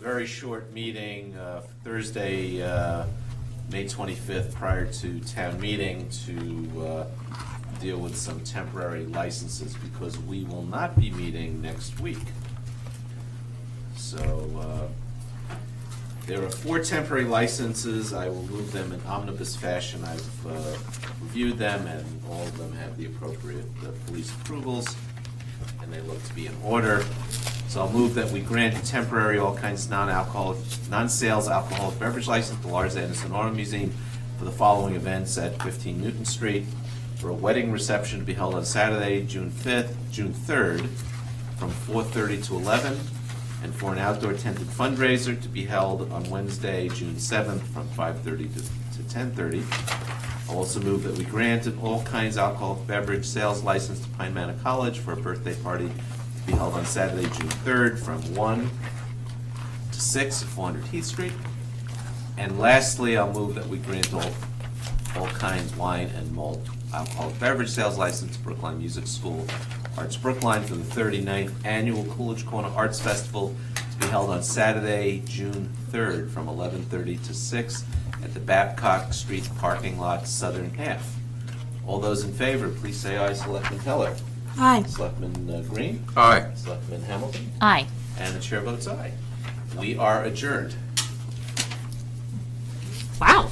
very short meeting Thursday, May 25th, prior to town meeting to deal with some temporary licenses because we will not be meeting next week. So there are 4 temporary licenses. I will move them in omnibus fashion. I've reviewed them, and all of them have the appropriate police approvals, and they look to be in order. So I'll move that we grant a temporary all kinds non-sales alcoholic beverage license to Lars Anderson Auto Museum for the following events at 15 Newton Street: for a wedding reception to be held on Saturday, June 3rd, from 4:30 to 11, and for an outdoor tented fundraiser to be held on Wednesday, June 7th, from 5:30 to 10:30. I'll also move that we grant an all kinds alcoholic beverage sales license to Pine Manor College for a birthday party to be held on Saturday, June 3rd, from 1 to 6 at 400 Heath Street. And lastly, I'll move that we grant all kinds wine and malt alcoholic beverage sales license to Brookline Music School Arts Brookline for the 39th Annual Coolidge Corner Arts Festival to be held on Saturday, June 3rd, from 11:30 to 6 at the Babcock Street parking lot, southern half. All those in favor, please say aye. Selectman Keller. Aye. Selectman Green. Aye. Selectman Hamilton. Aye. And the chair votes aye. We are adjourned. Wow.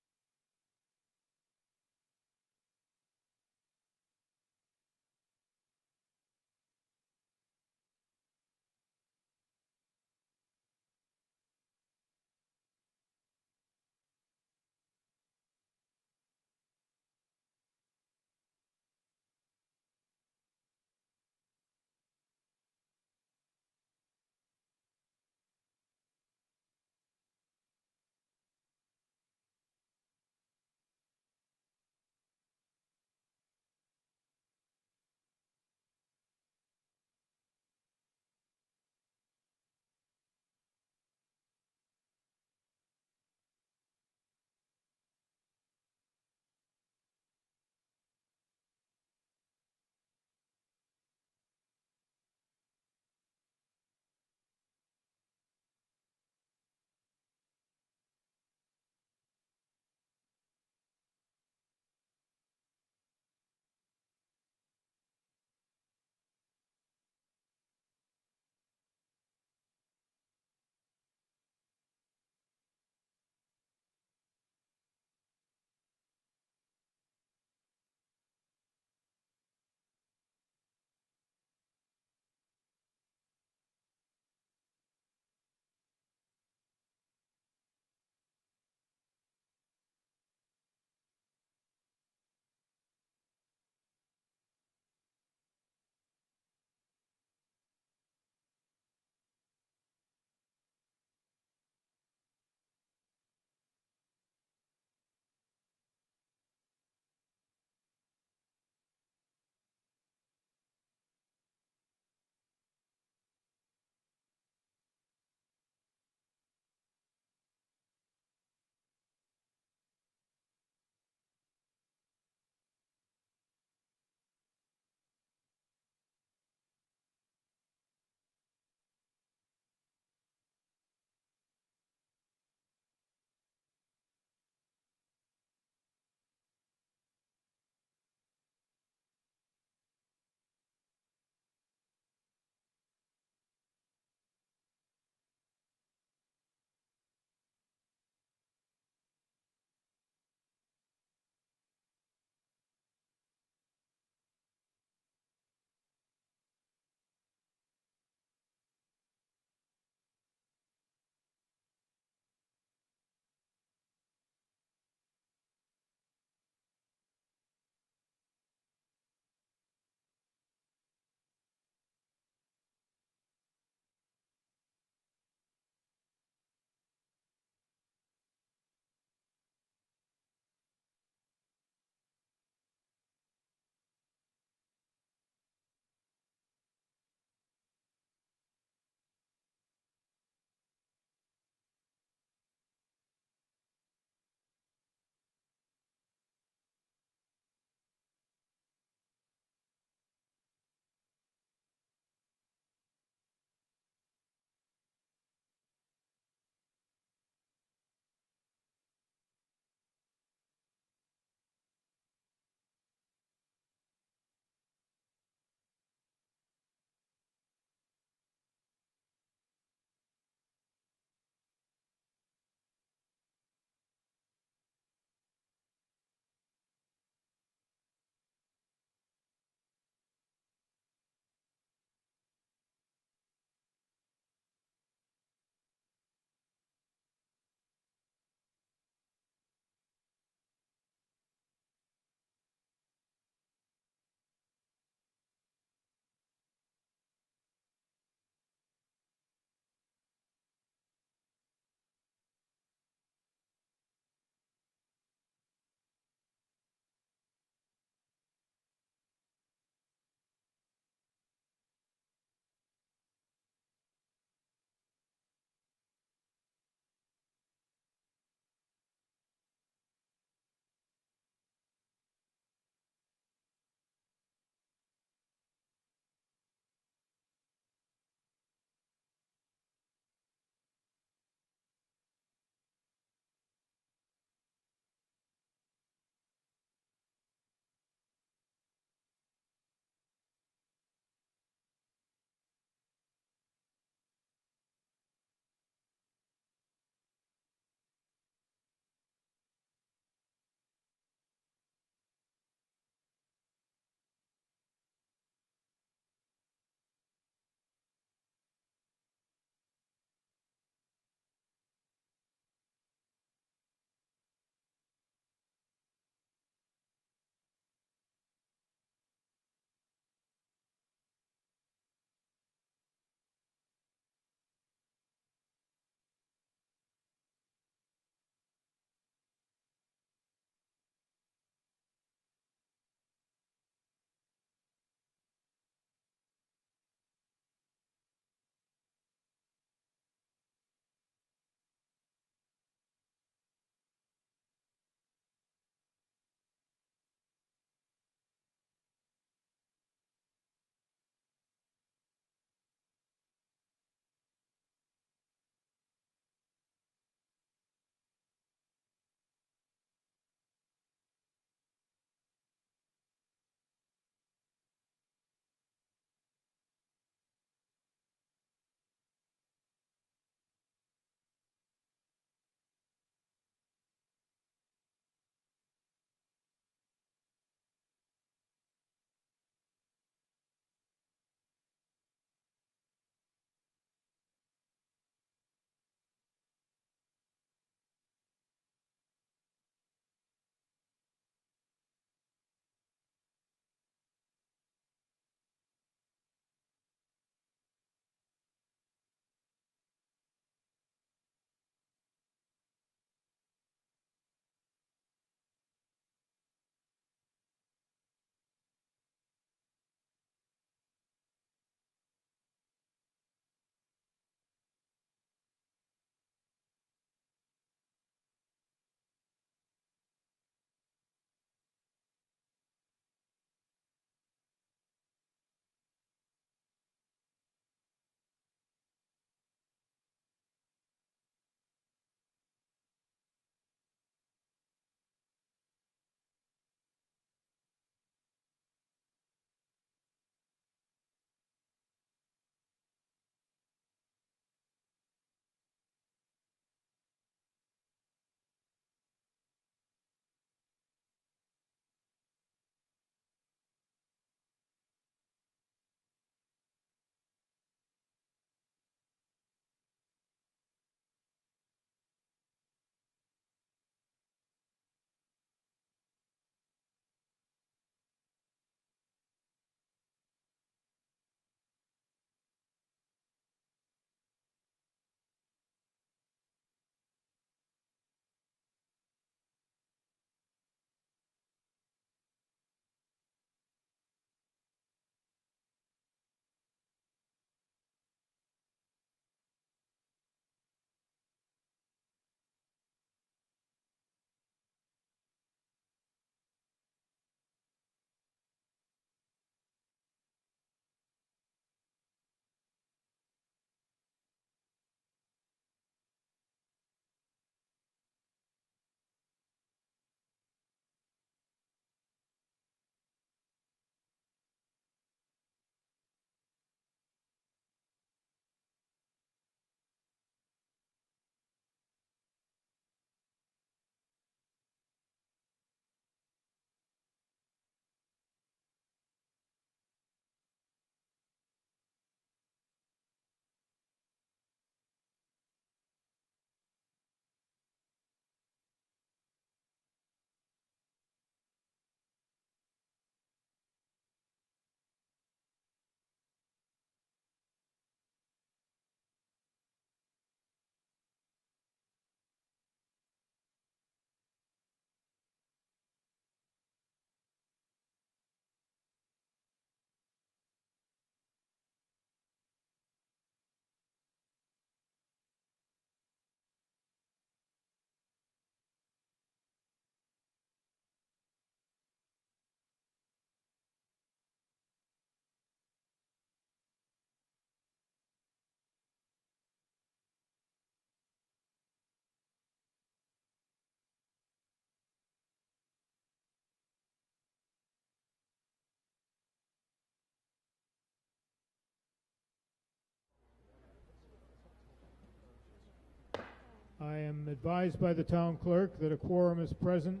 am advised by the town clerk that a quorum is present,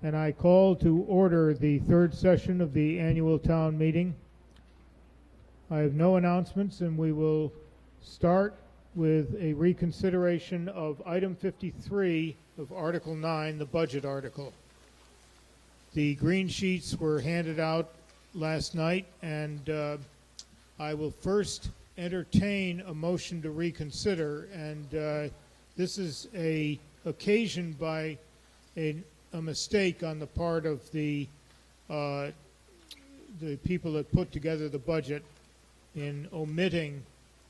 and I call to order the third session of the annual town meeting. I have no announcements, and we will start with a reconsideration of item 53 of Article 9, the budget article. The green sheets were handed out last night, and I will first entertain a motion to reconsider, and this is occasioned by a mistake on the part of the people that put together the budget in omitting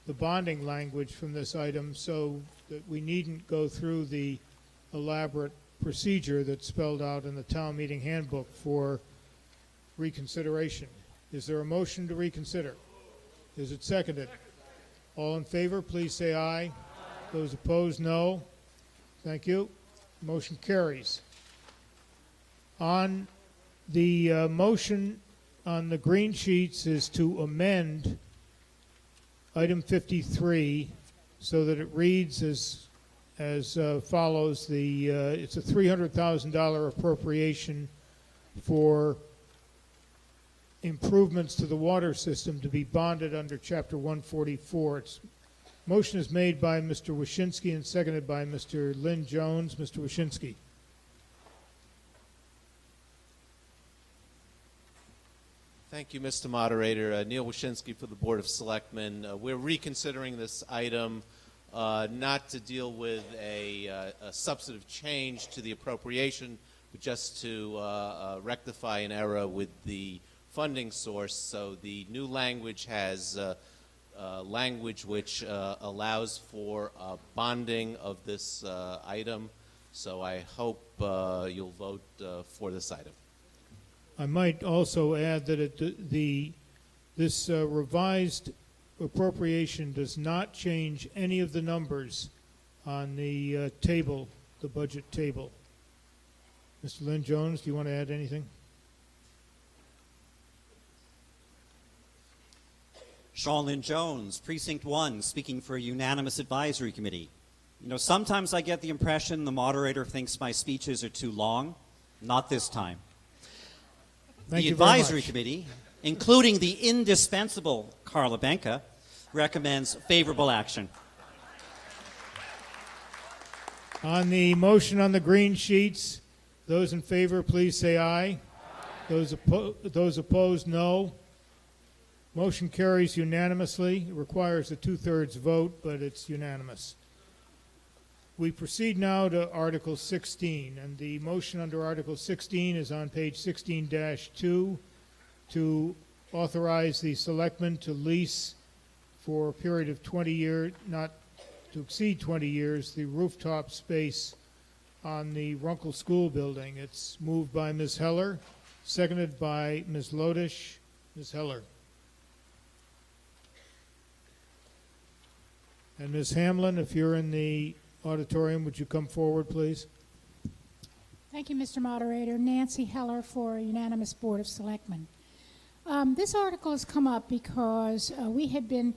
the bonding language from this item, so that we needn't go through the elaborate procedure that's spelled out in the town meeting handbook for reconsideration. Is there a motion to reconsider? Is it seconded? All in favor, please say aye. Aye. Those opposed, no. Thank you. Motion carries. On the motion on the green sheets is to amend item 53 so that it reads as follows. It's a $300,000 appropriation for improvements to the water system to be bonded under Chapter 144. Motion is made by Mr. Wyszynski and seconded by Mr. Lynn Jones. Mr. Wyszynski. Thank you, Mr. Moderator. Neil Wyszynski for the Board of Selectmen. We're reconsidering this item not to deal with a substantive change to the appropriation, but just to rectify an error with the funding source. So the new language has language which allows for bonding of this item. So I hope you'll vote for this item. I might also add that this revised appropriation does not change any of the numbers on the table, the budget table. Mr. Lynn Jones, do you want to add anything? Sean Lynn Jones, Precinct 1, speaking for a unanimous advisory committee. You know, sometimes I get the impression the moderator thinks my speeches are too long. Not this time. The advisory committee, including the indispensable Carla Benka, recommends favorable action. On the motion on the green sheets, those in favor, please say aye. Those opposed, no. Motion carries unanimously. It requires a 2/3 vote, but it's unanimous. We proceed now to Article 16, and the motion under Article 16 is on page 16-2 to authorize the selectmen to lease for a period of 20 years, not to exceed 20 years, the rooftop space on the Runkle School building. It's moved by Ms. Heller, seconded by Ms. Lodish. Ms. Heller. And Ms. Hamlin, if you're in the auditorium, would you come forward, please? Thank you, Mr. Moderator. Nancy Heller for a unanimous Board of Selectmen. This article has come up because we had been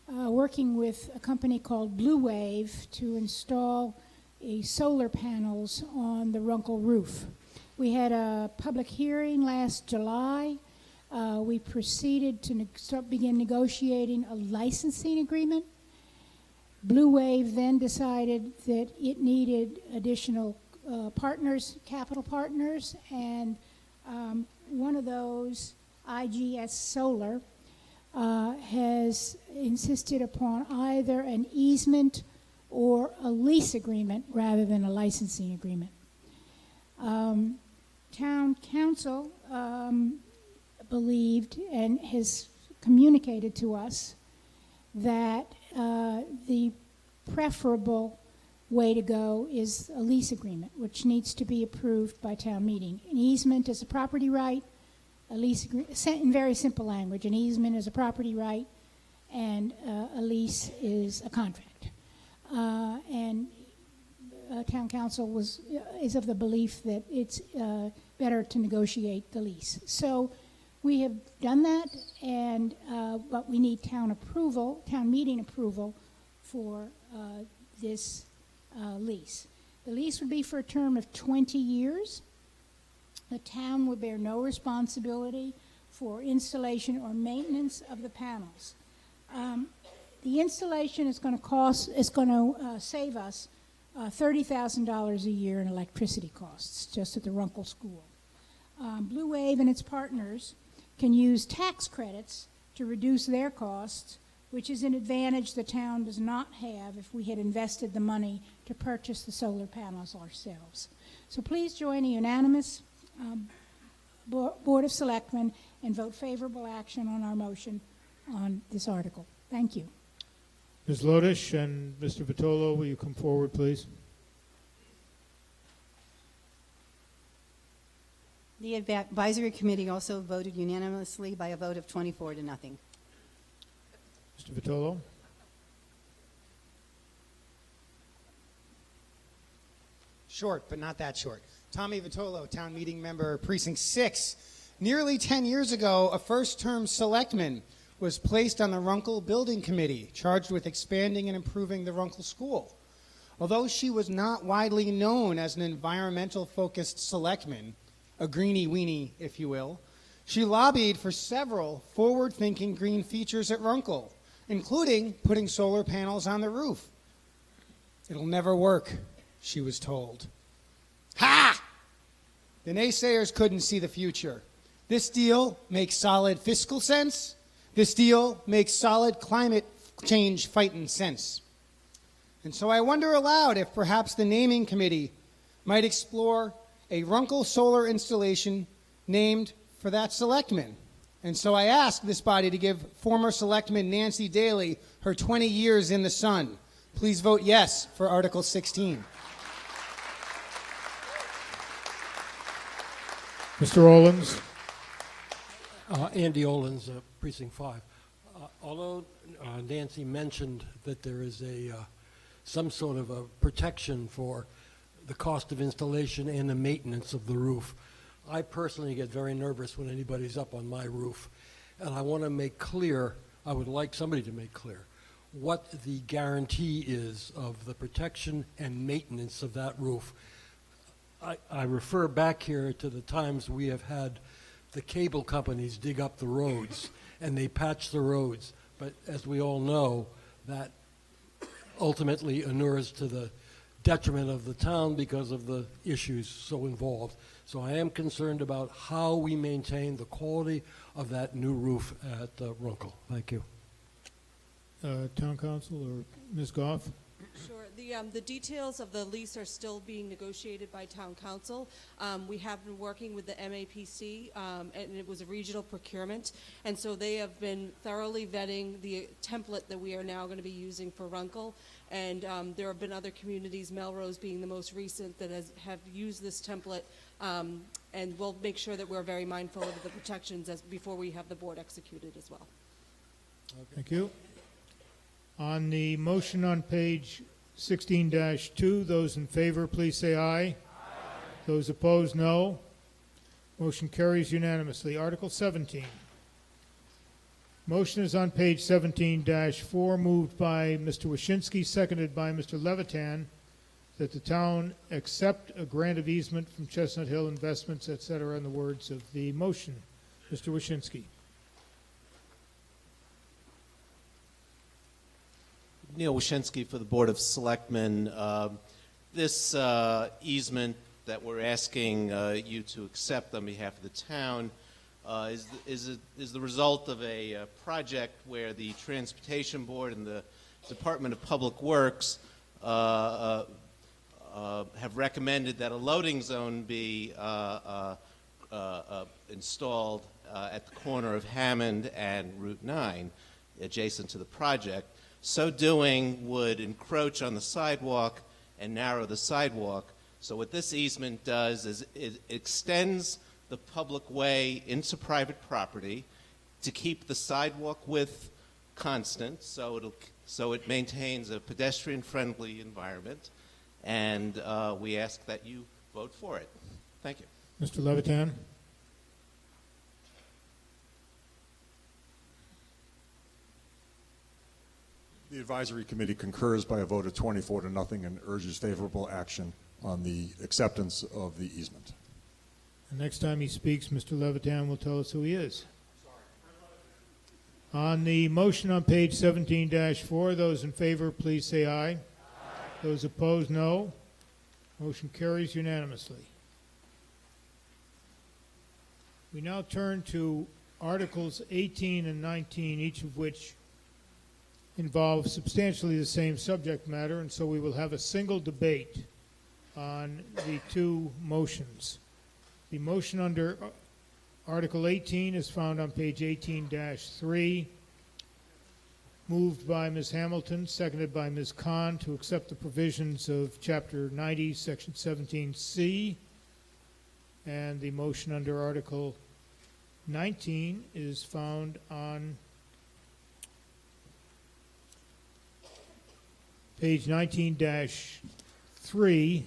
working with a company called Blue Wave to install solar panels on the Runkle roof. We had a public hearing last July. We proceeded to begin negotiating a licensing agreement. Blue Wave then decided that it needed additional partners, capital partners, and one of those, IGS Solar, has insisted upon either an easement or a lease agreement rather than a licensing agreement. Town council believed and has communicated to us that the preferable way to go is a lease agreement, which needs to be approved by town meeting. An easement is a property right. A lease in very simple language, an easement is a property right, and a lease is a contract. And town council is of the belief that it's better to negotiate the lease. So we have done that, and but we need town meeting approval for this lease. The lease would be for a term of 20 years. The town would bear no responsibility for installation or maintenance of the panels. The installation is going to save us $30,000 a year in electricity costs just at the Runkle School. Blue Wave and its partners can use tax credits to reduce their costs, which is an advantage the town does not have if we had invested the money to purchase the solar panels ourselves. So please join a unanimous Board of Selectmen and vote favorable action on our motion on this article. Thank you. Ms. Lodish and Mr. Vitolo, will you come forward, please? The advisory committee also voted unanimously by a vote of 24 to nothing. Mr. Vitolo? Short, but not that short. Tommy Vitolo, town meeting member, Precinct 6. Nearly 10 years ago, a first-term selectman was placed on the Runkle Building Committee, charged with expanding and improving the Runkle School. Although she was not widely known as an environmental-focused selectman, a greenie-weenie, if you will, she lobbied for several forward-thinking green features at Runkle, including putting solar panels on the roof. It'll never work, she was told. Ha! The naysayers couldn't see the future. This deal makes solid fiscal sense. This deal makes solid climate change fighting sense. And so I wonder aloud if perhaps the naming committee might explore a Runkle solar installation named for that selectman. And so I ask this body to give former selectman Nancy Daly her 20 years in the sun. Please vote yes for Article 16. Mr. Olens? Andy Olens, Precinct 5. Although Nancy mentioned that there is some sort of a protection for the cost of installation and the maintenance of the roof, I personally get very nervous when anybody's up on my roof. And I want to make clear, I would like somebody to make clear, what the guarantee is of the protection and maintenance of that roof. I refer back here to the times we have had the cable companies dig up the roads and they patch the roads. But as we all know, that ultimately inures to the detriment of the town because of the issues so involved. So I am concerned about how we maintain the quality of that new roof at Runkle. Thank you. Town Council or Ms. Goff? Sure. The details of the lease are still being negotiated by Town Council. We have been working with the MAPC, and it was a regional procurement, and so they have been thoroughly vetting the template that we are now going to be using for Runkle. And there have been other communities, Melrose being the most recent, that have used this template, and we'll make sure that we're very mindful of the protections before we have the board executed as well. Okay. Thank you. On the motion on page 16-2, those in favor, please say aye. Aye. Those opposed, no. Motion carries unanimously. Article 17. Motion is on page 17-4, moved by Mr. Wyszynski, seconded by Mr. Levitan, that the town accept a grant of easement from Chestnut Hill Investments, etc., in the words of the motion. Mr. Wyszynski. Neil Wyszynski for the Board of Selectmen. This easement that we're asking you to accept on behalf of the town is the result of a project where the Transportation Board and the Department of Public Works have recommended that a loading zone be installed at the corner of Hammond and Route 9, adjacent to the project. So doing would encroach on the sidewalk and narrow the sidewalk. So what this easement does is it extends the public way into private property to keep the sidewalk width constant, so it maintains a pedestrian-friendly environment, and we ask that you vote for it. Thank you. Mr. Levitan. The advisory committee concurs by a vote of 24 to nothing and urges favorable action on the acceptance of the easement. The next time he speaks, Mr. Levitan will tell us who he is. On the motion on page 17-4, those in favor, please say aye. Aye. Those opposed, no. Motion carries unanimously. We now turn to Articles 18 and 19, each of which involve substantially the same subject matter, and so we will have a single debate on the two motions. The motion under Article 18 is found on page 18-3, moved by Ms. Hamilton, seconded by Ms. Khan, to accept the provisions of Chapter 90, Section 17C. And the motion under Article 19 is found on page 19-3,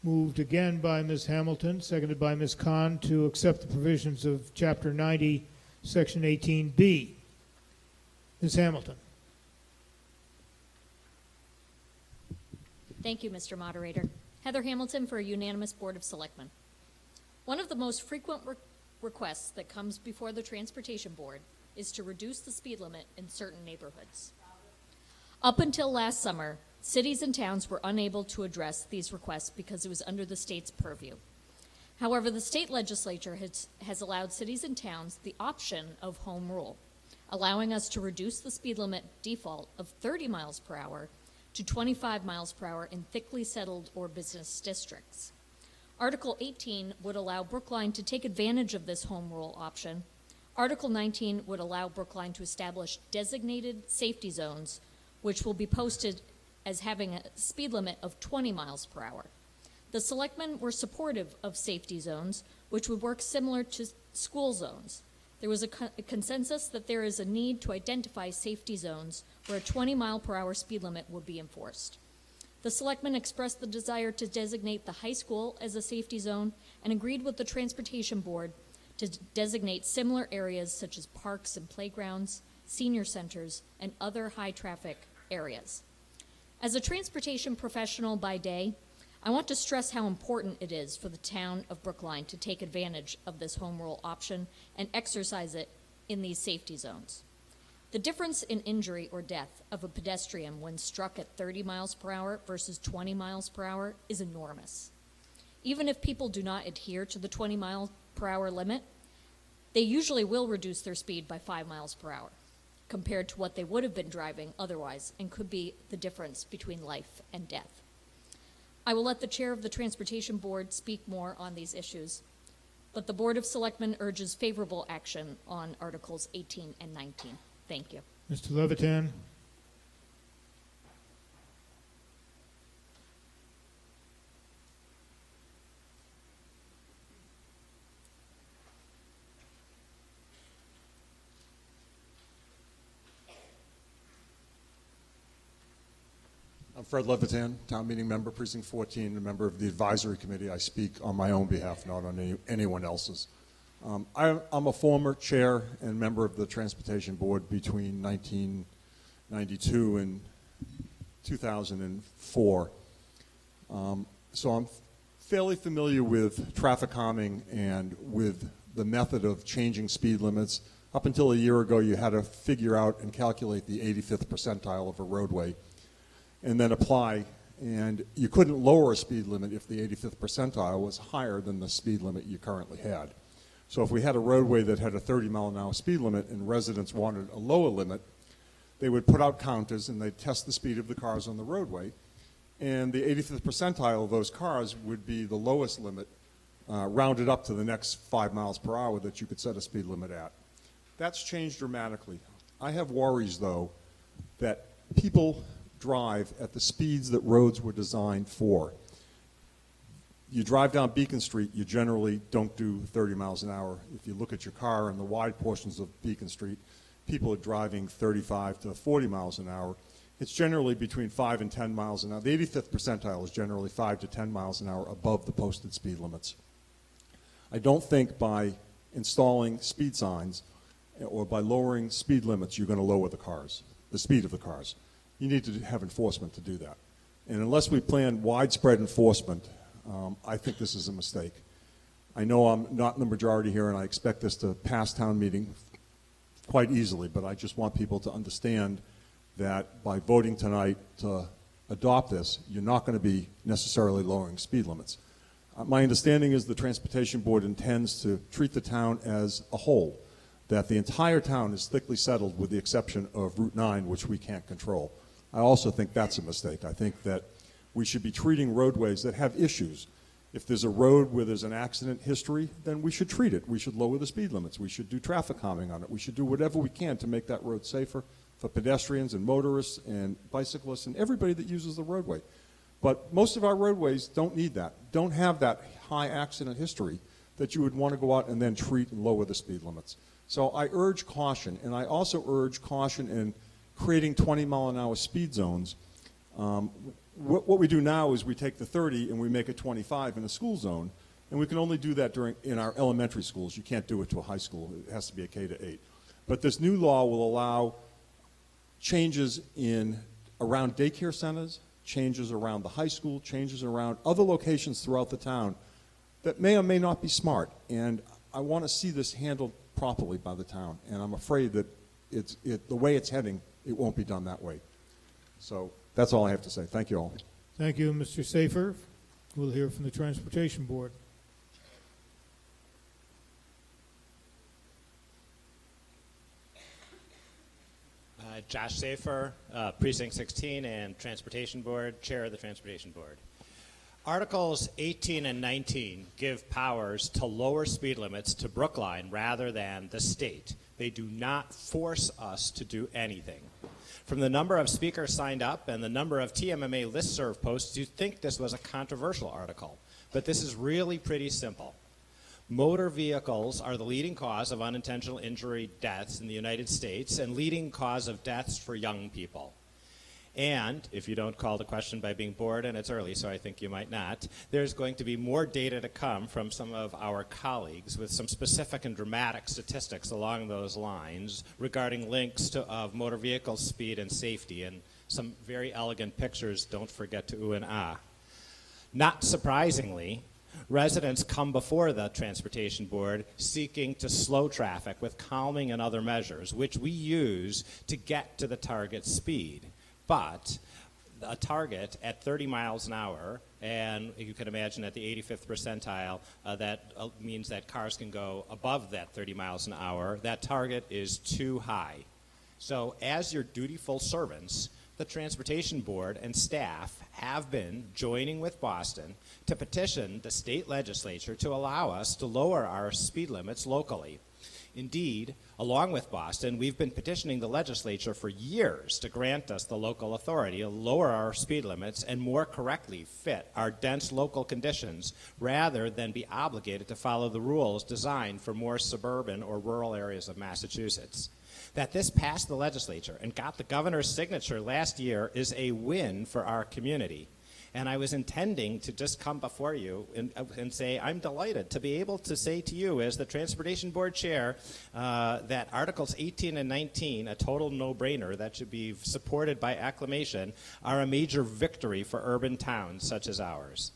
moved again by Ms. Hamilton, seconded by Ms. Khan, to accept the provisions of Chapter 90, Section 18B. Ms. Hamilton. Thank you, Mr. Moderator. Heather Hamilton for a unanimous Board of Selectmen. One of the most frequent requests that comes before the Transportation Board is to reduce the speed limit in certain neighborhoods. Up until last summer, cities and towns were unable to address these requests because it was under the state's purview. However, the state legislature has allowed cities and towns the option of home rule, allowing us to reduce the speed limit default of 30 miles per hour to 25 miles per hour in thickly settled or business districts. Article 18 would allow Brookline to take advantage of this home rule option. Article 19 would allow Brookline to establish designated safety zones, which will be posted as having a speed limit of 20 miles per hour. The selectmen were supportive of safety zones, which would work similar to school zones. There was a consensus that there is a need to identify safety zones where a 20-mile-per-hour speed limit would be enforced. The selectmen expressed the desire to designate the high school as a safety zone and agreed with the Transportation Board to designate similar areas such as parks and playgrounds, senior centers, and other high-traffic areas. As a transportation professional by day, I want to stress how important it is for the town of Brookline to take advantage of this home rule option and exercise it in these safety zones. The difference in injury or death of a pedestrian when struck at 30 miles per hour versus 20 miles per hour is enormous. Even if people do not adhere to the 20 mile per hour limit, they usually will reduce their speed by 5 miles per hour compared to what they would have been driving otherwise, and could be the difference between life and death. I will let the chair of the Transportation Board speak more on these issues, but the Board of Selectmen urges favorable action on Articles 18 and 19. Thank you. Mr. Levitan. I'm Fred Levitan, town meeting member, precinct 14, a member of the advisory committee. I speak on my own behalf, not on anyone else's. I'm a former chair and member of the Transportation Board between 1992 and 2004. So I'm fairly familiar with traffic calming and with the method of changing speed limits. Up until a year ago, you had to figure out and calculate the 85th percentile of a roadway and then apply, and you couldn't lower a speed limit if the 85th percentile was higher than the speed limit you currently had. So if we had a roadway that had a 30-mile-an-hour speed limit and residents wanted a lower limit, they would put out counters and they'd test the speed of the cars on the roadway, and the 85th percentile of those cars would be the lowest limit, rounded up to the next 5 miles per hour that you could set a speed limit at. That's changed dramatically. I have worries, though, that people drive at the speeds that roads were designed for. You drive down Beacon Street, you generally don't do 30 miles an hour. If you look at your car in the wide portions of Beacon Street, people are driving 35 to 40 miles an hour. It's generally between 5 and 10 miles an hour. The 85th percentile is generally 5 to 10 miles an hour above the posted speed limits. I don't think by installing speed signs or by lowering speed limits, you're going to lower the cars. the speed of the cars. You need to have enforcement to do that. And unless we plan widespread enforcement, I think this is a mistake. I know I'm not in the majority here, and I expect this to pass town meeting quite easily, but I just want people to understand that by voting tonight to adopt this, you're not going to be necessarily lowering speed limits. My understanding is the Transportation Board intends to treat the town as a whole, that the entire town is thickly settled with the exception of Route 9, which we can't control. I also think that's a mistake. I think that we should be treating roadways that have issues. If there's a road where there's an accident history, then we should treat it. We should lower the speed limits. We should do traffic calming on it. We should do whatever we can to make that road safer for pedestrians and motorists and bicyclists and everybody that uses the roadway. But most of our roadways don't need that, don't have that high accident history that you would want to go out and then treat and lower the speed limits. So I urge caution, and I also urge caution in creating 20-mile-an-hour speed zones. What we do now is we take the 30 and we make it 25 in a school zone, and we can only do that in our elementary schools. You can't do it to a high school. It has to be a K to 8. But this new law will allow changes around daycare centers, changes around the high school, changes around other locations throughout the town that may or may not be smart. And I want to see this handled properly by the town, and I'm afraid that the way it's heading, it won't be done that way. So that's all I have to say. Thank you all. Thank you, Mr. Safer. We'll hear from the Transportation Board. Josh Safer, Precinct 16 and Transportation Board, Chair of the Transportation Board. Articles 18 and 19 give powers to lower speed limits to Brookline rather than the state. They do not force us to do anything. From the number of speakers signed up and the number of TMMA listserv posts, you'd think this was a controversial article. But this is really pretty simple. Motor vehicles are the leading cause of unintentional injury deaths in the United States and leading cause of deaths for young people. And if you don't call the question by being bored, and it's early, so I think you might not, there's going to be more data to come from some of our colleagues with some specific and dramatic statistics along those lines regarding links of motor vehicle speed and safety, and some very elegant pictures, don't forget to ooh and ah. Not surprisingly, residents come before the Transportation Board seeking to slow traffic with calming and other measures, which we use to get to the target speed. But a target at 30 miles an hour, and you can imagine at the 85th percentile, that means that cars can go above that 30 miles an hour. That target is too high. So as your dutiful servants, the Transportation Board and staff have been joining with Boston to petition the state legislature to allow us to lower our speed limits locally. Indeed, along with Boston, we've been petitioning the legislature for years to grant us the local authority to lower our speed limits and more correctly fit our dense local conditions rather than be obligated to follow the rules designed for more suburban or rural areas of Massachusetts. That this passed the legislature and got the governor's signature last year is a win for our community. And I was intending to just come before you and say I'm delighted to be able to say to you as the Transportation Board Chair that Articles 18 and 19, a total no-brainer that should be supported by acclamation, are a major victory for urban towns such as ours.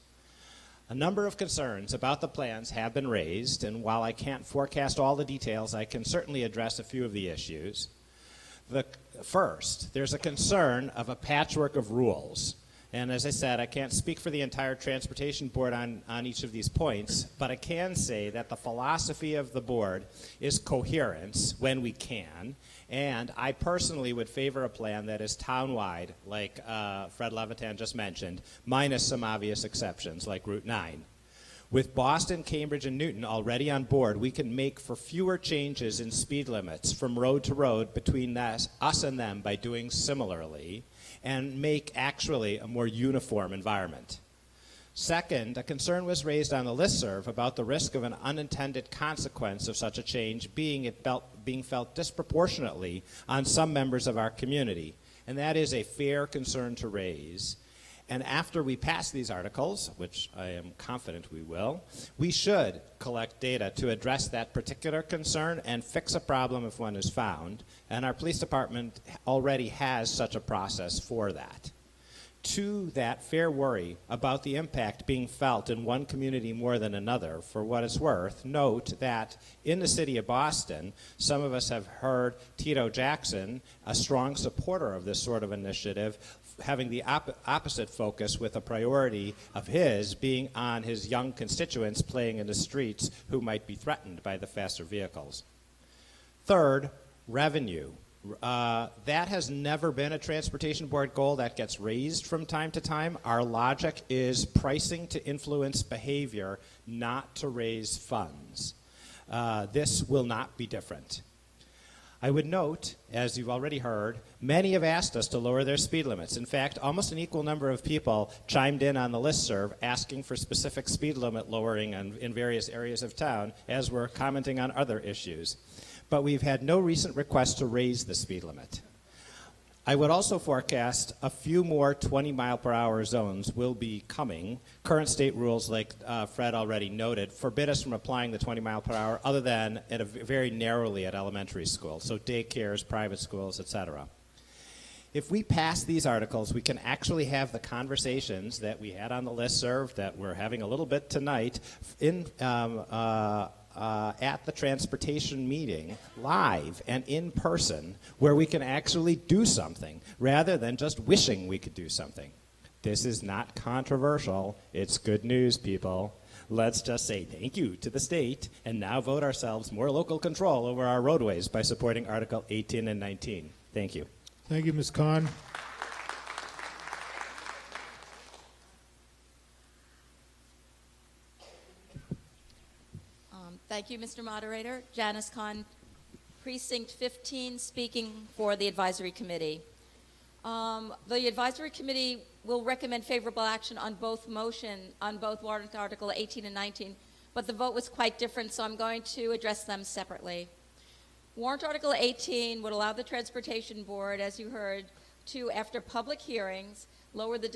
A number of concerns about the plans have been raised, and while I can't forecast all the details, I can certainly address a few of the issues. First, there's a concern of a patchwork of rules. And as I said, I can't speak for the entire Transportation Board on each of these points, but I can say that the philosophy of the board is coherence when we can, and I personally would favor a plan that is town-wide, like Fred Levitan just mentioned, minus some obvious exceptions, like Route 9. With Boston, Cambridge, and Newton already on board, we can make for fewer changes in speed limits from road to road between us and them by doing similarly, and make actually a more uniform environment. Second, a concern was raised on the listserv about the risk of an unintended consequence of such a change being felt disproportionately on some members of our community, and that is a fair concern to raise. And after we pass these articles, which I am confident we will, we should collect data to address that particular concern and fix a problem if one is found. And our police department already has such a process for that. To that fair worry about the impact being felt in one community more than another, for what it's worth, note that in the city of Boston, some of us have heard Tito Jackson, a strong supporter of this sort of initiative, having the opposite focus, with a priority of his being on his young constituents playing in the streets who might be threatened by the faster vehicles. Third, revenue. That has never been a transportation board goal. That gets raised from time to time. Our logic is pricing to influence behavior, not to raise funds. This will not be different. I would note, as you've already heard, many have asked us to lower their speed limits. In fact, almost an equal number of people chimed in on the listserv asking for specific speed limit lowering in various areas of town, as we're commenting on other issues. But we've had no recent requests to raise the speed limit. I would also forecast a few more 20-mile-per-hour zones will be coming. Current state rules, like Fred already noted, forbid us from applying the 20 mile per hour other than at very narrowly at elementary schools, so daycares, private schools, etc. If we pass these articles, we can actually have the conversations that we had on the listserv, that we're having a little bit tonight, at the transportation meeting, live and in person, where we can actually do something rather than just wishing we could do something. This is not controversial. It's good news, people. Let's just say thank you to the state and now vote ourselves more local control over our roadways by supporting Article 18 and 19. Thank you. Thank you, Ms. Khan. Thank you, Mr. Moderator. Janice Khan, Precinct 15, speaking for the Advisory Committee. The Advisory Committee will recommend favorable action on both warrant Article 18 and 19, but the vote was quite different, so I'm going to address them separately. Warrant Article 18 would allow the Transportation Board, as you heard, to, after public hearings, lower the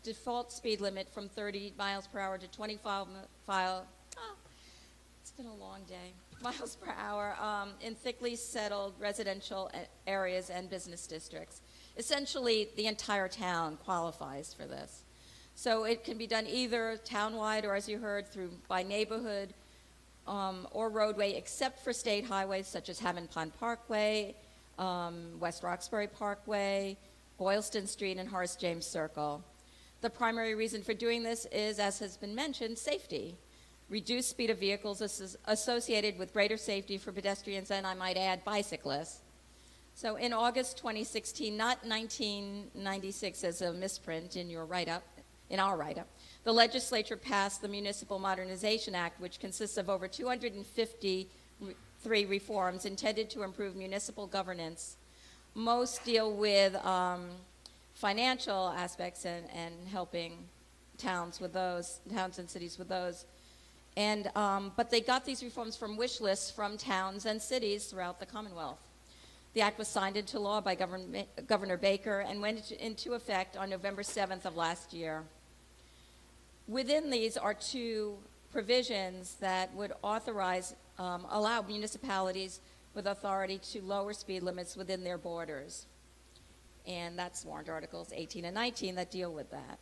default speed limit from 30 miles per hour to 25 miles. It's been a long day. Miles per hour in thickly settled residential areas and business districts. Essentially, the entire town qualifies for this. So it can be done either townwide or, as you heard, by neighborhood or roadway, except for state highways such as Hammond Pond Parkway, West Roxbury Parkway, Boylston Street, and Horace James Circle. The primary reason for doing this is, as has been mentioned, safety. Reduced speed of vehicles is associated with greater safety for pedestrians and, I might add, bicyclists. So in August 2016, not 1996 as a misprint in your write-up, in our write-up, the legislature passed the Municipal Modernization Act, which consists of over 253 reforms intended to improve municipal governance. Most deal with financial aspects and helping towns and cities with those. And, but they got these reforms from wish lists from towns and cities throughout the Commonwealth. The act was signed into law by Governor Baker and went into effect on November 7th of last year. Within these are two provisions that would authorize, allow municipalities with authority to lower speed limits within their borders. And that's warrant articles 18 and 19 that deal with that.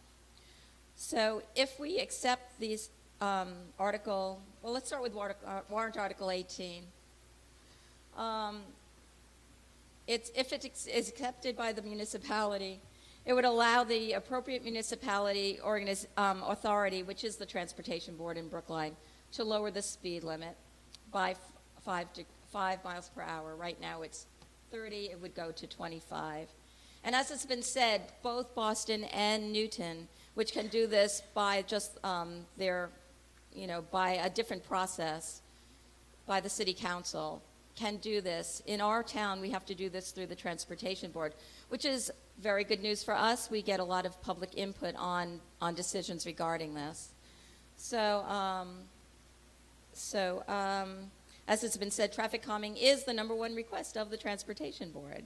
So if we accept these let's start with warrant article 18. If it is accepted by the municipality, it would allow the appropriate municipality authority, which is the Transportation Board in Brookline, to lower the speed limit by 5 miles per hour. Right now it's 30, it would go to 25. And as it's been said, both Boston and Newton, which can do this by just by a different process by the city council, can do this. In our town, we have to do this through the Transportation Board, which is very good news for us. We get a lot of public input on decisions regarding this. So, as it's been said, traffic calming is the #1 request of the Transportation Board.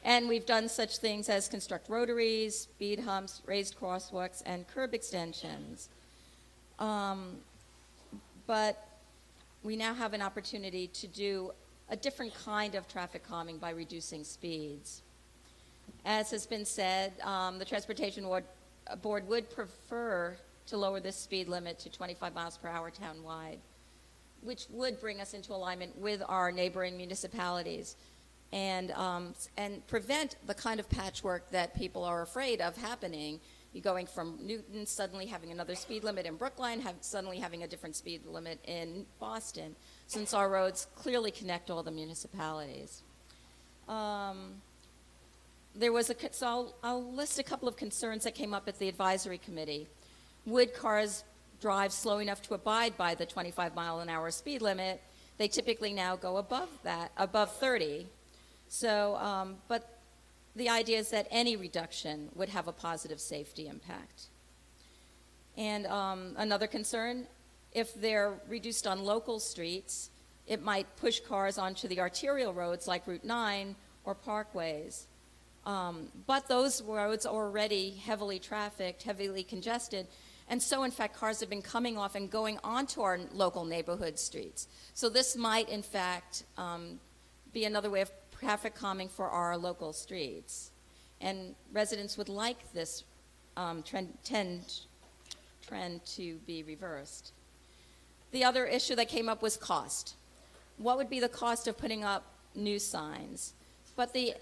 And we've done such things as construct rotaries, speed humps, raised crosswalks, and curb extensions. But we now have an opportunity to do a different kind of traffic calming by reducing speeds. As has been said, the Transportation Board would prefer to lower this speed limit to 25 miles per hour townwide, which would bring us into alignment with our neighboring municipalities and prevent the kind of patchwork that people are afraid of happening. You're going from Newton, suddenly having another speed limit in Brookline, suddenly having a different speed limit in Boston, since our roads clearly connect all the municipalities. So I'll list a couple of concerns that came up at the advisory committee. Would cars drive slow enough to abide by the 25-mile-an-hour speed limit? They typically now go above that, above 30. So, but the idea is that any reduction would have a positive safety impact. And another concern, if they're reduced on local streets, it might push cars onto the arterial roads like Route 9 or parkways. But those roads are already heavily trafficked, heavily congested, and so in fact cars have been coming off and going onto our local neighborhood streets. So this might in fact be another way of traffic calming for our local streets. And residents would like this trend to be reversed. The other issue that came up was cost. What would be the cost of putting up new signs? But the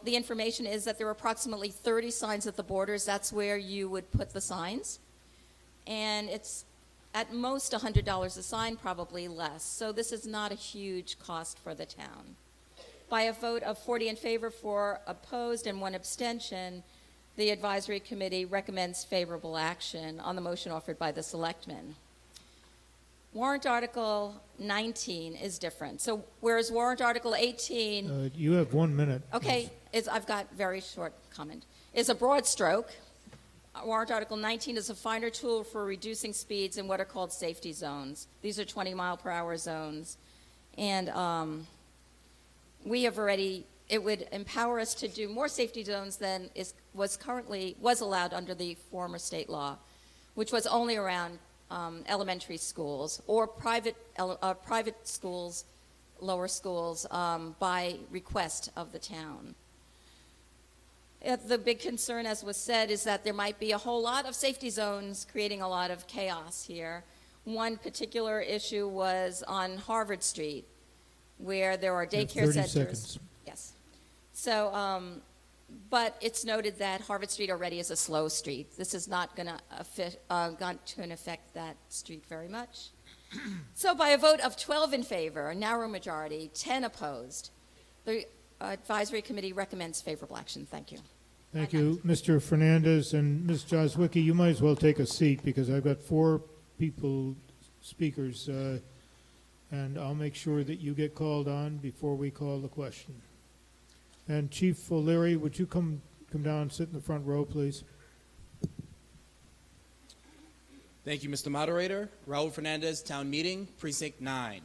information is that there are approximately 30 signs at the borders. That's where you would put the signs. And it's at most $100 a sign, probably less. So this is not a huge cost for the town. By a vote of 40 in favor, 4 opposed, and 1 abstention, the advisory committee recommends favorable action on the motion offered by the selectmen. Warrant Article 19 is different. So whereas Warrant Article 18... you have 1 minute. Okay, I've got very short comment. Is a broad stroke. Warrant Article 19 is a finer tool for reducing speeds in what are called safety zones. These are 20-mile-per-hour zones. And it would empower us to do more safety zones than was allowed under the former state law, which was only around elementary schools or private schools, lower schools, by request of the town. The big concern, as was said, is that there might be a whole lot of safety zones creating a lot of chaos here. One particular issue was on Harvard Street, where there are daycare 30 centers. seconds. Yes. So, but it's noted that Harvard Street already is a slow street. This is not going to affect that street very much. So by a vote of 12 in favor, a narrow majority, 10 opposed, the advisory committee recommends favorable action. Thank you. Thank you. Mr. Fernandez and Ms. Jozwicki, you might as well take a seat because I've got 4 speakers, and I'll make sure that you get called on before we call the question. And Chief O'Leary, would you come down and sit in the front row, please? Thank you, Mr. Moderator. Raul Fernandez, Town Meeting, Precinct 9.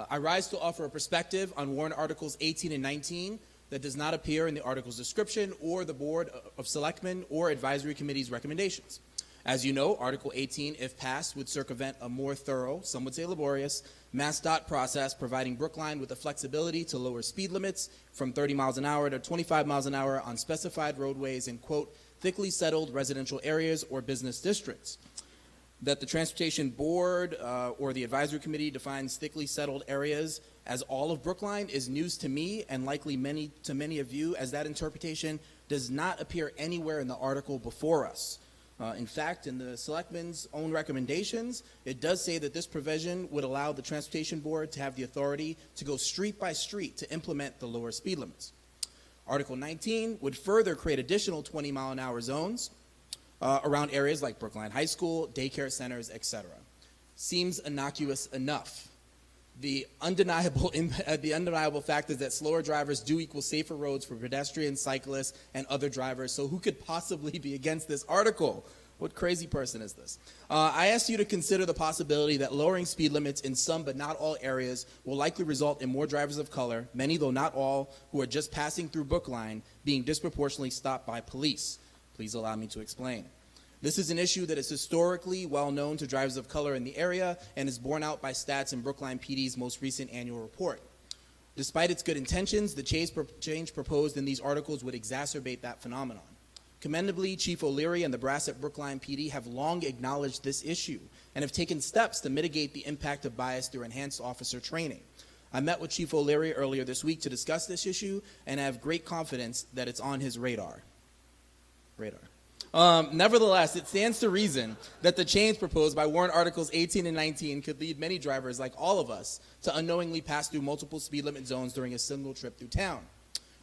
I rise to offer a perspective on warrant Articles 18 and 19 that does not appear in the article's description or the Board of Selectmen or Advisory Committee's recommendations. As you know, Article 18, if passed, would circumvent a more thorough, some would say laborious, MassDOT process providing Brookline with the flexibility to lower speed limits from 30 miles an hour to 25 miles an hour on specified roadways in, quote, thickly settled residential areas or business districts. That the Transportation Board or the Advisory Committee defines thickly settled areas as all of Brookline is news to me and likely to many of you, as that interpretation does not appear anywhere in the article before us. In fact, in the Selectmen's own recommendations, it does say that this provision would allow the Transportation Board to have the authority to go street by street to implement the lower speed limits. Article 19 would further create additional 20-mile-an-hour zones around areas like Brookline High School, daycare centers, etc. Seems innocuous enough. The undeniable fact is that slower drivers do equal safer roads for pedestrians, cyclists, and other drivers, so who could possibly be against this article? What crazy person is this? I asked you to consider the possibility that lowering speed limits in some but not all areas will likely result in more drivers of color, many though not all, who are just passing through Brookline, being disproportionately stopped by police. Please allow me to explain. This is an issue that is historically well known to drivers of color in the area and is borne out by stats in Brookline PD's most recent annual report. Despite its good intentions, the change proposed in these articles would exacerbate that phenomenon. Commendably, Chief O'Leary and the brass at Brookline PD have long acknowledged this issue and have taken steps to mitigate the impact of bias through enhanced officer training. I met with Chief O'Leary earlier this week to discuss this issue, and I have great confidence that it's on his radar. Nevertheless, it stands to reason that the change proposed by warrant articles 18 and 19 could lead many drivers, like all of us, to unknowingly pass through multiple speed limit zones during a single trip through town.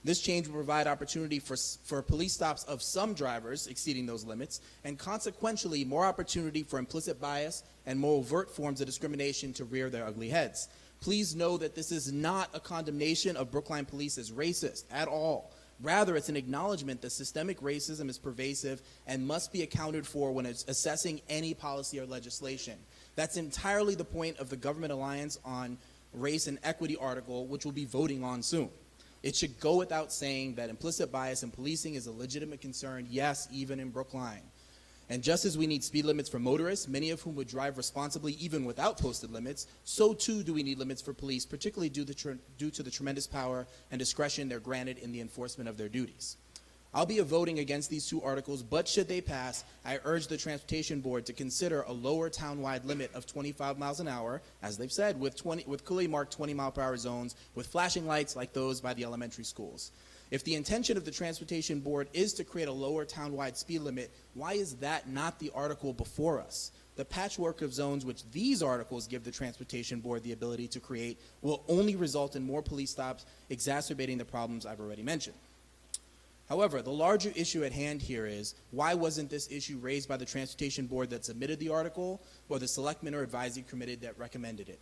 This change will provide opportunity for police stops of some drivers exceeding those limits, and consequentially more opportunity for implicit bias and more overt forms of discrimination to rear their ugly heads. Please know that this is not a condemnation of Brookline police as racist at all. Rather, it's an acknowledgement that systemic racism is pervasive and must be accounted for when it's assessing any policy or legislation. That's entirely the point of the Government Alliance on Race and Equity article, which we'll be voting on soon. It should go without saying that implicit bias in policing is a legitimate concern, yes, even in Brookline. And just as we need speed limits for motorists, many of whom would drive responsibly even without posted limits, so too do we need limits for police, particularly due to the tremendous power and discretion they're granted in the enforcement of their duties. I'll be voting against these two articles, but should they pass, I urge the Transportation Board to consider a lower town-wide limit of 25 miles an hour, as they've said, with clearly marked 20-mile-per-hour zones with flashing lights like those by the elementary schools. If the intention of the Transportation Board is to create a lower town-wide speed limit, why is that not the article before us? The patchwork of zones which these articles give the Transportation Board the ability to create will only result in more police stops, exacerbating the problems I've already mentioned. However, the larger issue at hand here is, why wasn't this issue raised by the Transportation Board that submitted the article or the Selectmen or Advisory Committee that recommended it?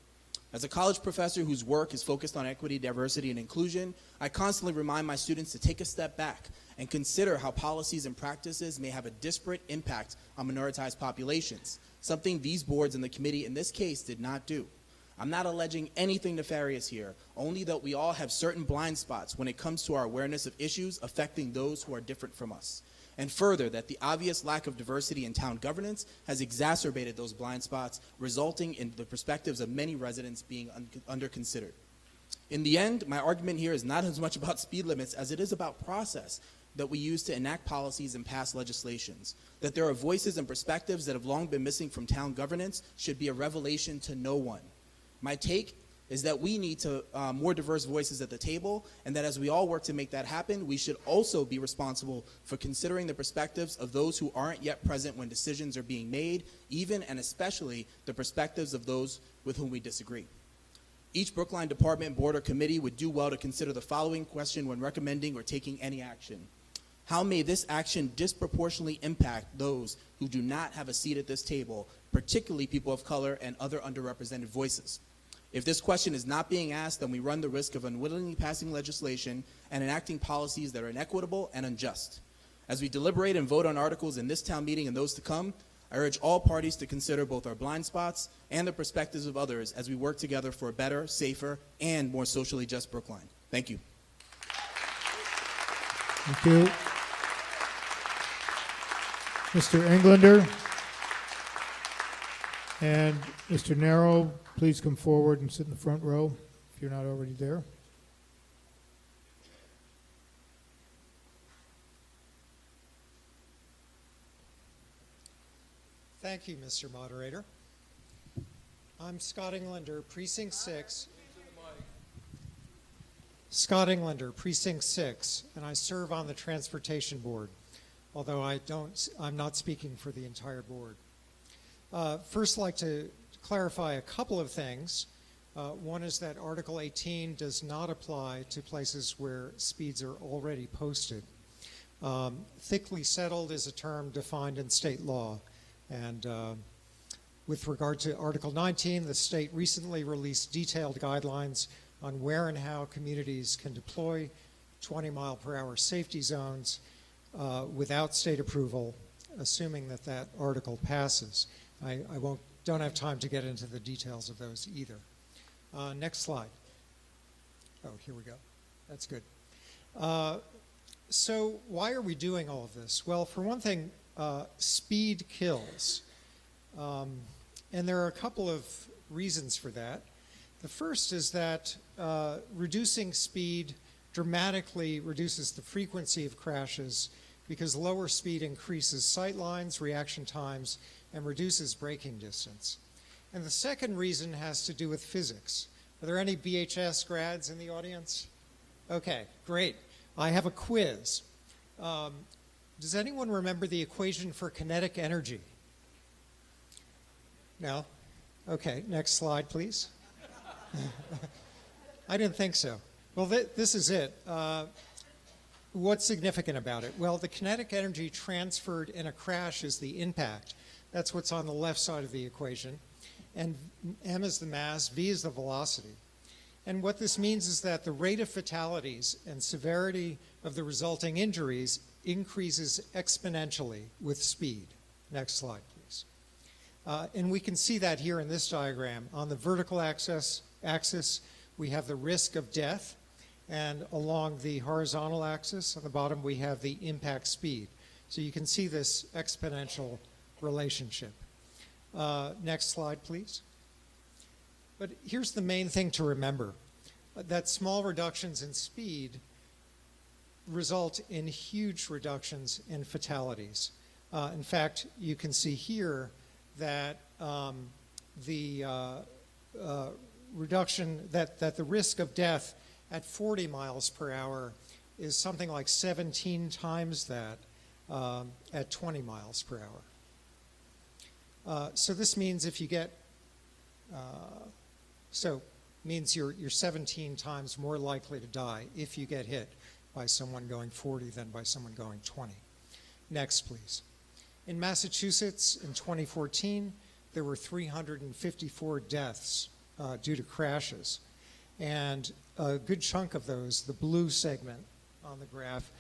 As a college professor whose work is focused on equity, diversity, and inclusion, I constantly remind my students to take a step back and consider how policies and practices may have a disparate impact on minoritized populations, something these boards and the committee in this case did not do. I'm not alleging anything nefarious here, only that we all have certain blind spots when it comes to our awareness of issues affecting those who are different from us. And further, that the obvious lack of diversity in town governance has exacerbated those blind spots, resulting in the perspectives of many residents being under-considered. In the end, my argument here is not as much about speed limits as it is about process that we use to enact policies and pass legislations. That there are voices and perspectives that have long been missing from town governance should be a revelation to no one. My take is that we need more diverse voices at the table, and that as we all work to make that happen, we should also be responsible for considering the perspectives of those who aren't yet present when decisions are being made, even and especially the perspectives of those with whom we disagree. Each Brookline department, board, or committee would do well to consider the following question when recommending or taking any action. How may this action disproportionately impact those who do not have a seat at this table, particularly people of color and other underrepresented voices? If this question is not being asked, then we run the risk of unwittingly passing legislation and enacting policies that are inequitable and unjust. As we deliberate and vote on articles in this town meeting and those to come, I urge all parties to consider both our blind spots and the perspectives of others as we work together for a better, safer, and more socially just Brookline. Thank you. Thank you. Mr. Englander and Mr. Narrow, please come forward and sit in the front row if you're not already there. Thank you, Mr. Moderator. I'm Scott Englander, Precinct 6. Scott Englander, Precinct 6, and I serve on the Transportation Board, although I'm not speaking for the entire board. First, I'd like to clarify a couple of things. One is that Article 18 does not apply to places where speeds are already posted. Thickly settled is a term defined in state law. And with regard to Article 19, the state recently released detailed guidelines on where and how communities can deploy 20-mile-per-hour safety zones without state approval assuming that that article passes. Don't have time to get into the details of those either. Next slide. Oh, here we go. That's good. So why are we doing all of this? Well, for one thing, speed kills. And there are a couple of reasons for that. The first is that reducing speed dramatically reduces the frequency of crashes because lower speed increases sight lines, reaction times, and reduces braking distance. And the second reason has to do with physics. Are there any BHS grads in the audience? Okay, great. I have a quiz. Does anyone remember the equation for kinetic energy? No? Okay, next slide, please. I didn't think so. Well, this is it. What's significant about it? Well, the kinetic energy transferred in a crash is the impact. That's what's on the left side of the equation. And m is the mass, v is the velocity. And what this means is that the rate of fatalities and severity of the resulting injuries increases exponentially with speed. Next slide, please. And we can see that here in this diagram. On the vertical axis, we have the risk of death, and along the horizontal axis, on the bottom, we have the impact speed. So you can see this exponential relationship. Next slide, please. But here's the main thing to remember, that small reductions in speed result in huge reductions in fatalities. In fact, you can see here that the reduction, that the risk of death at 40 miles per hour is something like 17 times that at 20 miles per hour. So this means if you get, means you're 17 times more likely to die if you get hit by someone going 40 than by someone going 20. Next, please. In Massachusetts in 2014, there were 354 deaths due to crashes. And a good chunk of those, the blue segment on the graph,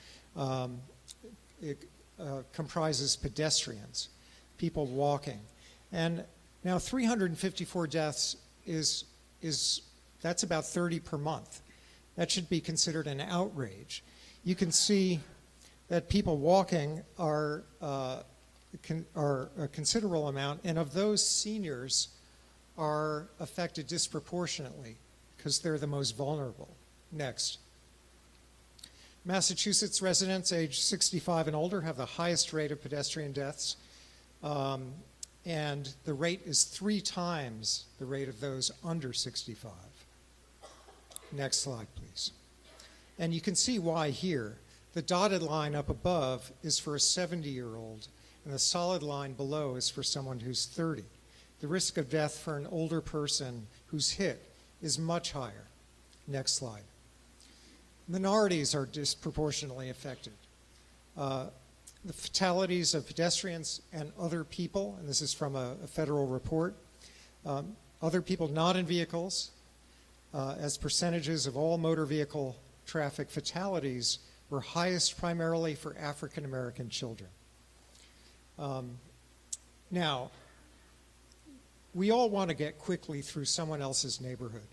comprises pedestrians, people walking. And now 354 deaths that's about 30 per month. That should be considered an outrage. You can see that people walking are a considerable amount, and of those, seniors are affected disproportionately because they're the most vulnerable. Next. Massachusetts residents aged 65 and older have the highest rate of pedestrian deaths, and the rate is 3 times the rate of those under 65. Next slide, please. And you can see why here. The dotted line up above is for a 70-year-old, and the solid line below is for someone who's 30. The risk of death for an older person who's hit is much higher. Next slide. Minorities are disproportionately affected. The fatalities of pedestrians and other people, and this is from a federal report, other people not in vehicles, as percentages of all motor vehicle traffic fatalities were highest primarily for African American children. Now, we all want to get quickly through someone else's neighborhood,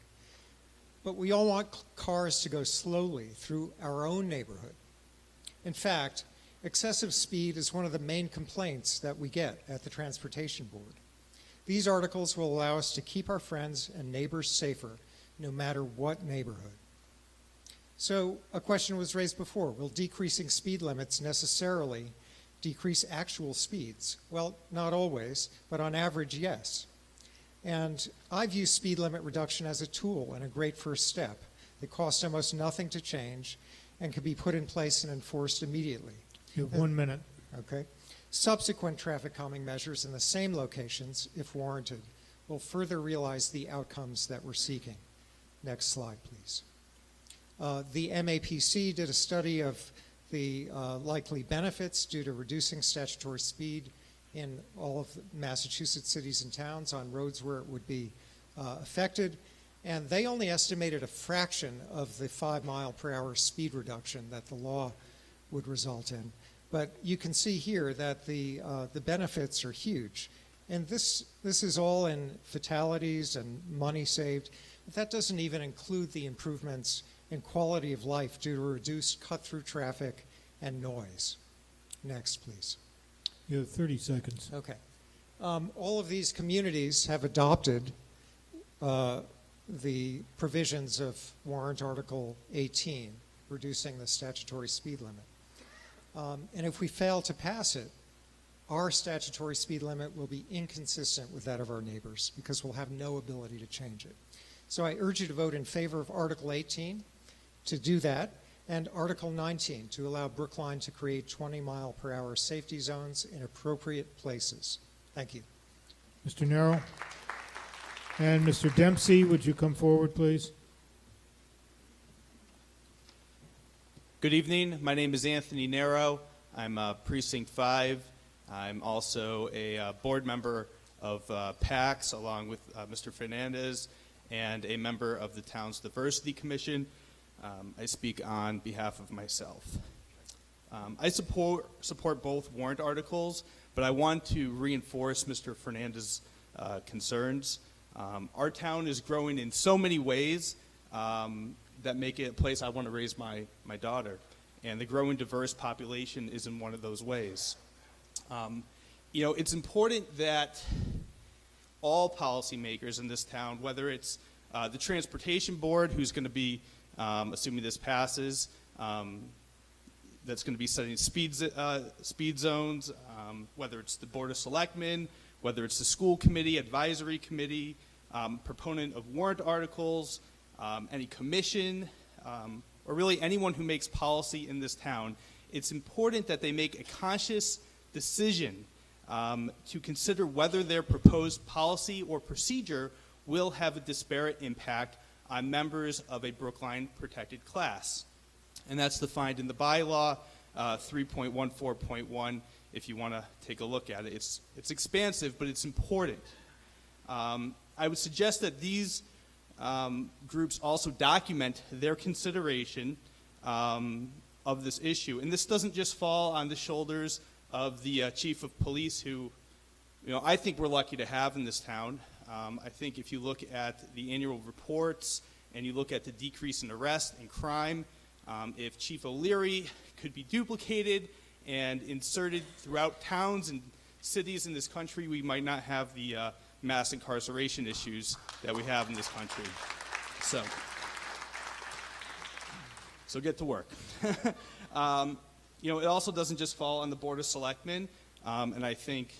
but we all want cars to go slowly through our own neighborhood. In fact, excessive speed is one of the main complaints that we get at the Transportation Board. These articles will allow us to keep our friends and neighbors safer, no matter what neighborhood. So a question was raised before, will decreasing speed limits necessarily decrease actual speeds? Well, not always, but on average, yes. And I view speed limit reduction as a tool and a great first step. It costs almost nothing to change and can be put in place and enforced immediately. You have 1 minute. Okay. Subsequent traffic calming measures in the same locations, if warranted, will further realize the outcomes that we're seeking. Next slide, please. The MAPC did a study of the likely benefits due to reducing statutory speed in all of the Massachusetts cities and towns on roads where it would be affected. And they only estimated a fraction of the 5 mile per hour speed reduction that the law would result in. But you can see here that the benefits are huge. And this is all in fatalities and money saved. But that doesn't even include the improvements in quality of life due to reduced cut-through traffic and noise. Next, please. You have 30 seconds. Okay. All of these communities have adopted the provisions of Warrant Article 18, reducing the statutory speed limit. And if we fail to pass it, our statutory speed limit will be inconsistent with that of our neighbors because we'll have no ability to change it. So I urge you to vote in favor of Article 18 to do that, and Article 19 to allow Brookline to create 20-mile-per-hour safety zones in appropriate places. Thank you. Mr. Nero. And Mr. Dempsey, would you come forward, please? Good evening. My name is Anthony Nero. I'm Precinct 5. I'm also a board member of PAX, along with Mr. Fernandez, and a member of the town's Diversity Commission. I speak on behalf of myself. I support both warrant articles, but I want to reinforce Mr. Fernandez's concerns. Our town is growing in so many ways that make it a place I want to raise my daughter. And the growing diverse population is in one of those ways. It's important that all policymakers in this town, whether it's the Transportation Board, who's going to be, assuming this passes, that's going to be setting speed zones, whether it's the Board of Selectmen, whether it's the School Committee, Advisory Committee, proponent of warrant articles, any commission, or really anyone who makes policy in this town, it's important that they make a conscious decision to consider whether their proposed policy or procedure will have a disparate impact on members of a Brookline protected class. And that's defined in the bylaw 3.14.1 if you want to take a look at it. It's expansive, but it's important. I would suggest that these groups also document their consideration of this issue. And this doesn't just fall on the shoulders of the chief of police, who I think we're lucky to have in this town. I think if you look at the annual reports and you look at the decrease in arrest and crime, if Chief O'Leary could be duplicated and inserted throughout towns and cities in this country, we might not have the mass incarceration issues that we have in this country. So get to work. It also doesn't just fall on the Board of Selectmen, and I think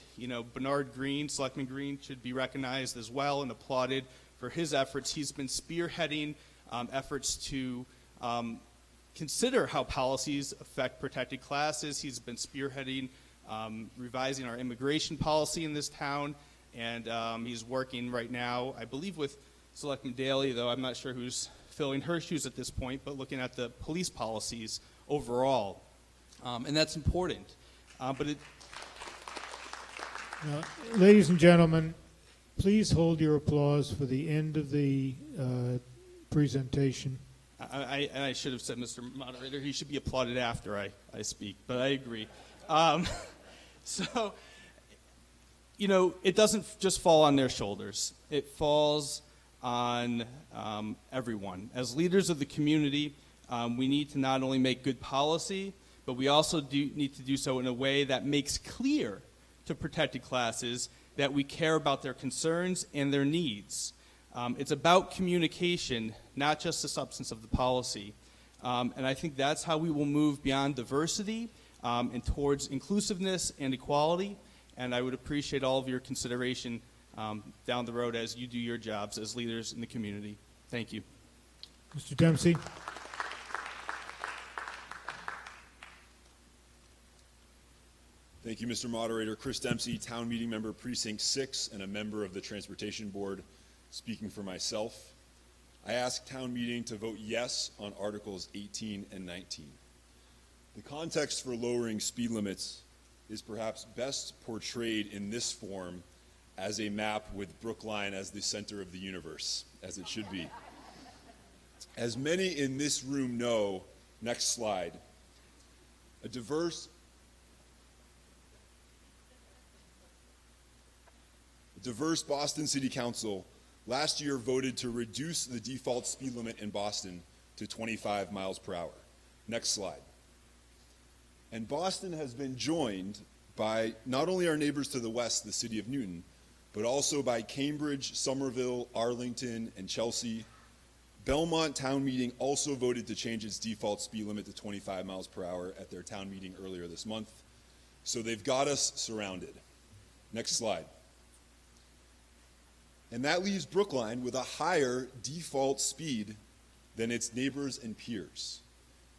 Bernard Green, Selectman Green, should be recognized as well and applauded for his efforts. He's been spearheading efforts to consider how policies affect protected classes. He's been spearheading revising our immigration policy in this town, and he's working right now, I believe, with Selectman Daly, though I'm not sure who's filling her shoes at this point, but looking at the police policies overall. And that's important. Ladies and gentlemen, please hold your applause for the end of the presentation. I should have said, Mr. Moderator, he should be applauded after I speak, but I agree. It doesn't just fall on their shoulders. It falls on everyone. As leaders of the community, we need to not only make good policy, but we also need to do so in a way that makes clear to protected classes that we care about their concerns and their needs. It's about communication, not just the substance of the policy. And I think that's how we will move beyond diversity and towards inclusiveness and equality. And I would appreciate all of your consideration down the road as you do your jobs as leaders in the community. Thank you. Mr. Dempsey. Thank you, Mr. Moderator. Chris Dempsey, Town Meeting Member, Precinct 6, and a member of the Transportation Board, speaking for myself. I ask Town Meeting to vote yes on Articles 18 and 19. The context for lowering speed limits is perhaps best portrayed in this form as a map with Brookline as the center of the universe, as it should be. As many in this room know, next slide, a diverse diverse Boston City Council last year voted to reduce the default speed limit in Boston to 25 miles per hour. Next slide. And Boston has been joined by not only our neighbors to the west, the city of Newton, but also by Cambridge, Somerville, Arlington, and Chelsea. Belmont Town Meeting also voted to change its default speed limit to 25 miles per hour at their town meeting earlier this month. So they've got us surrounded. Next slide. And that leaves Brookline with a higher default speed than its neighbors and peers.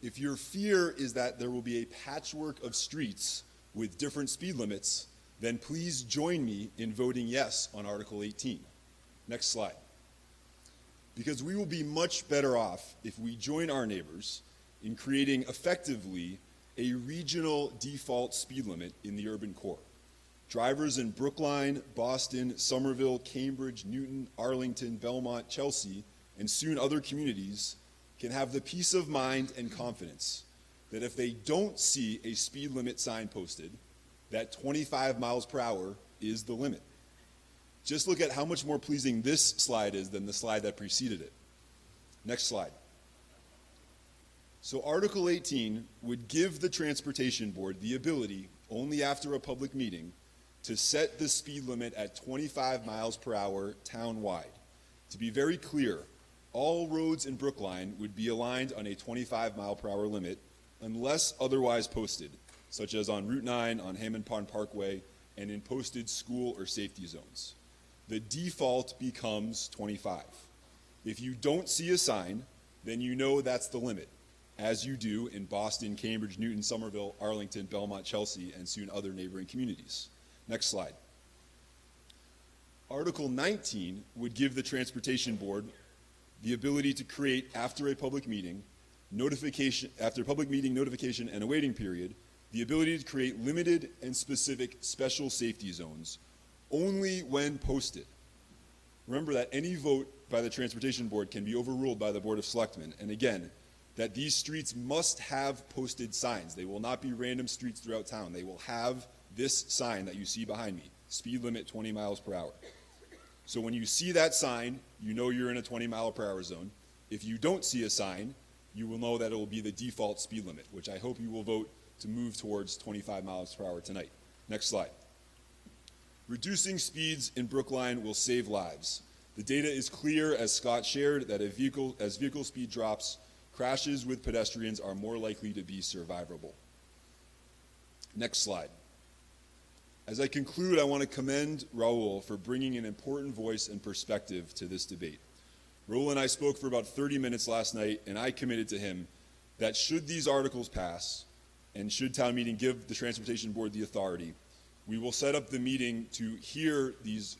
If your fear is that there will be a patchwork of streets with different speed limits, then please join me in voting yes on Article 18. Next slide. Because we will be much better off if we join our neighbors in creating effectively a regional default speed limit in the urban core. Drivers in Brookline, Boston, Somerville, Cambridge, Newton, Arlington, Belmont, Chelsea, and soon other communities can have the peace of mind and confidence that if they don't see a speed limit sign posted, that 25 miles per hour is the limit. Just look at how much more pleasing this slide is than the slide that preceded it. Next slide. So Article 18 would give the Transportation Board the ability, only after a public meeting, to set the speed limit at 25 miles per hour town-wide. To be very clear, all roads in Brookline would be aligned on a 25 mile per hour limit unless otherwise posted, such as on Route 9, on Hammond Pond Parkway, and in posted school or safety zones. The default becomes 25. If you don't see a sign, then you know that's the limit, as you do in Boston, Cambridge, Newton, Somerville, Arlington, Belmont, Chelsea, and soon other neighboring communities. Next slide. Article 19 would give the Transportation Board the ability to create, after a public meeting, notification and a waiting period, the ability to create limited and specific special safety zones only when posted. Remember that any vote by the Transportation Board can be overruled by the Board of Selectmen. And again, that these streets must have posted signs. They will not be random streets throughout town. They will have this sign that you see behind me, speed limit 20 miles per hour. So when you see that sign, you know you're in a 20 mile per hour zone. If you don't see a sign, you will know that it will be the default speed limit, which I hope you will vote to move towards 25 miles per hour tonight. Next slide. Reducing speeds in Brookline will save lives. The data is clear, as Scott shared, that as vehicle speed drops, crashes with pedestrians are more likely to be survivable. Next slide. As I conclude, I want to commend Raul for bringing an important voice and perspective to this debate. Raul and I spoke for about 30 minutes last night, and I committed to him that should these articles pass, and should town meeting give the Transportation Board the authority, we will set up the meeting to hear this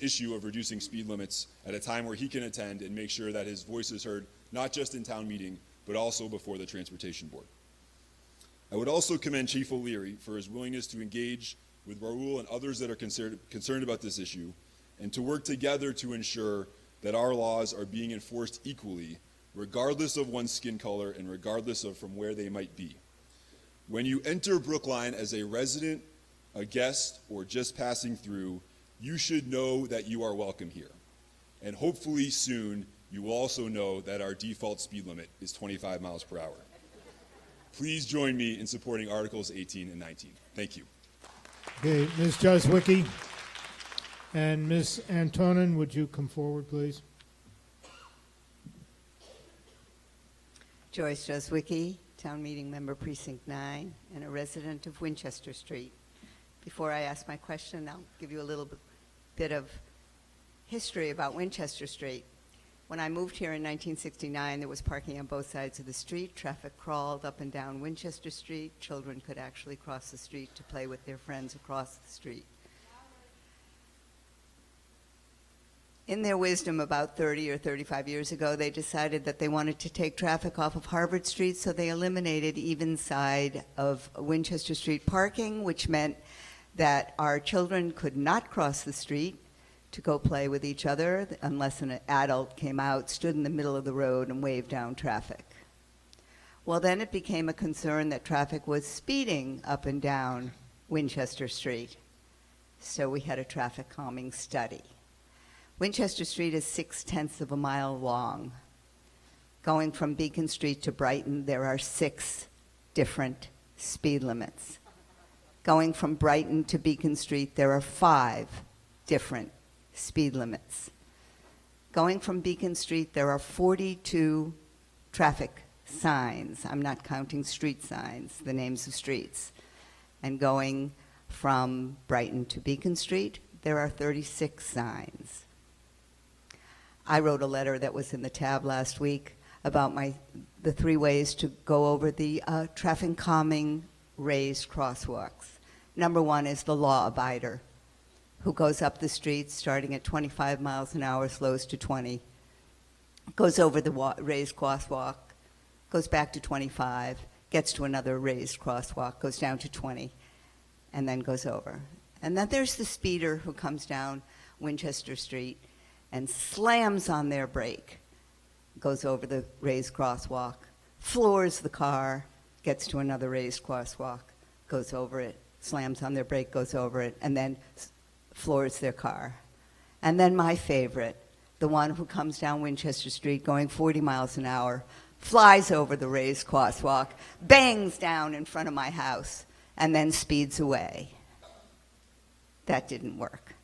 issue of reducing speed limits at a time where he can attend and make sure that his voice is heard, not just in town meeting, but also before the Transportation Board. I would also commend Chief O'Leary for his willingness to engage with Raul and others that are concerned about this issue, and to work together to ensure that our laws are being enforced equally, regardless of one's skin color and regardless of from where they might be. When you enter Brookline as a resident, a guest, or just passing through, you should know that you are welcome here. And hopefully soon, you will also know that our default speed limit is 25 miles per hour. Please join me in supporting Articles 18 and 19. Thank you. Okay, Ms. Joswicki and Ms. Antonin, would you come forward, please? Joyce Joswicki, Town Meeting Member Precinct 9, and a resident of Winchester Street. Before I ask my question, I'll give you a little bit of history about Winchester Street. When I moved here in 1969, there was parking on both sides of the street. Traffic crawled up and down Winchester Street. Children could actually cross the street to play with their friends across the street. In their wisdom, about 30 or 35 years ago, they decided that they wanted to take traffic off of Harvard Street, so they eliminated even side of Winchester Street parking, which meant that our children could not cross the street to go play with each other unless an adult came out, stood in the middle of the road, and waved down traffic. Well, then it became a concern that traffic was speeding up and down Winchester Street. So we had a traffic calming study. Winchester Street is 6/10 of a mile long. Going from Beacon Street to Brighton, there are 6 different speed limits. Going from Brighton to Beacon Street, there are 5 different speed limits. Going from Beacon Street, there are 42 traffic signs. I'm not counting street signs, the names of streets. And going from Brighton to Beacon Street, there are 36 signs. I wrote a letter that was in the tab last week about the 3 ways to go over the traffic calming raised crosswalks. Number 1 is the law abider, who goes up the street starting at 25 miles an hour, slows to 20, goes over the raised crosswalk, goes back to 25, gets to another raised crosswalk, goes down to 20, and then goes over. And then there's the speeder who comes down Winchester Street and slams on their brake, goes over the raised crosswalk, floors the car, gets to another raised crosswalk, goes over it, slams on their brake, goes over it, and then floors their car. And then my favorite, the one who comes down Winchester Street going 40 miles an hour, flies over the raised crosswalk, bangs down in front of my house, and then speeds away. That didn't work.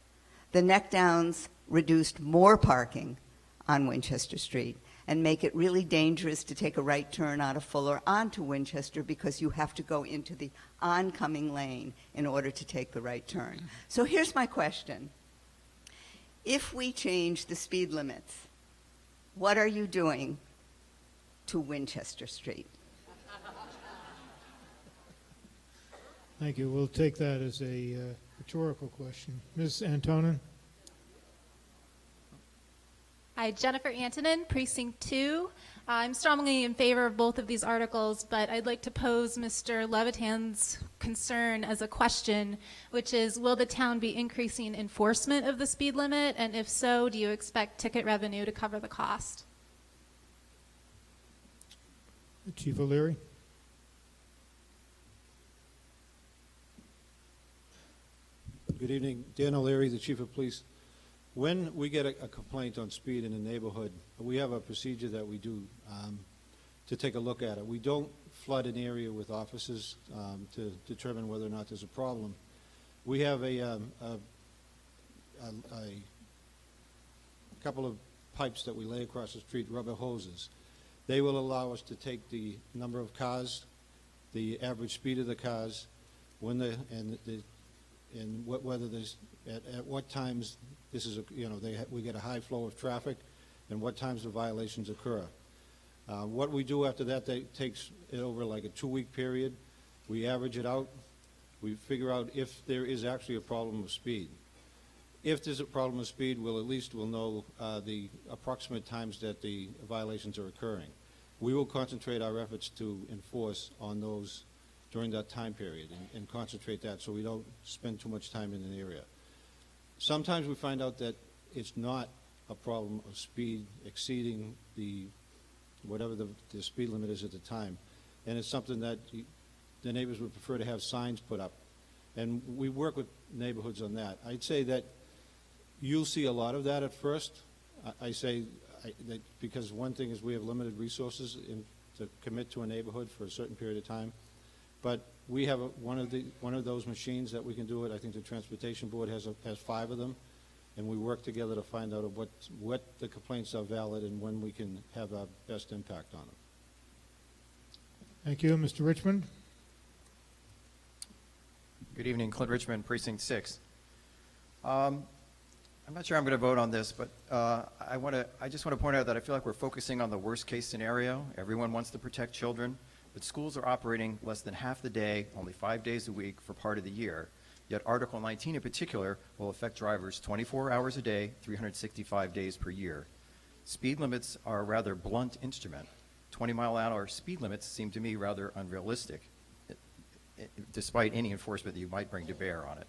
The neck downs reduced more parking on Winchester Street and make it really dangerous to take a right turn out of Fuller onto Winchester because you have to go into the oncoming lane in order to take the right turn. So here's my question. If we change the speed limits, what are you doing to Winchester Street? Thank you. We'll take that as a rhetorical question. Ms. Antonin? Hi, Jennifer Antonin, Precinct 2. I'm strongly in favor of both of these articles, but I'd like to pose Mr. Levitan's concern as a question, which is, will the town be increasing enforcement of the speed limit? And if so, do you expect ticket revenue to cover the cost? Chief O'Leary? Good evening. Dan O'Leary, the Chief of Police. When we get a complaint on speed in a neighborhood, we have a procedure that we do to take a look at it. We don't flood an area with officers to determine whether or not there's a problem. We have a couple of pipes that we lay across the street, rubber hoses. They will allow us to take the number of cars, the average speed of the cars, whether there's at what times this is we get a high flow of traffic, and what times the violations occur. What we do after that takes it over like a 2-week period. We average it out. We figure out if there is actually a problem of speed. If there's a problem of speed, we'll know the approximate times that the violations are occurring. We will concentrate our efforts to enforce on those during that time period and concentrate that so we don't spend too much time in an area. Sometimes we find out that it's not a problem of speed exceeding whatever the speed limit is at the time, and it's something that the neighbors would prefer to have signs put up, and we work with neighborhoods on that. I'd say that you'll see a lot of that at first. I say that because one thing is we have limited resources to commit to a neighborhood for a certain period of time, but we have one of those machines that we can do it. I think the Transportation Board has 5 of them, and we work together to find out what the complaints are valid and when we can have our best impact on them. Thank you. Mr. Richmond? Good evening. Clint Richmond, Precinct 6. I'm not sure I'm going to vote on this, but I just want to point out that I feel like we're focusing on the worst case scenario. Everyone wants to protect children, but schools are operating less than half the day, only 5 days a week for part of the year. Yet Article 19 in particular will affect drivers 24 hours a day, 365 days per year. Speed limits are a rather blunt instrument. 20-mile-an-hour speed limits seem to me rather unrealistic, despite any enforcement that you might bring to bear on it.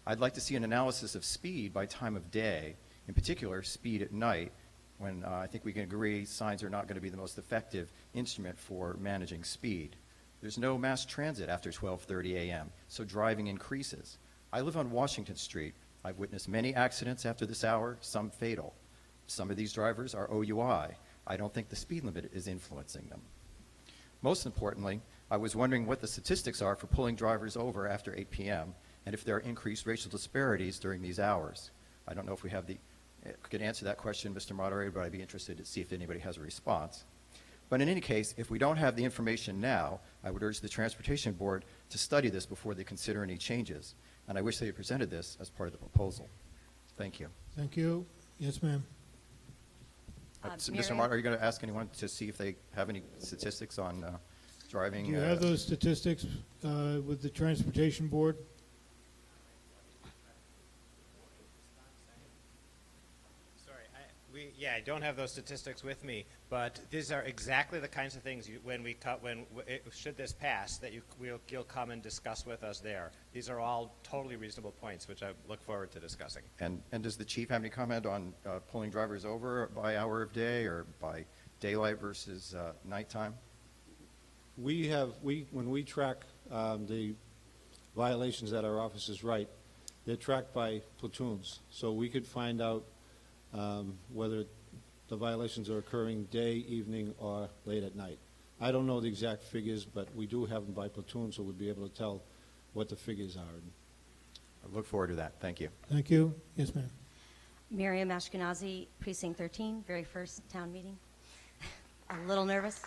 I'd like to see an analysis of speed by time of day, in particular speed at night, when I think we can agree signs are not going to be the most effective instrument for managing speed. There's no mass transit after 12:30 a.m., so driving increases. I live on Washington Street. I've witnessed many accidents after this hour, some fatal. Some of these drivers are OUI. I don't think the speed limit is influencing them. Most importantly, I was wondering what the statistics are for pulling drivers over after 8 p.m. and if there are increased racial disparities during these hours. I don't know if we have could answer that question, Mr. Moderator, but I'd be interested to see if anybody has a response. But in any case, if we don't have the information now, I would urge the Transportation Board to study this before they consider any changes. And I wish they had presented this as part of the proposal. Thank you. Thank you. Yes, ma'am. So, Mr. Martin, are you going to ask anyone to see if they have any statistics on driving? Do you have those statistics with the Transportation Board? Yeah, I don't have those statistics with me, but these are exactly the kinds of things should this pass that you'll come and discuss with us there. These are all totally reasonable points, which I look forward to discussing. And does the chief have any comment on pulling drivers over by hour of day or by daylight versus nighttime? When we track the violations that our officers write, they're tracked by platoons, so we could find out whether the violations are occurring day, evening, or late at night. I don't know the exact figures, but we do have them by platoon, so we'll be able to tell what the figures are. I look forward to that. Thank you. Thank you. Yes, ma'am. Miriam Ashkenazi, Precinct 13, very first town meeting. A little nervous.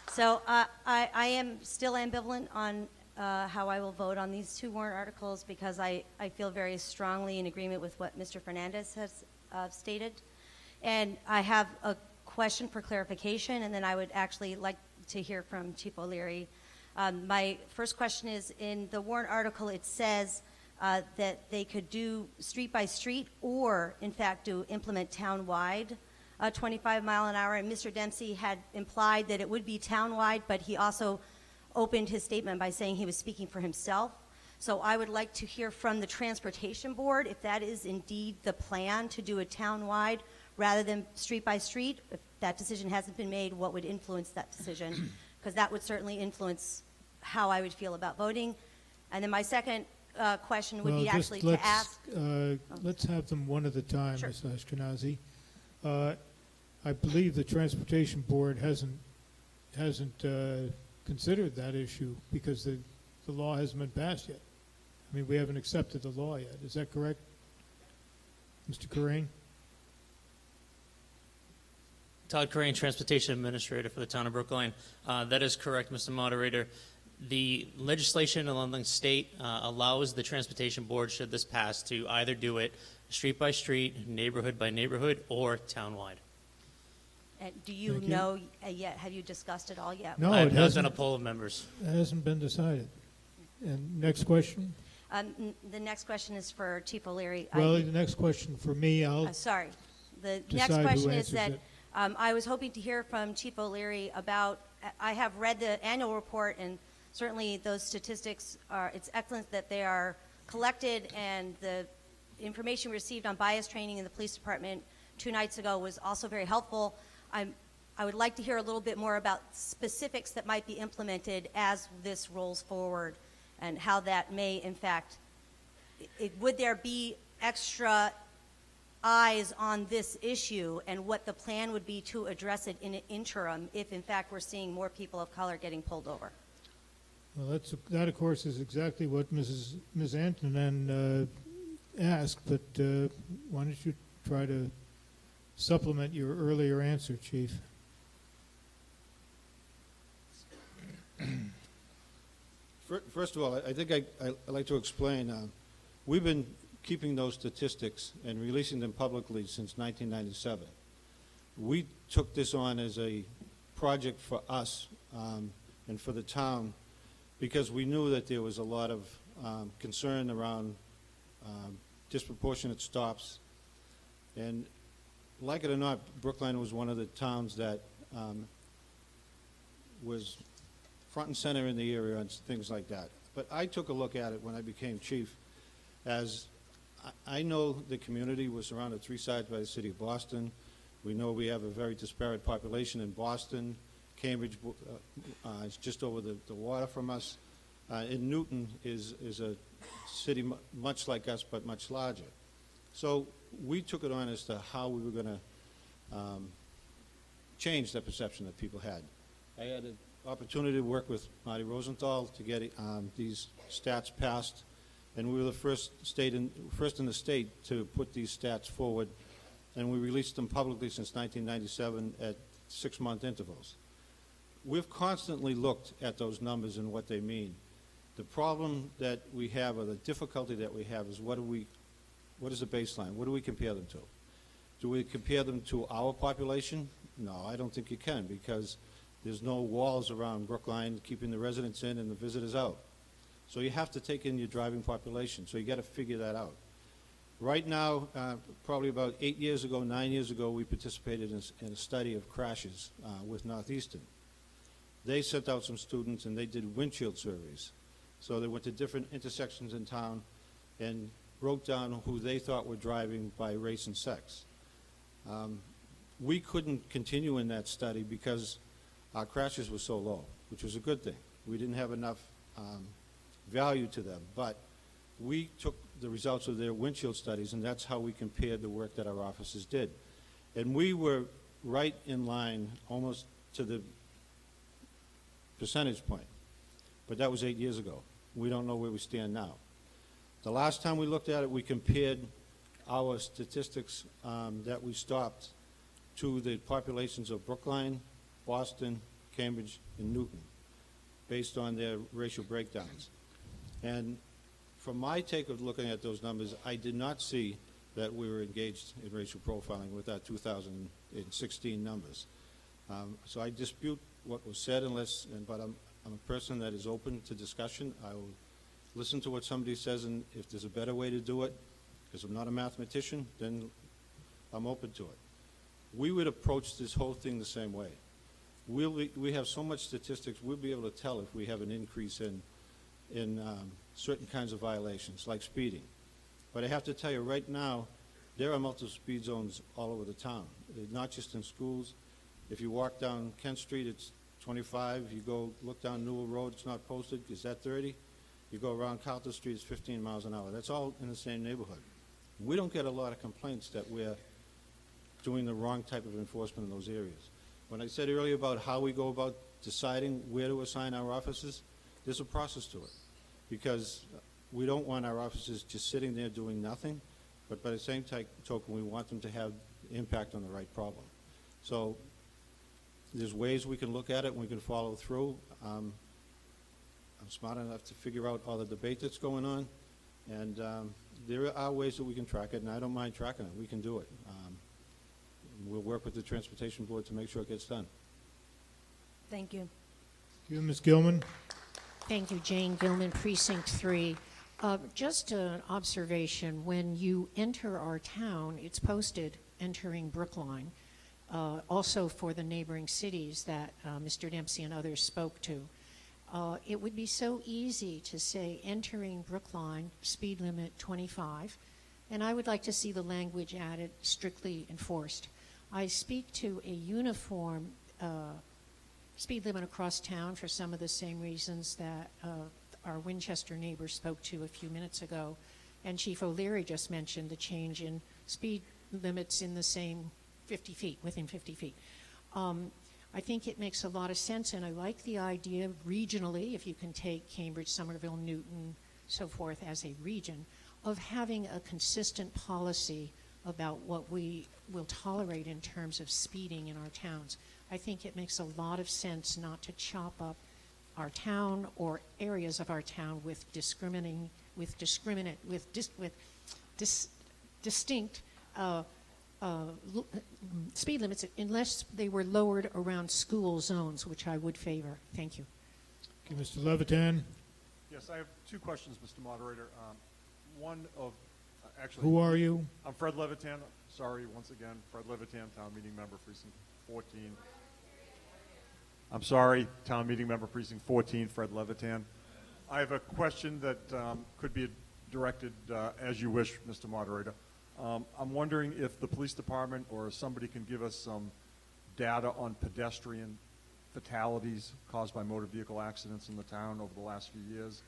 So I am still ambivalent on how I will vote on these two warrant articles because I feel very strongly in agreement with what Mr. Fernandez has stated. And I have a question for clarification, and then I would actually like to hear from Chief O'Leary. My first question is, in the warrant article it says that they could do street by street or, in fact, implement town-wide 25 mile an hour, and Mr. Dempsey had implied that it would be town-wide, but he also opened his statement by saying he was speaking for himself. So I would like to hear from the Transportation Board if that is indeed the plan to do a town-wide rather than street by street. If that decision hasn't been made, what would influence that decision? Because that would certainly influence how I would feel about voting. And then my second question would be actually to ask. Let's have them one at a time, Sure. Ms. Ashkenazi. I believe the Transportation Board hasn't considered that issue because the law hasn't been passed yet. I mean, we haven't accepted the law yet. Is that correct, Mr. Corain? Todd Corain, Transportation Administrator for the town of Brookline. That is correct, Mr. Moderator. The legislation along the state allows the Transportation Board, should this pass, to either do it street by street, neighborhood by neighborhood, or townwide. Do you know yet? Have you discussed it all yet? No, I have it not hasn't. done a poll of members. It hasn't been decided. And next question? The next question is for Chief O'Leary. Well, the next question for me, I'll sorry. The decide next who question is answers that it. I was hoping to hear from Chief O'Leary about, I have read the annual report, and certainly those statistics it's excellent that they are collected, and the information received on bias training in the police department 2 nights ago was also very helpful. I would like to hear a little bit more about specifics that might be implemented as this rolls forward and how that may, in fact, would there be extra eyes on this issue and what the plan would be to address it in an interim if, in fact, we're seeing more people of color getting pulled over? Well, that, of course, is exactly what Ms. Antonin asked, but why don't you try to supplement your earlier answer, Chief? First of all, I think I'd like to explain. We've been keeping those statistics and releasing them publicly since 1997. We took this on as a project for us and for the town because we knew that there was a lot of concern around disproportionate stops. And like it or not, Brookline was one of the towns that was front and center in the area and things like that. But I took a look at it when I became chief as I know the community was surrounded 3 sides by the city of Boston. We know we have a very disparate population in Boston. Cambridge is just over the water from us. And Newton is a city much like us, but much larger. So we took it on as to how we were going to change the perception that people had. I had an opportunity to work with Marty Rosenthal to get these stats passed, and we were the first in the state to put these stats forward, and we released them publicly since 1997 at 6-month intervals. We've constantly looked at those numbers and what they mean. The problem that we have, or the difficulty that we have, is what is the baseline? What do we compare them to? Do we compare them to our population? No, I don't think you can, because there's no walls around Brookline keeping the residents in and the visitors out. So you have to take in your driving population, so you got to figure that out. Right now, probably about 8 years ago, 9 years ago, we participated in a study of crashes with Northeastern. They sent out some students and they did windshield surveys. So they went to different intersections in town and wrote down who they thought were driving by race and sex. We couldn't continue in that study because our crashes were so low, which was a good thing. We didn't have enough value to them, but we took the results of their windshield studies, and that's how we compared the work that our officers did. And we were right in line almost to the percentage point. But that was 8 years ago. We don't know where we stand now. The last time we looked at it, we compared our statistics that we stopped to the populations of Brookline, Boston, Cambridge, and Newton, based on their racial breakdowns. And from my take of looking at those numbers, I did not see that we were engaged in racial profiling with our 2016 numbers. So I dispute what was said, but I'm a person that is open to discussion. I will listen to what somebody says, and if there's a better way to do it, because I'm not a mathematician, then I'm open to it. We would approach this whole thing the same way. We have so much statistics, we'll be able to tell if we have an increase in certain kinds of violations, like speeding. But I have to tell you, right now, there are multiple speed zones all over the town, not just in schools. If you walk down Kent Street, it's 25. You go look down Newell Road, it's not posted. Is that 30? You go around Carter Street, it's 15 miles an hour. That's all in the same neighborhood. We don't get a lot of complaints that we're doing the wrong type of enforcement in those areas. When I said earlier about how we go about deciding where to assign our officers, there's a process to it, because we don't want our officers just sitting there doing nothing, but by the same token, we want them to have impact on the right problem. So there's ways we can look at it and we can follow through. I'm smart enough to figure out all the debate that's going on, and there are ways that we can track it, and I don't mind tracking it. We can do it. We'll work with the Transportation Board to make sure it gets done. Thank you. You, Ms. Gilman? Thank you, Jane Gilman, Precinct 3. Just an observation, when you enter our town, it's posted entering Brookline, also for the neighboring cities that Mr. Dempsey and others spoke to. It would be so easy to say entering Brookline, speed limit 25, and I would like to see the language added, strictly enforced. I speak to a uniform speed limit across town for some of the same reasons that our Winchester neighbor spoke to a few minutes ago, and Chief O'Leary just mentioned the change in speed limits in the same 50 feet, within 50 feet. I think it makes a lot of sense, and I like the idea regionally, if you can take Cambridge, Somerville, Newton, so forth as a region, of having a consistent policy about what we will tolerate in terms of speeding in our towns. I think it makes a lot of sense not to chop up our town or areas of our town with distinct speed limits unless they were lowered around school zones, which I would favor. Thank you. Okay, Mr. Levitan? Yes, I have two questions, Mr. Moderator. One of, actually... Who are you? I'm Fred Levitan. Sorry, once again, Fred Levitan, Town Meeting Member, Precinct 14. I'm sorry, Town Meeting Member, Precinct 14, Fred Levitan. I have a question that could be directed as you wish, Mr. Moderator. I'm wondering if the police department or somebody can give us some data on pedestrian fatalities caused by motor vehicle accidents in the town over the last few years.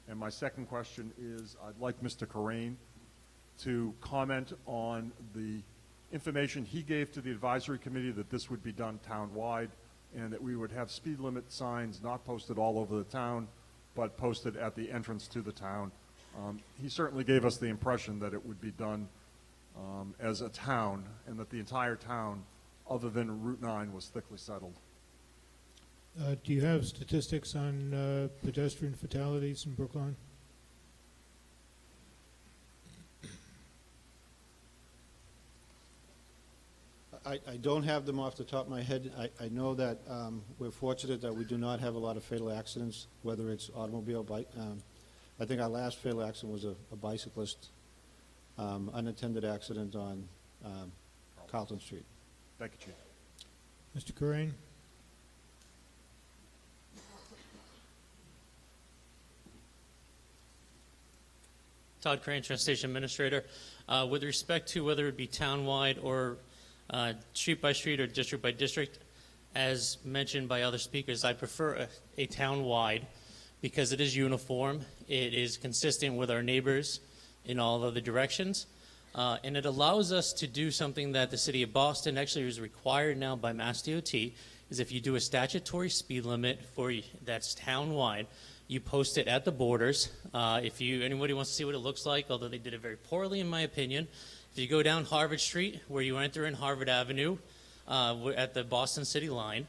And my second question is, I'd like Mr. Corain to comment on the information he gave to the advisory committee that this would be done town-wide and that we would have speed limit signs not posted all over the town, but posted at the entrance to the town. He certainly gave us the impression that it would be done as a town, and that the entire town, other than Route 9, was thickly settled. Do you have statistics on pedestrian fatalities in Brookline? I don't have them off the top of my head. I know that we're fortunate that we do not have a lot of fatal accidents, whether it's automobile, bike. I think our last fatal accident was a bicyclist unattended accident on Carlton Street. Thank you, Chief. Mr. Corain? Todd Crane, Transportation Administrator. With respect to whether it be town-wide or street by street or district by district, as mentioned by other speakers, I prefer a town-wide because it is uniform, it is consistent with our neighbors in all other directions, and it allows us to do something that the City of Boston actually is required now by Mass DOT, is if you do a statutory speed limit that's town-wide, you post it at the borders. If anybody wants to see what it looks like, although they did it very poorly in my opinion, if you go down Harvard Street, where you enter in Harvard Avenue at the Boston City line,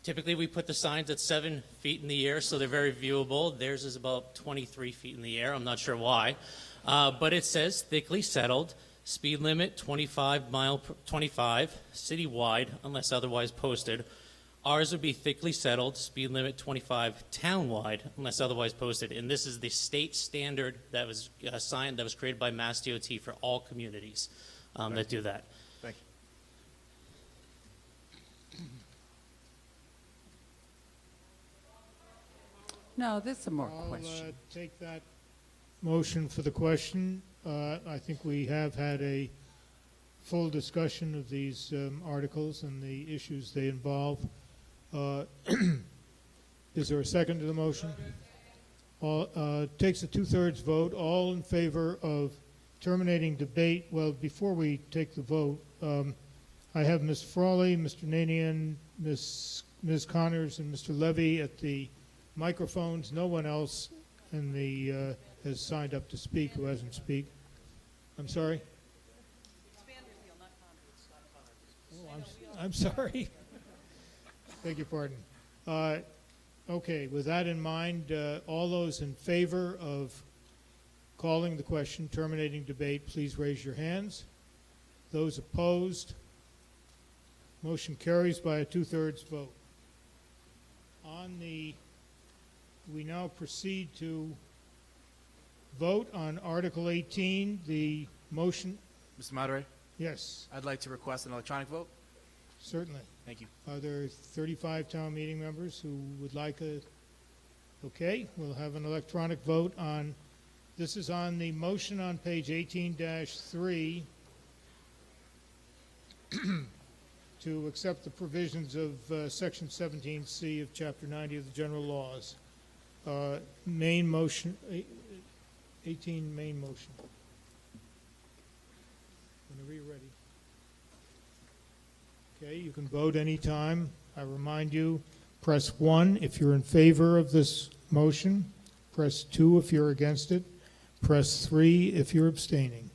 typically we put the signs at 7 feet in the air, so they're very viewable. Theirs is about 23 feet in the air. I'm not sure why. But it says thickly settled, speed limit 25 citywide, unless otherwise posted. Ours would be thickly settled, speed limit 25 townwide, unless otherwise posted. And this is the state standard that was signed, that was created by Mass DOT for all communities that do that. Thank you. No, there's some more I'll questions. take that motion for the question. I think we have had a full discussion of these articles and the issues they involve. Is there a second to the motion? Takes a 2/3 vote. All in favor of terminating debate. Well, before we take the vote, I have Ms. Frawley, Mr. Nanian, Ms. Connors, and Mr. Levy at the microphones. No one else in the has signed up to speak who hasn't speak. I'm sorry? Oh, I'm sorry. Beg your pardon. Okay, with that in mind, all those in favor of calling the question, terminating debate, please raise your hands. Those opposed, motion carries by a 2/3 vote. We now proceed to vote on Article 18, the motion. Mr. Moderator? Yes. I'd like to request an electronic vote. Certainly. Thank you. Are there 35 town meeting members who would like okay, we'll have an electronic vote on, this is on the motion on page 18-3 to accept the provisions of Section 17C of Chapter 90 of the General Laws. Main motion, 18 main motion. Whenever you're ready. Okay, you can vote anytime. I remind you, press 1 if you're in favor of this motion. Press 2 if you're against it. Press 3 if you're abstaining.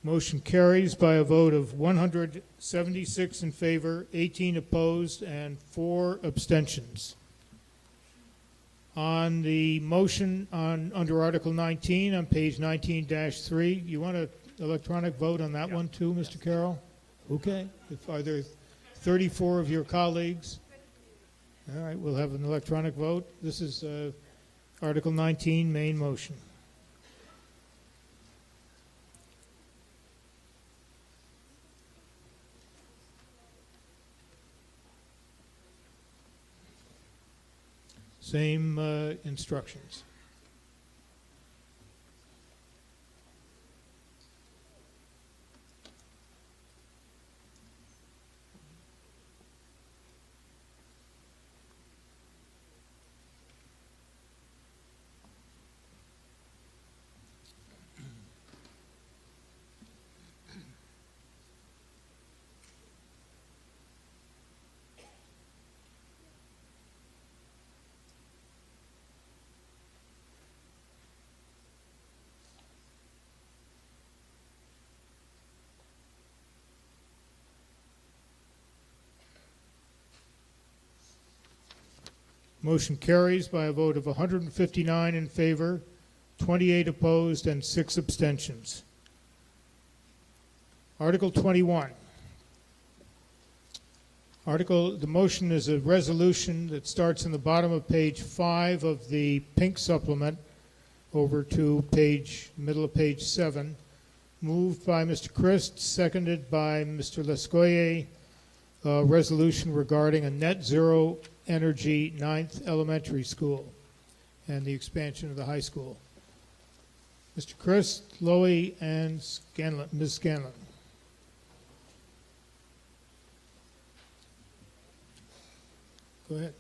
Motion carries by a vote of 176 in favor, 18 opposed, and 4 abstentions. On the motion under Article 19 on page 19-3, you want an electronic vote on that one too, Mr. Carroll? Okay. Are there 34 of your colleagues? All right, we'll have an electronic vote. This is Article 19, main motion. Same instructions. Motion carries by a vote of 159 in favor, 28 opposed, and 6 abstentions. Article 21. The motion is a resolution that starts in the bottom of page 5 of the pink supplement over to middle of page 7. Moved by Mr. Christ, seconded by Mr. Lescoyer. Resolution regarding a net zero energy 9th elementary school and the expansion of the high school. Mr. Christ, Lowy, and Ms. Scanlon. Go ahead.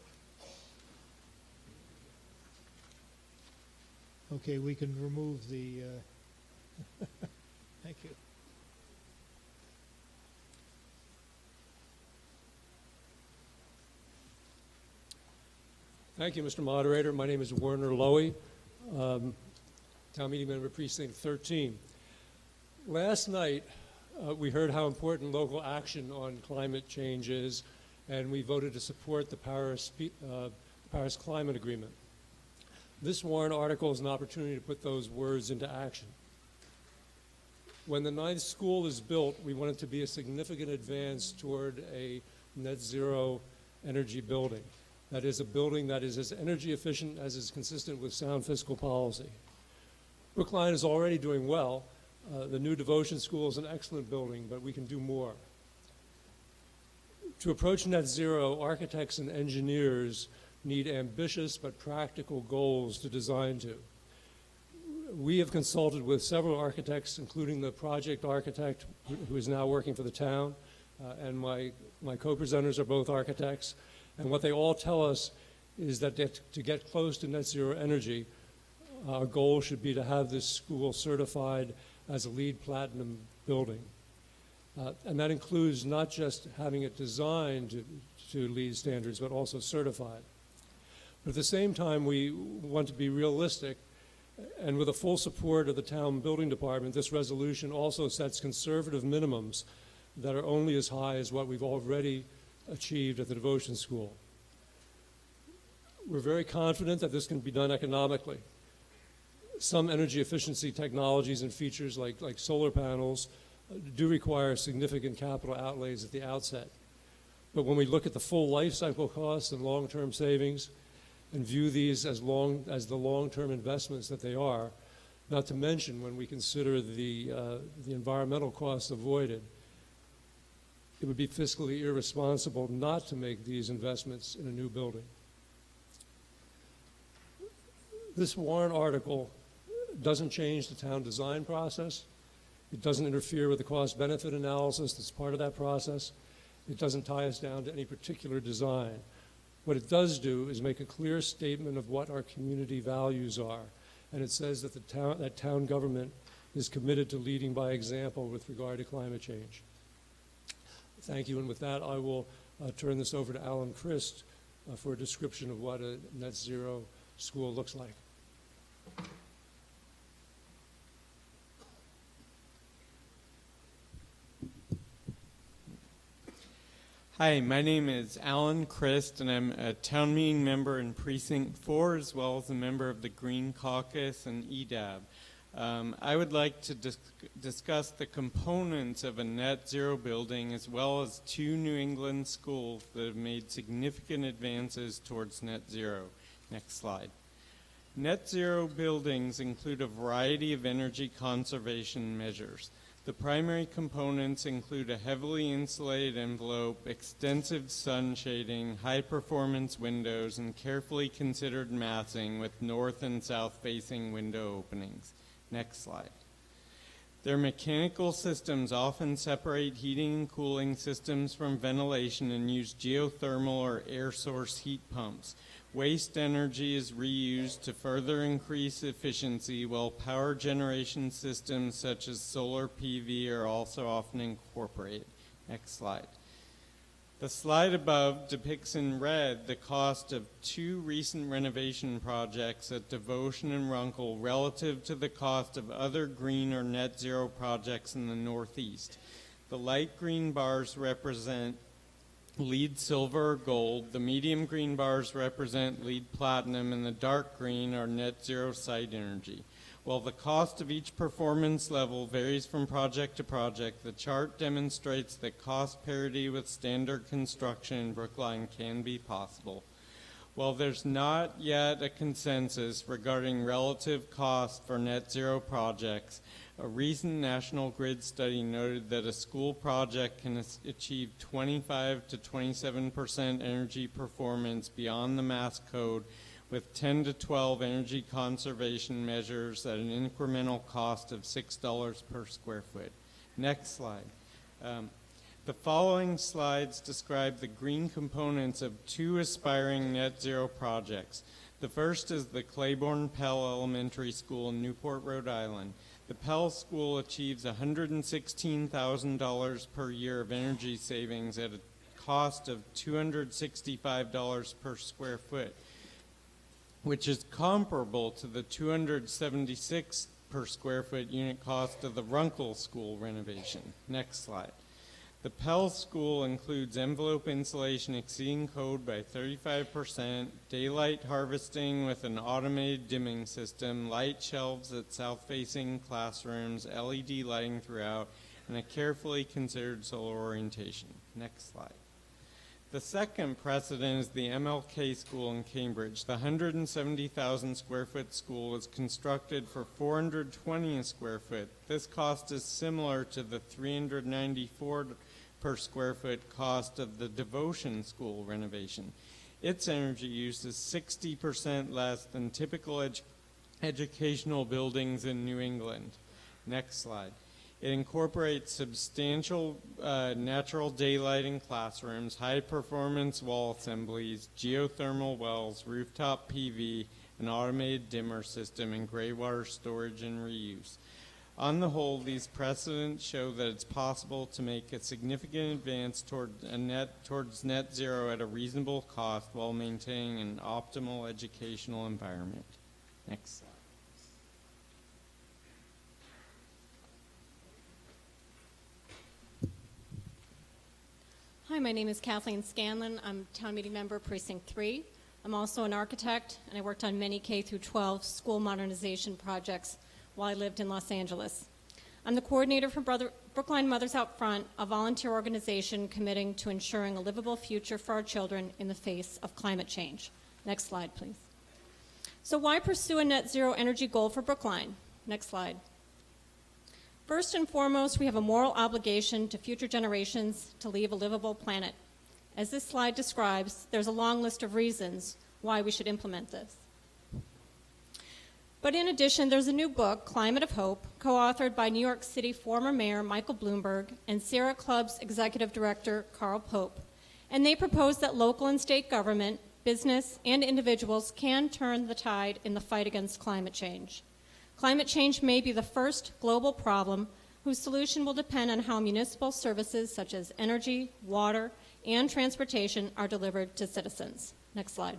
Okay, we can remove the... Thank you. Thank you, Mr. Moderator. My name is Werner Lowy, Town Meeting Member Precinct 13. Last night, we heard how important local action on climate change is, and we voted to support the Paris Climate Agreement. This warrant article is an opportunity to put those words into action. When the 9th school is built, we want it to be a significant advance toward a net zero energy building. That is a building that is as energy efficient as is consistent with sound fiscal policy. Brookline is already doing well. The new devotion school is an excellent building, but we can do more. To approach net zero, architects and engineers need ambitious but practical goals to design to. We have consulted with several architects, including the project architect who is now working for the town, and my co-presenters are both architects. And what they all tell us is that to get close to net zero energy, our goal should be to have this school certified as a LEED Platinum building. And that includes not just having it designed to LEED standards, but also certified. But at the same time, we want to be realistic, and with the full support of the town building department, this resolution also sets conservative minimums that are only as high as what we've already achieved at the devotion school. We're very confident that this can be done economically. Some energy efficiency technologies and features like solar panels do require significant capital outlays at the outset. But when we look at the full life cycle costs and long-term savings and view these as the long-term investments that they are, not to mention when we consider the environmental costs avoided, it would be fiscally irresponsible not to make these investments in a new building. This warrant article doesn't change the town design process. It doesn't interfere with the cost-benefit analysis that's part of that process. It doesn't tie us down to any particular design. What it does do is make a clear statement of what our community values are. And it says that that town government is committed to leading by example with regard to climate change. Thank you, and with that, I will turn this over to Alan Christ for a description of what a net zero school looks like. Hi, my name is Alan Christ, and I'm a town meeting member in Precinct 4, as well as a member of the Green Caucus and EDAB. I would like to discuss the components of a net zero building as well as 2 New England schools that have made significant advances towards net zero. Next slide. Net zero buildings include a variety of energy conservation measures. The primary components include a heavily insulated envelope, extensive sun shading, high-performance windows, and carefully considered massing with north and south-facing window openings. Next slide. Their mechanical systems often separate heating and cooling systems from ventilation and use geothermal or air source heat pumps. Waste energy is reused to further increase efficiency, while power generation systems such as solar PV are also often incorporated. Next slide. The slide above depicts in red the cost of 2 recent renovation projects at Devotion and Runkle relative to the cost of other green or net zero projects in the Northeast. The light green bars represent LEED silver or gold, the medium green bars represent LEED platinum, and the dark green are net zero site energy. While the cost of each performance level varies from project to project, the chart demonstrates that cost parity with standard construction in Brookline can be possible. While there's not yet a consensus regarding relative cost for net zero projects, a recent National Grid study noted that a school project can achieve 25 to 27% energy performance beyond the mass code with 10 to 12 energy conservation measures at an incremental cost of $6 per square foot. Next slide. The following slides describe the green components of 2 aspiring net zero projects. The first is the Claiborne Pell Elementary School in Newport, Rhode Island. The Pell School achieves $116,000 per year of energy savings at a cost of $265 per square foot, which is comparable to the $276 per square foot unit cost of the Runkle School renovation. Next slide. The Pell School includes envelope insulation exceeding code by 35%, daylight harvesting with an automated dimming system, light shelves at south-facing classrooms, LED lighting throughout, and a carefully considered solar orientation. Next slide. The second precedent is the MLK School in Cambridge. The 170,000 square foot school was constructed for $420 a square foot. This cost is similar to the $394 per square foot cost of the Devotion School renovation. Its energy use is 60% less than typical educational buildings in New England. Next slide. It incorporates substantial natural daylight in classrooms, high-performance wall assemblies, geothermal wells, rooftop PV, an automated dimmer system, and gray water storage and reuse. On the whole, these precedents show that it's possible to make a significant advance towards net zero at a reasonable cost while maintaining an optimal educational environment. Next slide. Hi, my name is Kathleen Scanlon. I'm town meeting member, Precinct 3. I'm also an architect, and I worked on many K-12 school modernization projects while I lived in Los Angeles. I'm the coordinator for Brookline Mothers Out Front, a volunteer organization committing to ensuring a livable future for our children in the face of climate change. Next slide, please. So why pursue a net zero energy goal for Brookline? Next slide. First and foremost, we have a moral obligation to future generations to leave a livable planet. As this slide describes, there's a long list of reasons why we should implement this. But in addition, there's a new book, Climate of Hope, co-authored by New York City former Mayor Michael Bloomberg and Sierra Club's Executive Director Carl Pope. And they propose that local and state government, business, and individuals can turn the tide in the fight against climate change. Climate change may be the first global problem whose solution will depend on how municipal services such as energy, water, and transportation are delivered to citizens. Next slide.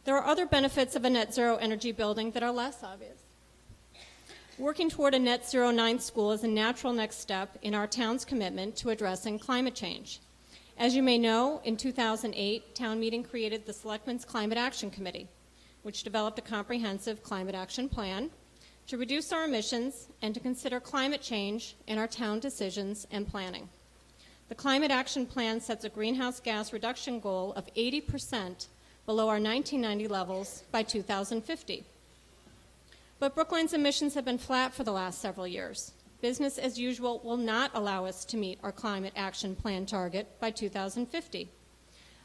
There are other benefits of a net zero energy building that are less obvious. Working toward a net zero 9th school is a natural next step in our town's commitment to addressing climate change. As you may know, in 2008, town meeting created the Selectmen's Climate Action Committee, which developed a comprehensive climate action plan to reduce our emissions and to consider climate change in our town decisions and planning. The Climate Action Plan sets a greenhouse gas reduction goal of 80% below our 1990 levels by 2050. But Brookline's emissions have been flat for the last several years. Business as usual will not allow us to meet our Climate Action Plan target by 2050.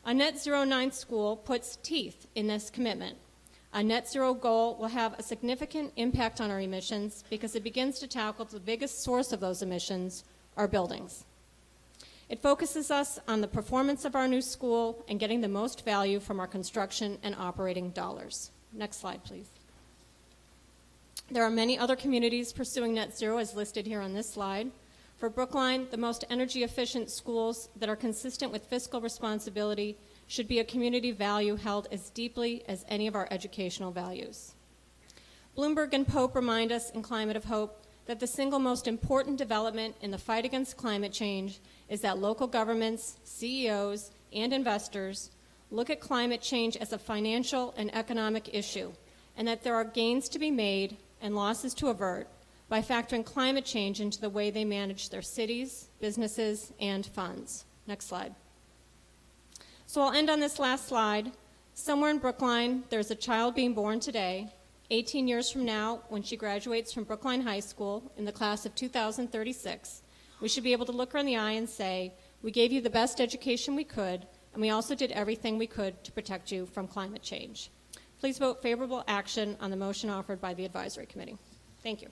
A Net Zero 9 school puts teeth in this commitment. A net zero goal will have a significant impact on our emissions because it begins to tackle the biggest source of those emissions, our buildings. It focuses us on the performance of our new school and getting the most value from our construction and operating dollars. Next slide, please. There are many other communities pursuing net zero as listed here on this slide. For Brookline, the most energy efficient schools that are consistent with fiscal responsibility should be a community value held as deeply as any of our educational values. Bloomberg and Pope remind us in Climate of Hope that the single most important development in the fight against climate change is that local governments, CEOs, and investors look at climate change as a financial and economic issue, and that there are gains to be made and losses to avert by factoring climate change into the way they manage their cities, businesses, and funds. Next slide. So I'll end on this last slide. Somewhere in Brookline, there's a child being born today. 18 years from now, when she graduates from Brookline High School in the class of 2036, we should be able to look her in the eye and say, we gave you the best education we could, and we also did everything we could to protect you from climate change. Please vote favorable action on the motion offered by the Advisory Committee. Thank you.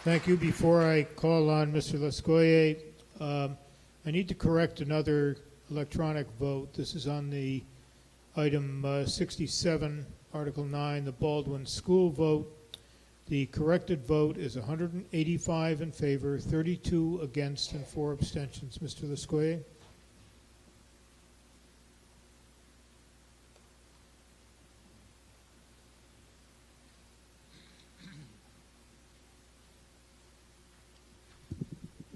Thank you. Before I call on Mr. Lescoyer, I need to correct another electronic vote. This is on the item 67, Article 9, the Baldwin School vote. The corrected vote is 185 in favor, 32 against, and 4 abstentions. Mr. Lescoyer?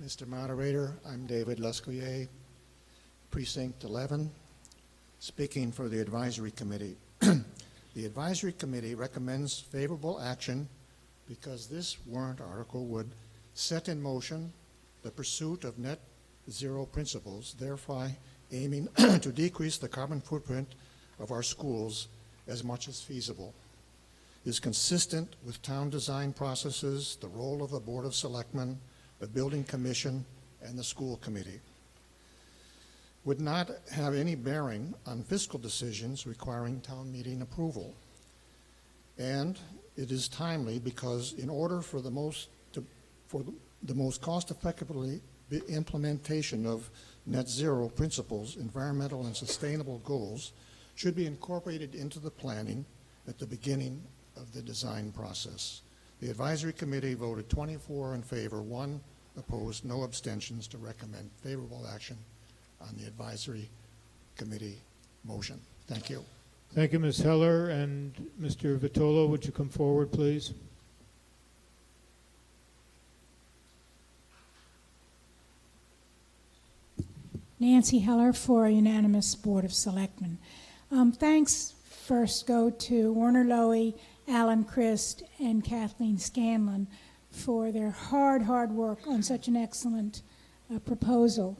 Mr. Moderator, I'm David Lescoyer, Precinct 11, speaking for the Advisory Committee. The Advisory Committee recommends favorable action because this warrant article would set in motion the pursuit of net zero principles, thereby aiming to decrease the carbon footprint of our schools as much as feasible. It is consistent with town design processes, the role of the Board of Selectmen, the Building Commission, and the School Committee. Would not have any bearing on fiscal decisions requiring town meeting approval. And it is timely because in order for the most cost-effectively implementation of net zero principles, environmental and sustainable goals should be incorporated into the planning at the beginning of the design process. The Advisory Committee voted 24 in favor, 1 opposed, no abstentions to recommend favorable action on the Advisory Committee motion. Thank you. Thank you, Ms. Heller. And Mr. Vitolo, would you come forward, please? Nancy Heller for a unanimous Board of Selectmen. Thanks first go to Warner Lowy, Alan Christ, and Kathleen Scanlon for their hard work on such an excellent proposal.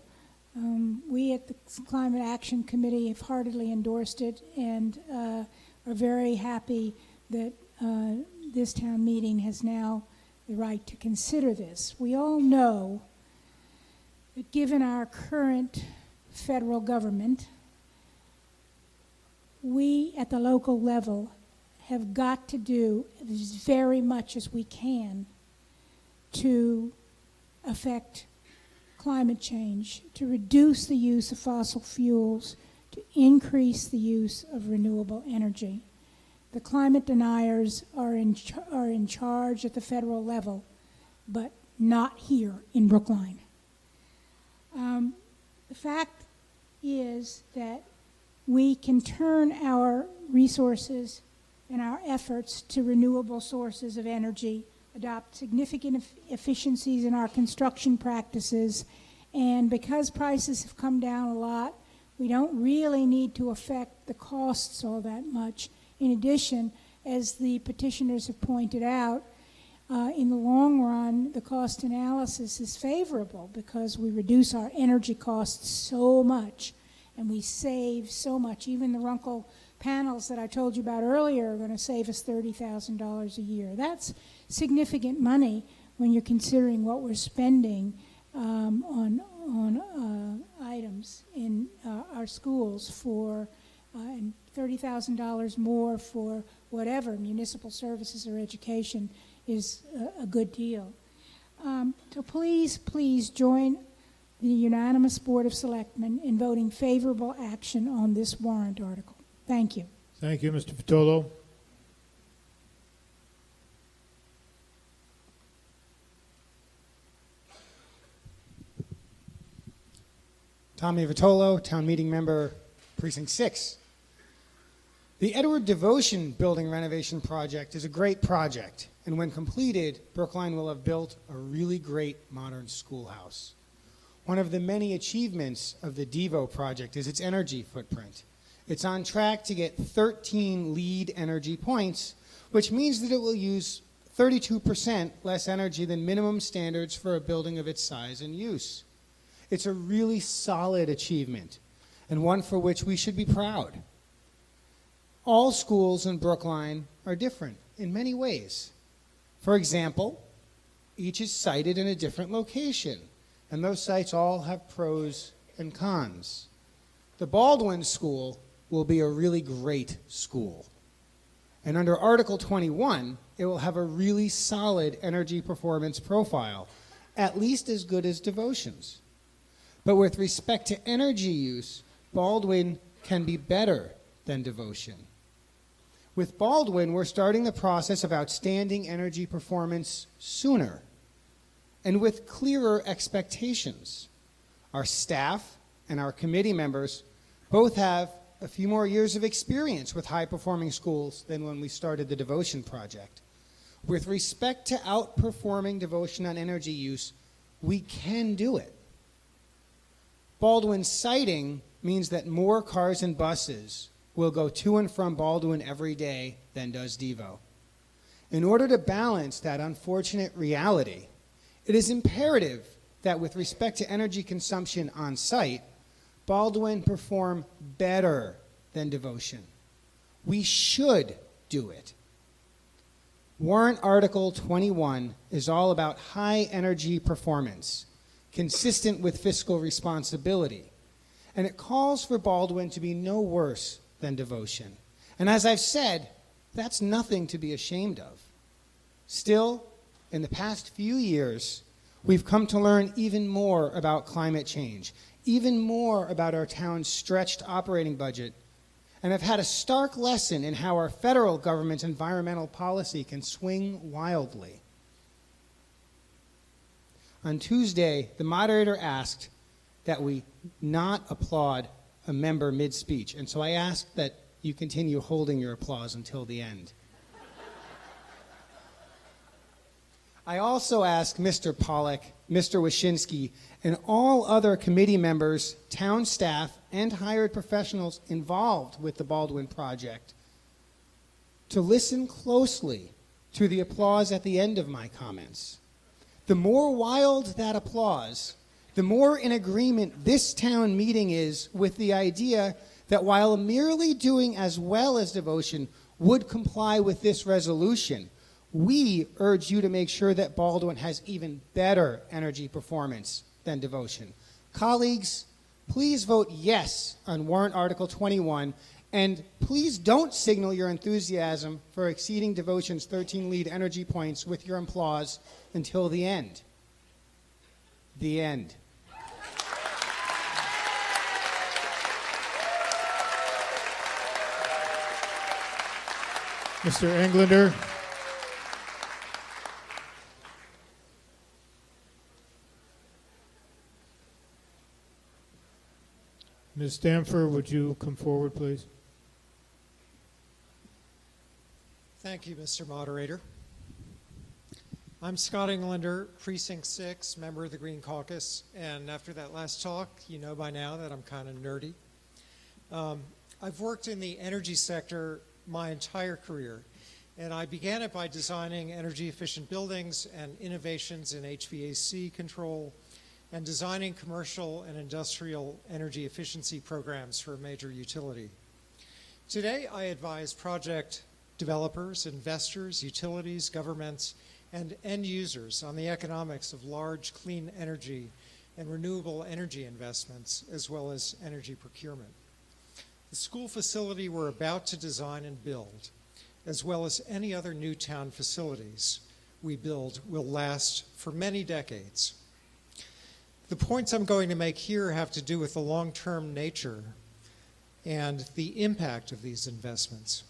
We at the Climate Action Committee have heartily endorsed it and are very happy that this town meeting has now the right to consider this. We all know that given our current federal government, we at the local level have got to do as very much as we can to affect climate change, to reduce the use of fossil fuels, to increase the use of renewable energy. The climate deniers are in charge at the federal level, but not here in Brookline. The fact is that we can turn our resources and our efforts to renewable sources of energy, adopt significant efficiencies in our construction practices, and because prices have come down a lot, we don't really need to affect the costs all that much In addition, as the petitioners have pointed out, in the long run, the cost analysis is favorable because we reduce our energy costs so much and we save so much. Even the Runkle panels that I told you about earlier are going to save us $30,000 a year. That's significant money when you're considering what we're spending on items in our schools for and $30,000 more for whatever, municipal services or education, is a good deal. So please join the unanimous Board of Selectmen in voting favorable action on this warrant article. Thank you. Thank you, Mr. Vitolo. Tommy Vitolo, Town Meeting Member, Precinct 6. The Edward Devotion Building Renovation Project is a great project, and when completed, Brookline will have built a really great modern schoolhouse. One of the many achievements of the Devo project is its energy footprint. It's on track to get 13 LEED energy points, which means that it will use 32% less energy than minimum standards for a building of its size and use. It's a really solid achievement, and one for which we should be proud. All schools in Brookline are different in many ways. For example, each is sited in a different location, and those sites all have pros and cons. The Baldwin School will be a really great school. And under Article 21, it will have a really solid energy performance profile, at least as good as Devotion's. But with respect to energy use, Baldwin can be better than Devotion. With Baldwin, we're starting the process of outstanding energy performance sooner and with clearer expectations. Our staff and our committee members both have a few more years of experience with high-performing schools than when we started the Devotion project. With respect to outperforming Devotion on energy use, we can do it. Baldwin siting means that more cars and buses will go to and from Baldwin every day than does Devo. In order to balance that unfortunate reality, it is imperative that with respect to energy consumption on site, Baldwin perform better than Devotion. We should do it. Warrant Article 21 is all about high energy performance, consistent with fiscal responsibility, and it calls for Baldwin to be no worse than Devotion. And as I've said, that's nothing to be ashamed of. Still, in the past few years, we've come to learn even more about climate change, even more about our town's stretched operating budget, and have had a stark lesson in how our federal government's environmental policy can swing wildly. On Tuesday, the moderator asked that we not applaud a member mid-speech, and so I ask that you continue holding your applause until the end. I also ask Mr. Pollack, Mr. Wyszynski, and all other committee members, town staff, and hired professionals involved with the Baldwin project to listen closely to the applause at the end of my comments. The more wild that applause, the more in agreement this town meeting is with the idea that while merely doing as well as Devotion would comply with this resolution, we urge you to make sure that Baldwin has even better energy performance than Devotion. Colleagues, please vote yes on Warrant Article 21, and please don't signal your enthusiasm for exceeding Devotion's 13 LEED energy points with your applause until the end. The end. Mr. Englander. Ms. Stamfer, would you come forward, please? Thank you, Mr. Moderator. I'm Scott Englander, Precinct 6, member of the Green Caucus, and after that last talk, you know by now that I'm kind of nerdy. I've worked in the energy sector my entire career. And I began it by designing energy efficient buildings and innovations in HVAC control and designing commercial and industrial energy efficiency programs for a major utility. Today, I advise project developers, investors, utilities, governments, and end users on the economics of large clean energy and renewable energy investments, as well as energy procurement. The school facility we're about to design and build, as well as any other new town facilities we build, will last for many decades. The points I'm going to make here have to do with the long-term nature and the impact of these investments.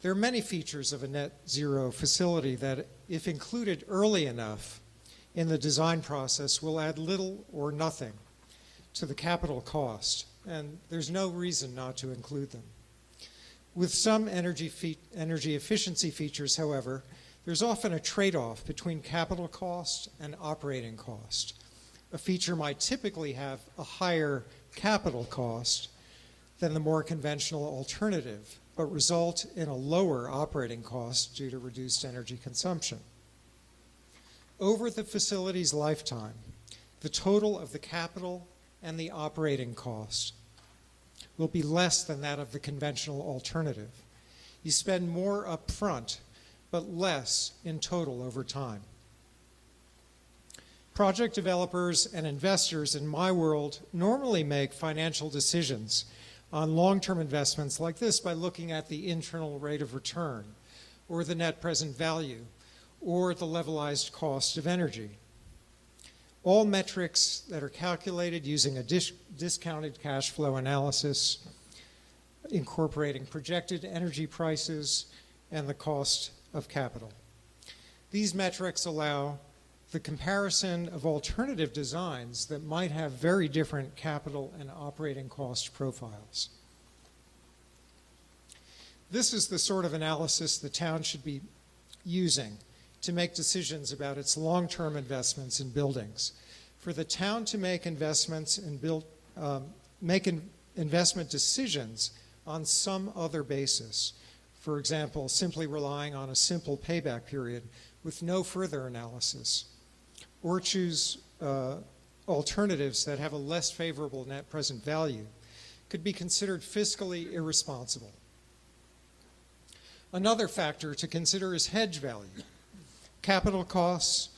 There are many features of a net zero facility that, if included early enough in the design process, will add little or nothing to the capital cost, and there's no reason not to include them. With some energy efficiency features, however, there's often a trade-off between capital cost and operating cost. A feature might typically have a higher capital cost than the more conventional alternative, but result in a lower operating cost due to reduced energy consumption. Over the facility's lifetime, the total of the capital and the operating cost will be less than that of the conventional alternative. You spend more upfront, but less in total over time. Project developers and investors in my world normally make financial decisions on long-term investments like this by looking at the internal rate of return, or the net present value, or the levelized cost of energy. All metrics that are calculated using a discounted cash flow analysis, incorporating projected energy prices and the cost of capital. These metrics allow the comparison of alternative designs that might have very different capital and operating cost profiles. This is the sort of analysis the town should be using to make decisions about its long-term investments in buildings. For the town to make investments and investment decisions on some other basis, for example, simply relying on a simple payback period with no further analysis, or choose alternatives that have a less favorable net present value, could be considered fiscally irresponsible. Another factor to consider is hedge value. Capital costs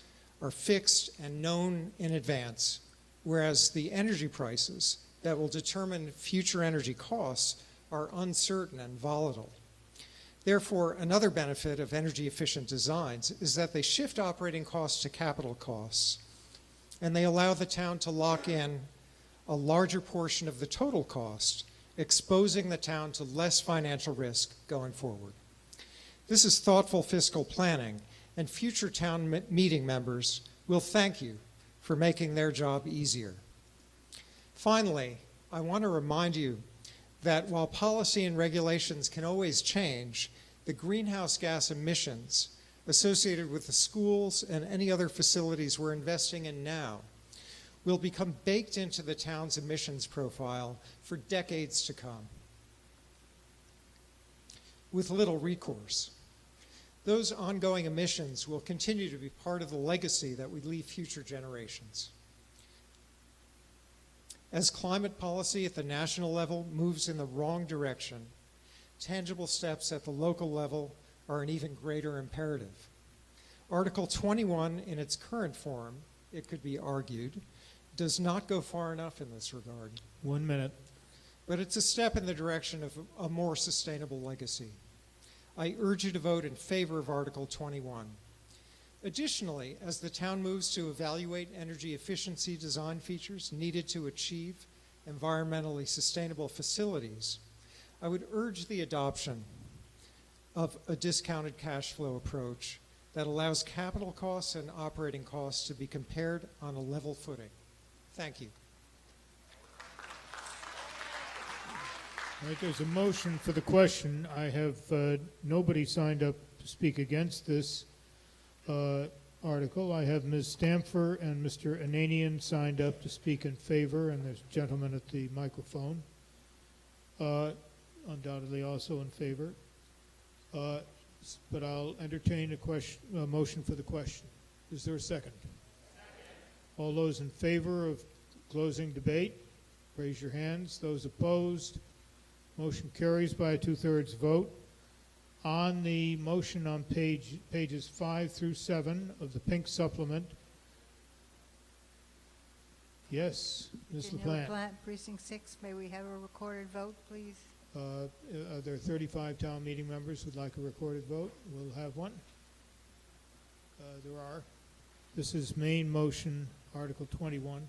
are fixed and known in advance, whereas the energy prices that will determine future energy costs are uncertain and volatile. Therefore, another benefit of energy-efficient designs is that they shift operating costs to capital costs, and they allow the town to lock in a larger portion of the total cost, exposing the town to less financial risk going forward. This is thoughtful fiscal planning, and future town meeting members will thank you for making their job easier. Finally, I want to remind you that while policy and regulations can always change, the greenhouse gas emissions associated with the schools and any other facilities we're investing in now will become baked into the town's emissions profile for decades to come, with little recourse. Those ongoing emissions will continue to be part of the legacy that we leave future generations. As climate policy at the national level moves in the wrong direction, tangible steps at the local level are an even greater imperative. Article 21, in its current form, it could be argued, does not go far enough in this regard. 1 minute. But it's a step in the direction of a more sustainable legacy. I urge you to vote in favor of Article 21. Additionally, as the town moves to evaluate energy efficiency design features needed to achieve environmentally sustainable facilities, I would urge the adoption of a discounted cash flow approach that allows capital costs and operating costs to be compared on a level footing. Thank you. All right, there's a motion for the question. I have nobody signed up to speak against this article. I have Ms. Stamfer and Mr. Ananian signed up to speak in favor, and there's a gentleman at the microphone undoubtedly also in favor. But I'll entertain a motion for the question. Is there a second? All those in favor of closing debate, raise your hands. Those opposed, motion carries by a 2/3 vote. On the motion on pages 5 through 7 of the pink supplement, yes, Ms. LaPlante. Precinct 6, may we have a recorded vote, please? Are there 35 town meeting members who'd like a recorded vote? We'll have one. There are. This is main motion, Article 21.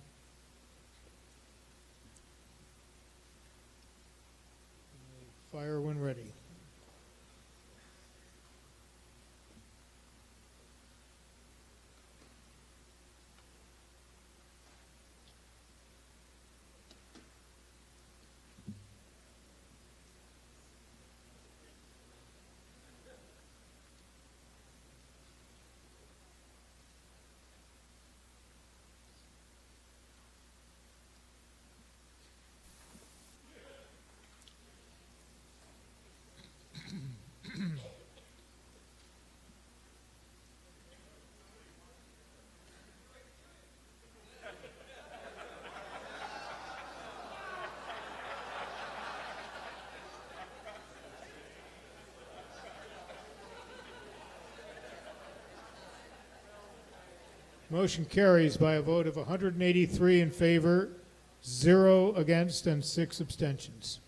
Fire when ready. Motion carries by a vote of 183 in favor, 0 against, and 6 abstentions.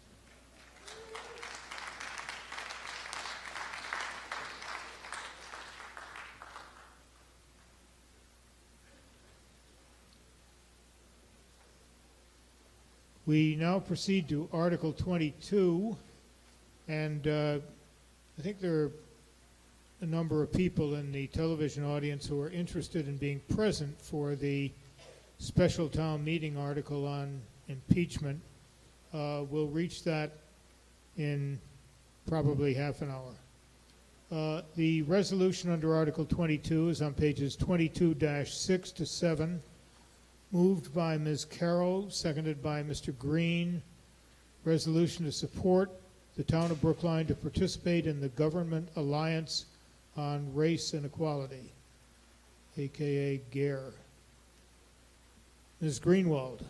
We now proceed to Article 22, and I think there are a number of people in the television audience who are interested in being present for the special town meeting article on impeachment. We'll reach that in probably half an hour. The resolution under Article 22 is on pages 22-6 to 7, moved by Ms. Carroll, seconded by Mr. Green. Resolution to support the town of Brookline to participate in the Government Alliance on Race and Equality, a.k.a. GARE. Ms. Greenwald.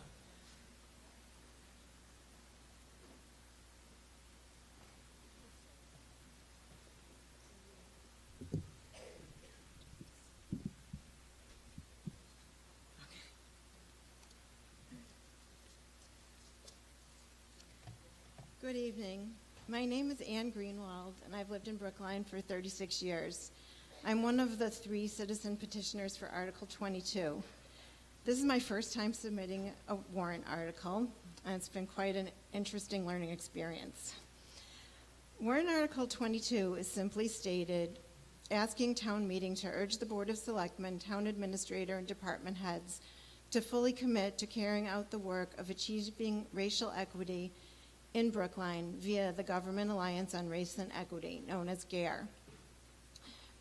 Good evening. My name is Ann Greenwald, and I've lived in Brookline for 36 years. I'm one of the 3 citizen petitioners for Article 22. This is my first time submitting a warrant article, and it's been quite an interesting learning experience. Warrant Article 22 is simply stated, asking town meeting to urge the Board of Selectmen, town administrator, and department heads to fully commit to carrying out the work of achieving racial equity in Brookline via the Government Alliance on Race and Equity, known as GARE.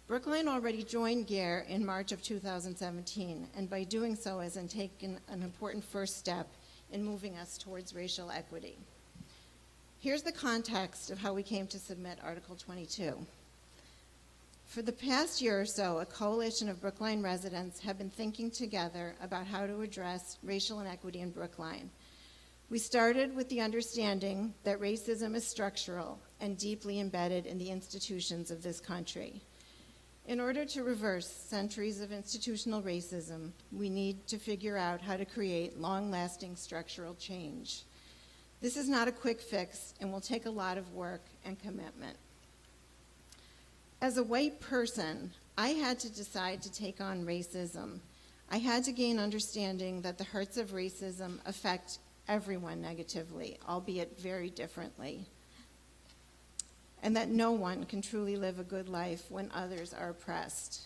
Brookline already joined GARE in March of 2017, and by doing so has taken an important first step in moving us towards racial equity. Here's the context of how we came to submit Article 22. For the past year or so, a coalition of Brookline residents have been thinking together about how to address racial inequity in Brookline. We started with the understanding that racism is structural and deeply embedded in the institutions of this country. In order to reverse centuries of institutional racism, we need to figure out how to create long-lasting structural change. This is not a quick fix and will take a lot of work and commitment. As a white person, I had to decide to take on racism. I had to gain understanding that the hurts of racism affect everyone negatively, albeit very differently, and that no one can truly live a good life when others are oppressed.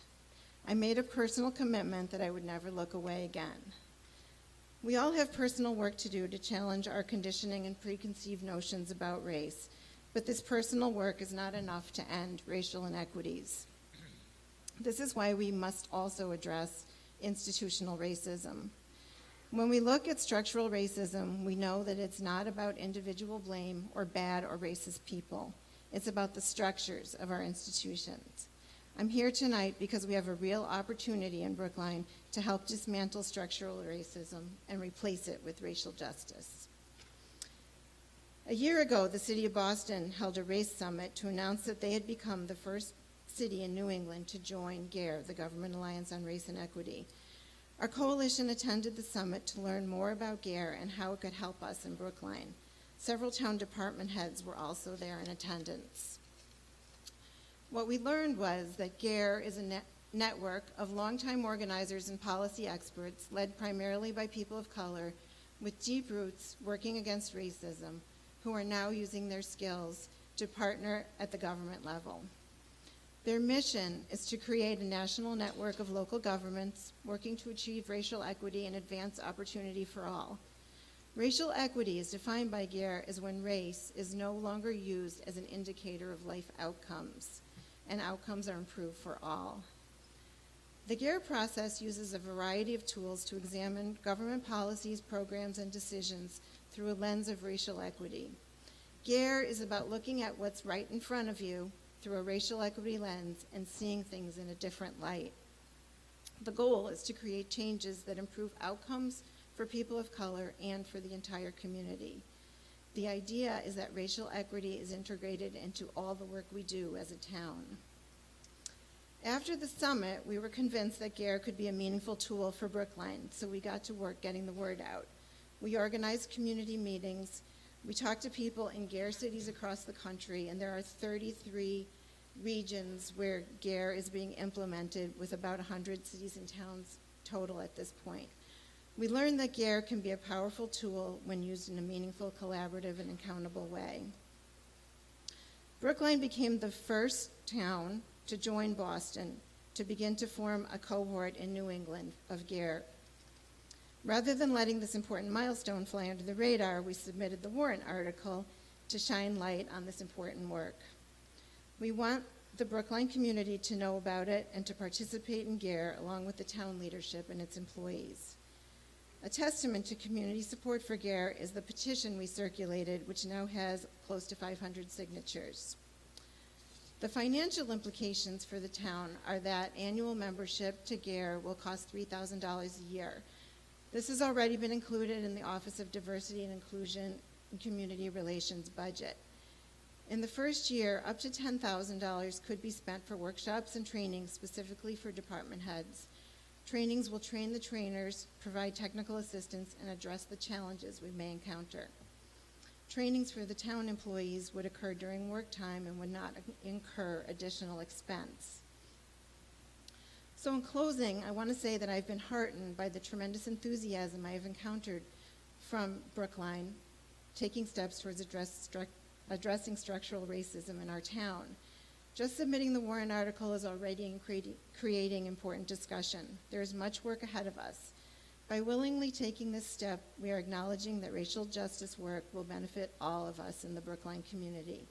I made a personal commitment that I would never look away again. We all have personal work to do to challenge our conditioning and preconceived notions about race, but this personal work is not enough to end racial inequities. This is why we must also address institutional racism. When we look at structural racism, we know that it's not about individual blame or bad or racist people. It's about the structures of our institutions. I'm here tonight because we have a real opportunity in Brookline to help dismantle structural racism and replace it with racial justice. A year ago, the City of Boston held a race summit to announce that they had become the first city in New England to join GARE, the Government Alliance on Race and Equity. Our coalition attended the summit to learn more about GARE and how it could help us in Brookline. Several town department heads were also there in attendance. What we learned was that GARE is a network of longtime organizers and policy experts led primarily by people of color with deep roots working against racism who are now using their skills to partner at the government level. Their mission is to create a national network of local governments working to achieve racial equity and advance opportunity for all. Racial equity is defined by GARE as when race is no longer used as an indicator of life outcomes, and outcomes are improved for all. The GARE process uses a variety of tools to examine government policies, programs, and decisions through a lens of racial equity. GARE is about looking at what's right in front of you through a racial equity lens and seeing things in a different light. The goal is to create changes that improve outcomes for people of color and for the entire community. The idea is that racial equity is integrated into all the work we do as a town. After the summit, we were convinced that GARE could be a meaningful tool for Brookline, so we got to work getting the word out. We organized community meetings. We talked to people in GARE cities across the country, and there are 33 regions where GARE is being implemented with about 100 cities and towns total at this point. We learned that GARE can be a powerful tool when used in a meaningful, collaborative, and accountable way. Brookline became the first town to join Boston to begin to form a cohort in New England of GARE. Rather than letting this important milestone fly under the radar, we submitted the warrant article to shine light on this important work. We want the Brookline community to know about it and to participate in GARE along with the town leadership and its employees. A testament to community support for GARE is the petition we circulated, which now has close to 500 signatures. The financial implications for the town are that annual membership to GARE will cost $3,000 a year. This has already been included in the Office of Diversity and Inclusion and Community Relations budget. In the first year, up to $10,000 could be spent for workshops and trainings specifically for department heads. Trainings will train the trainers, provide technical assistance, and address the challenges we may encounter. Trainings for the town employees would occur during work time and would not incur additional expense. So in closing, I want to say that I've been heartened by the tremendous enthusiasm I have encountered from Brookline, taking steps towards addressing structural racism in our town. Just submitting the warrant article is already creating important discussion. There is much work ahead of us. By willingly taking this step, we are acknowledging that racial justice work will benefit all of us in the Brookline community.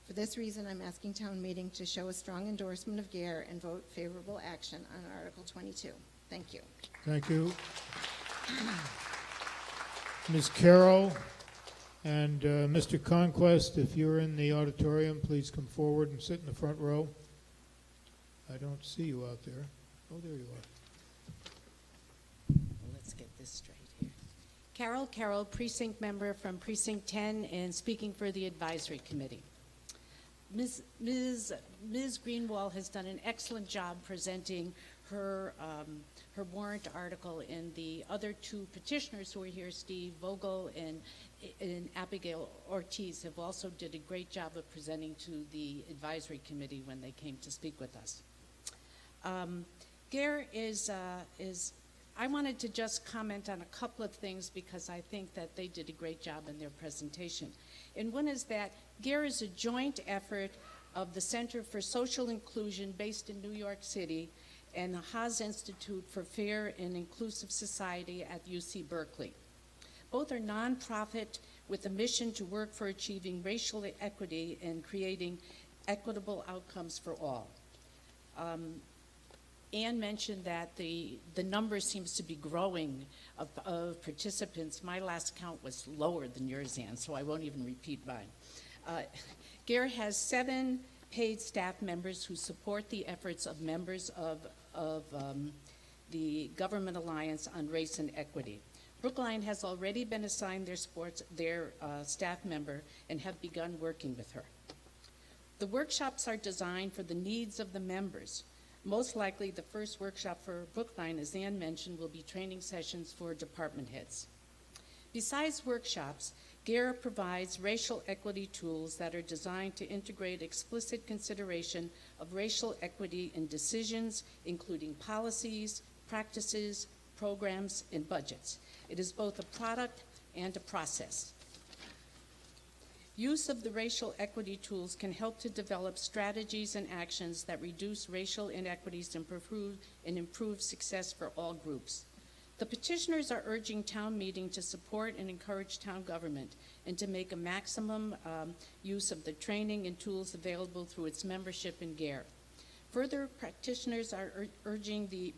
For this reason, I'm asking town meeting to show a strong endorsement of GARE and vote favorable action on Article 22. Thank you. Thank you. Ms. Carroll and Mr. Conquest, if you're in the auditorium, please come forward and sit in the front row. I don't see you out there. Oh, there you are. Let's get this straight here. Carol Carroll, precinct member from Precinct 10 and speaking for the advisory committee. Ms. Greenwald has done an excellent job presenting her warrant article, and the other two petitioners who are here, Steve Vogel and Abigail Ortiz, have also did a great job of presenting to the advisory committee when they came to speak with us. GARE is I wanted to just comment on a couple of things because I think that they did a great job in their presentation. And one is that GARE is a joint effort of the Center for Social Inclusion based in New York City and the Haas Institute for Fair and Inclusive Society at UC Berkeley. Both are nonprofit with a mission to work for achieving racial equity and creating equitable outcomes for all. Ann mentioned that the number seems to be growing of participants. My last count was lower than yours, Ann, so I won't even repeat mine. GARE has 7 paid staff members who support the efforts of members of the Government Alliance on Race and Equity. Brookline has already been assigned their staff member and have begun working with her. The workshops are designed for the needs of the members. Most likely, the first workshop for Brookline, as Ann mentioned, will be training sessions for department heads. Besides workshops, GARE provides racial equity tools that are designed to integrate explicit consideration of racial equity in decisions, including policies, practices, programs, and budgets. It is both a product and a process. Use of the racial equity tools can help to develop strategies and actions that reduce racial inequities and improve success for all groups. The petitioners are urging town meeting to support and encourage town government and to make a maximum use of the training and tools available through its membership in GARE. Further, petitioners are urging the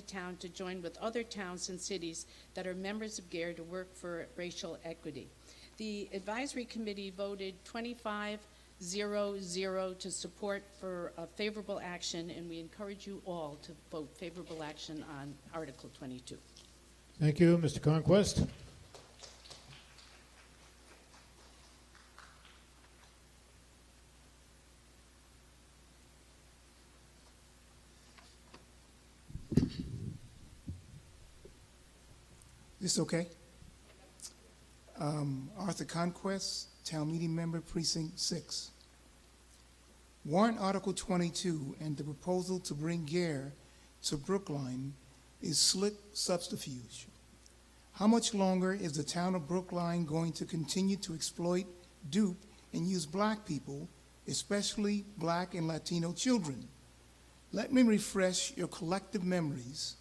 town to join with other towns and cities that are members of GARE to work for racial equity. The advisory committee voted 25-0-0 to support for favorable action, and we encourage you all to vote favorable action on Article 22. Thank you. Mr. Conquest? This okay? Arthur Conquest, Town Meeting Member, Precinct 6. Warrant Article 22 and the proposal to bring GARE to Brookline is slick subterfuge. How much longer is the town of Brookline going to continue to exploit, dupe, and use black people, especially black and Latino children? Let me refresh your collective memories.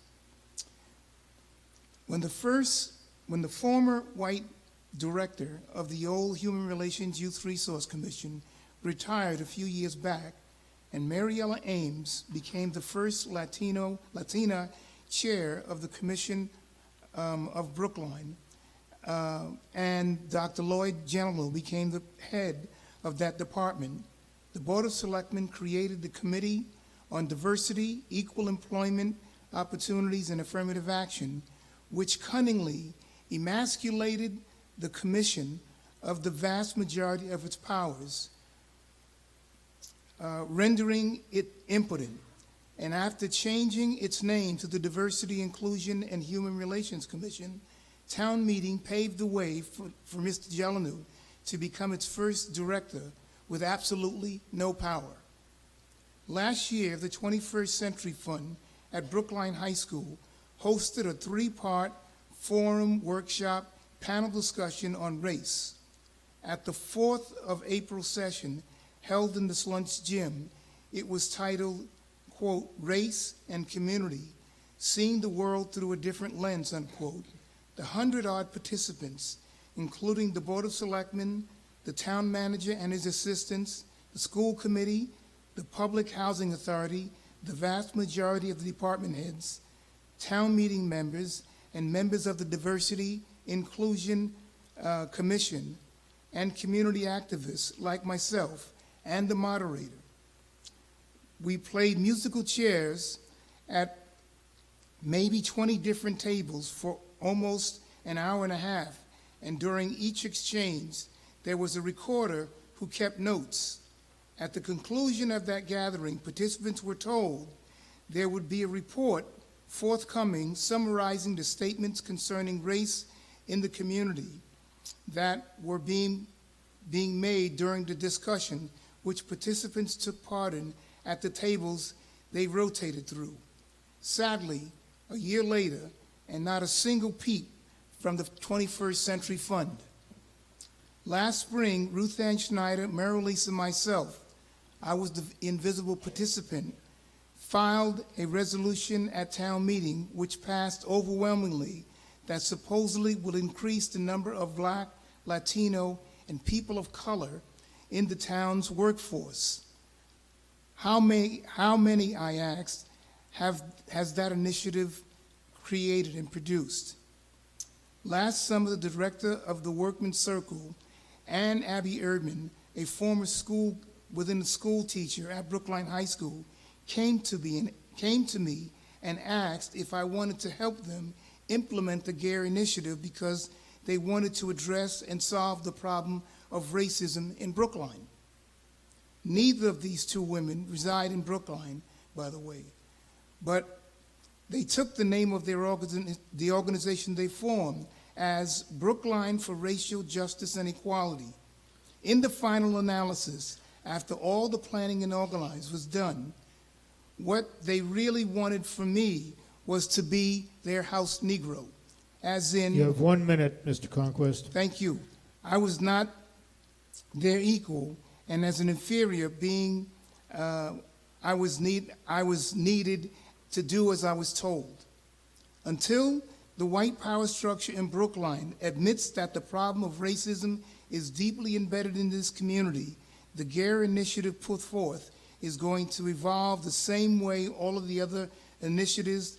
When the former white director of the old Human Relations Youth Resource Commission retired a few years back, and Mariella Ames became the first Latina chair of the Commission of Brookline, and Dr. Lloyd Genelo became the head of that department. The Board of Selectmen created the Committee on Diversity, Equal Employment Opportunities, and Affirmative Action, which cunningly emasculated the commission of the vast majority of its powers, rendering it impotent. And after changing its name to the Diversity, Inclusion, and Human Relations Commission, town meeting paved the way for Mr. Gelanu to become its first director with absolutely no power. Last year, the 21st Century Fund at Brookline High School hosted a 3-part forum workshop panel discussion on race. At the 4th of April session held in the Slunch Gym, it was titled, quote, Race and Community, Seeing the World Through a Different Lens, unquote. The 100-odd participants, including the Board of Selectmen, the town manager and his assistants, the school committee, the Public Housing Authority, the vast majority of the department heads, town meeting members, and members of the Diversity, Inclusion Commission, and community activists like myself and the moderator. We played musical chairs at maybe 20 different tables for almost an hour and a half, and during each exchange, there was a recorder who kept notes. At the conclusion of that gathering, participants were told there would be a report forthcoming summarizing the statements concerning race in the community that were being made during the discussion, which participants took part in at the tables they rotated through. Sadly, a year later, and not a single peep from the 21st Century Fund. Last spring, Ruth Ann Schneider, Merrill Lisa, and myself, I was the invisible participant, filed a resolution at town meeting which passed overwhelmingly that supposedly will increase the number of Black, Latino, and people of color in the town's workforce. How many, I asked, has that initiative created and produced? Last summer, the director of the Workmen's Circle Ann Abby Erdman, a former school within the school teacher at Brookline High School, came to me and asked if I wanted to help them implement the GARE initiative because they wanted to address and solve the problem of racism in Brookline. Neither of these two women reside in Brookline, by the way, but they took the name of the organization they formed as Brookline for Racial Justice and Equality. In the final analysis, after all the planning and organizing was done, what they really wanted from me was to be their house Negro, as in... You have 1 minute, Mr. Conquest. Thank you. I was not their equal, and as an inferior being, I was needed to do as I was told. Until the white power structure in Brookline admits that the problem of racism is deeply embedded in this community, the GARE initiative put forth is going to evolve the same way all of the other initiatives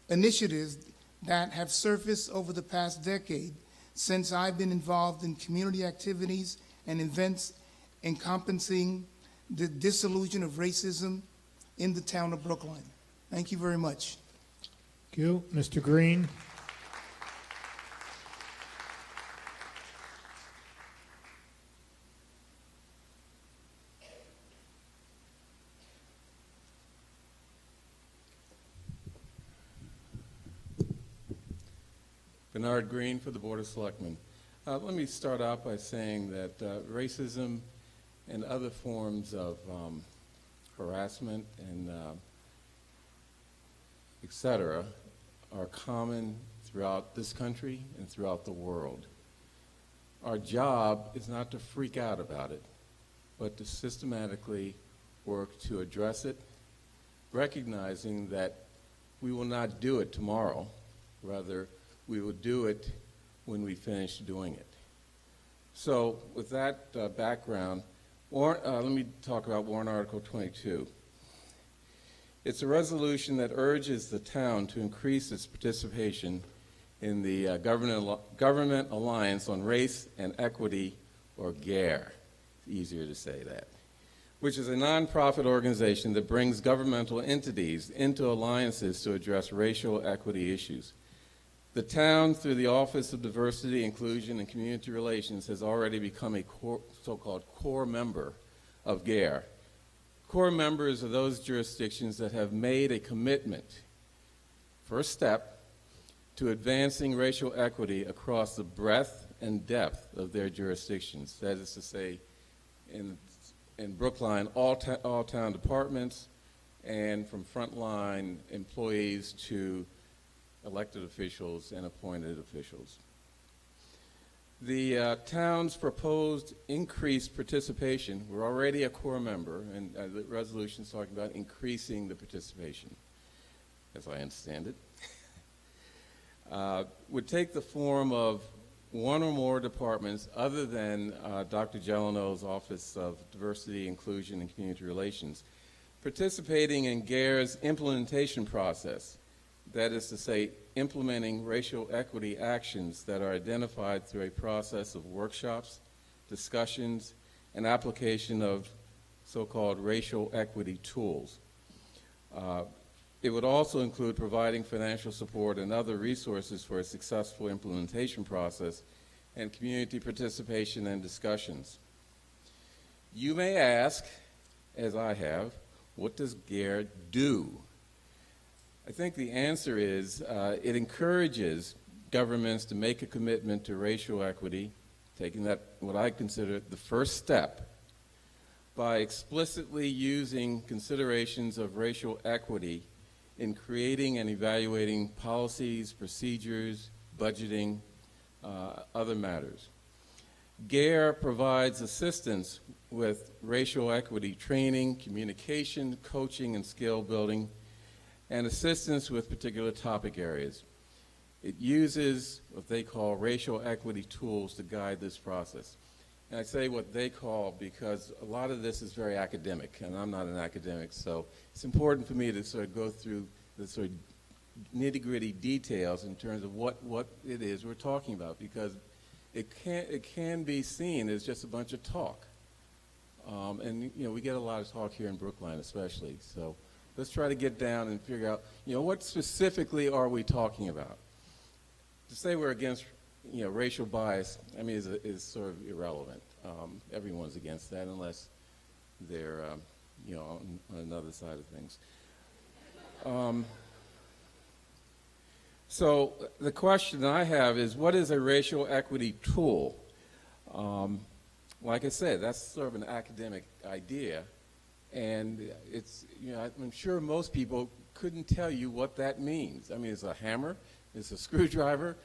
that have surfaced over the past decade since I've been involved in community activities and events encompassing the dissolution of racism in the town of Brookline. Thank you very much. Thank you. Mr. Green. Bernard Green for the Board of Selectmen. Let me start out by saying that racism and other forms of harassment and et cetera are common throughout this country and throughout the world. Our job is not to freak out about it, but to systematically work to address it, recognizing that we will not do it tomorrow, rather we will do it when we finish doing it. So with that background, let me talk about Warrant Article 22. It's a resolution that urges the town to increase its participation in the Government Alliance on Race and Equity, or GARE, it's easier to say that, which is a nonprofit organization that brings governmental entities into alliances to address racial equity issues. The town, through the Office of Diversity, Inclusion, and Community Relations, has already become a so-called core member of GARE. Core members are those jurisdictions that have made a commitment, first step, to advancing racial equity across the breadth and depth of their jurisdictions. That is to say, in Brookline, all town departments, and from frontline employees to elected officials and appointed officials. The town's proposed increased participation, we're already a core member, and the resolution is talking about increasing the participation, as I understand it, would take the form of one or more departments other than Dr. Gelano's Office of Diversity, Inclusion, and Community Relations, participating in GARE's implementation process. That is to say, implementing racial equity actions that are identified through a process of workshops, discussions, and application of so-called racial equity tools. It would also include providing financial support and other resources for a successful implementation process and community participation and discussions. You may ask, as I have, what does GARE do? I think the answer is it encourages governments to make a commitment to racial equity, taking that, what I consider the first step, by explicitly using considerations of racial equity in creating and evaluating policies, procedures, budgeting, other matters. GARE provides assistance with racial equity training, communication, coaching, and skill building, and assistance with particular topic areas. It uses what they call racial equity tools to guide this process. And I say what they call because a lot of this is very academic, and I'm not an academic, so it's important for me to sort of go through the sort of nitty-gritty details in terms of what it is we're talking about, because it can be seen as just a bunch of talk. And we get a lot of talk here in Brookline especially. So let's try to get down and figure out, what specifically are we talking about? To say we're against, racial bias, is sort of irrelevant. Everyone's against that unless they're, on another side of things. So the question I have is, what is a racial equity tool? Like I said, that's sort of an academic idea, and it's, I'm sure most people couldn't tell you what that means. It's a hammer, it's a screwdriver.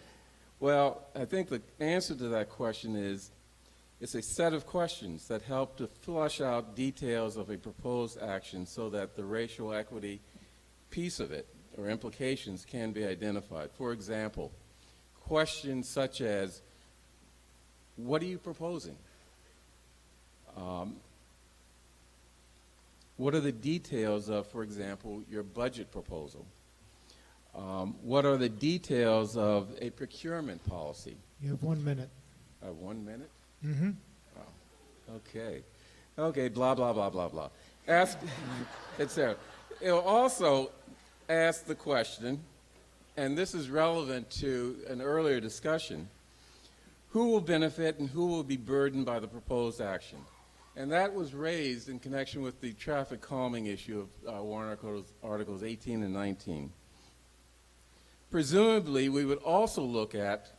Well, I think the answer to that question is, it's a set of questions that help to flush out details of a proposed action so that the racial equity piece of it or implications can be identified. For example, questions such as, what are you proposing? What are the details of, for example, your budget proposal? What are the details of a procurement policy? You have 1 minute. 1 minute? Mm-hmm. Oh, okay. Okay, blah, blah, blah, blah, blah. Ask, etc. It'll also ask the question, and this is relevant to an earlier discussion, who will benefit and who will be burdened by the proposed action? And that was raised in connection with the traffic calming issue of warrant articles 18 and 19. Presumably, we would also look at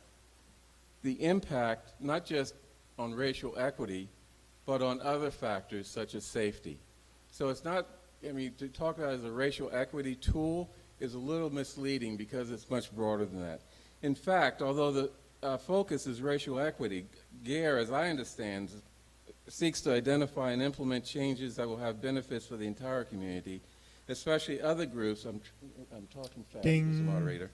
the impact, not just on racial equity, but on other factors such as safety. So it's not, to talk about it as a racial equity tool is a little misleading because it's much broader than that. In fact, although the focus is racial equity, GARE, as I understand, seeks to identify and implement changes that will have benefits for the entire community, especially other groups. I'm talking fast, Mr. Moderator.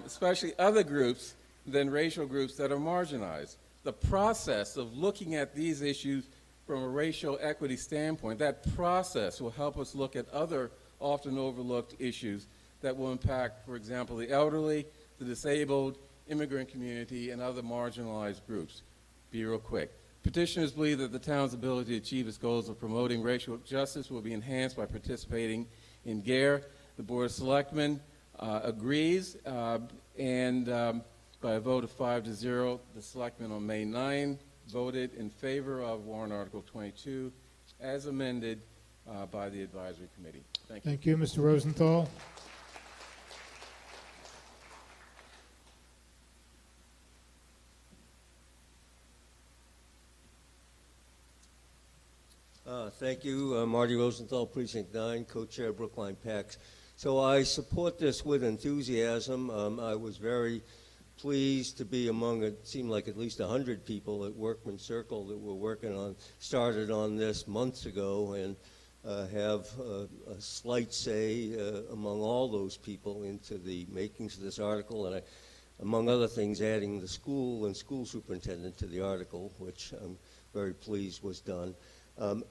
Especially other groups than racial groups that are marginalized. The process of looking at these issues from a racial equity standpoint, that process will help us look at other often overlooked issues that will impact, for example, the elderly, the disabled, immigrant community, and other marginalized groups. Be real quick. Petitioners believe that the town's ability to achieve its goals of promoting racial justice will be enhanced by participating in GARE. The Board of Selectmen agrees, and by a vote of 5-0, the Selectmen on May 9 voted in favor of warrant Article 22 as amended by the Advisory Committee. Thank you. Thank you, Mr. Rosenthal. Thank you, Marty Rosenthal, Precinct 9, co-chair Brookline PACS. So I support this with enthusiasm. I was very pleased to be among, it seemed like at least 100 people at Workman Circle that were started on this months ago, and have a slight say among all those people into the makings of this article, and among other things, adding the school and school superintendent to the article, which I'm very pleased was done.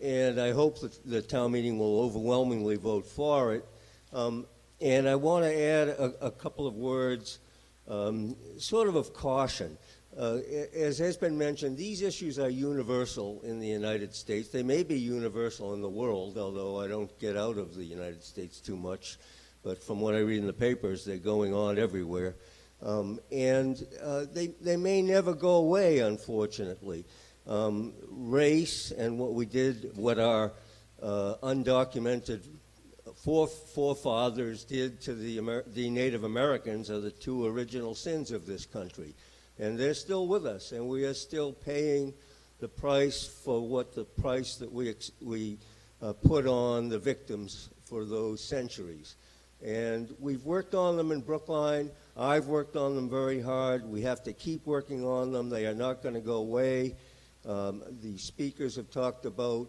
And I hope that the town meeting will overwhelmingly vote for it. And I want to add a couple of words sort of caution. As has been mentioned, these issues are universal in the United States. They may be universal in the world, although I don't get out of the United States too much. But from what I read in the papers, they're going on everywhere. And they may never go away, unfortunately. Race and what our undocumented forefathers did to the Native Americans are the two original sins of this country. And they're still with us, and we are still paying the price for the price that we put on the victims for those centuries. And we've worked on them in Brookline. I've worked on them very hard. We have to keep working on them. They are not going to go away. The speakers have talked about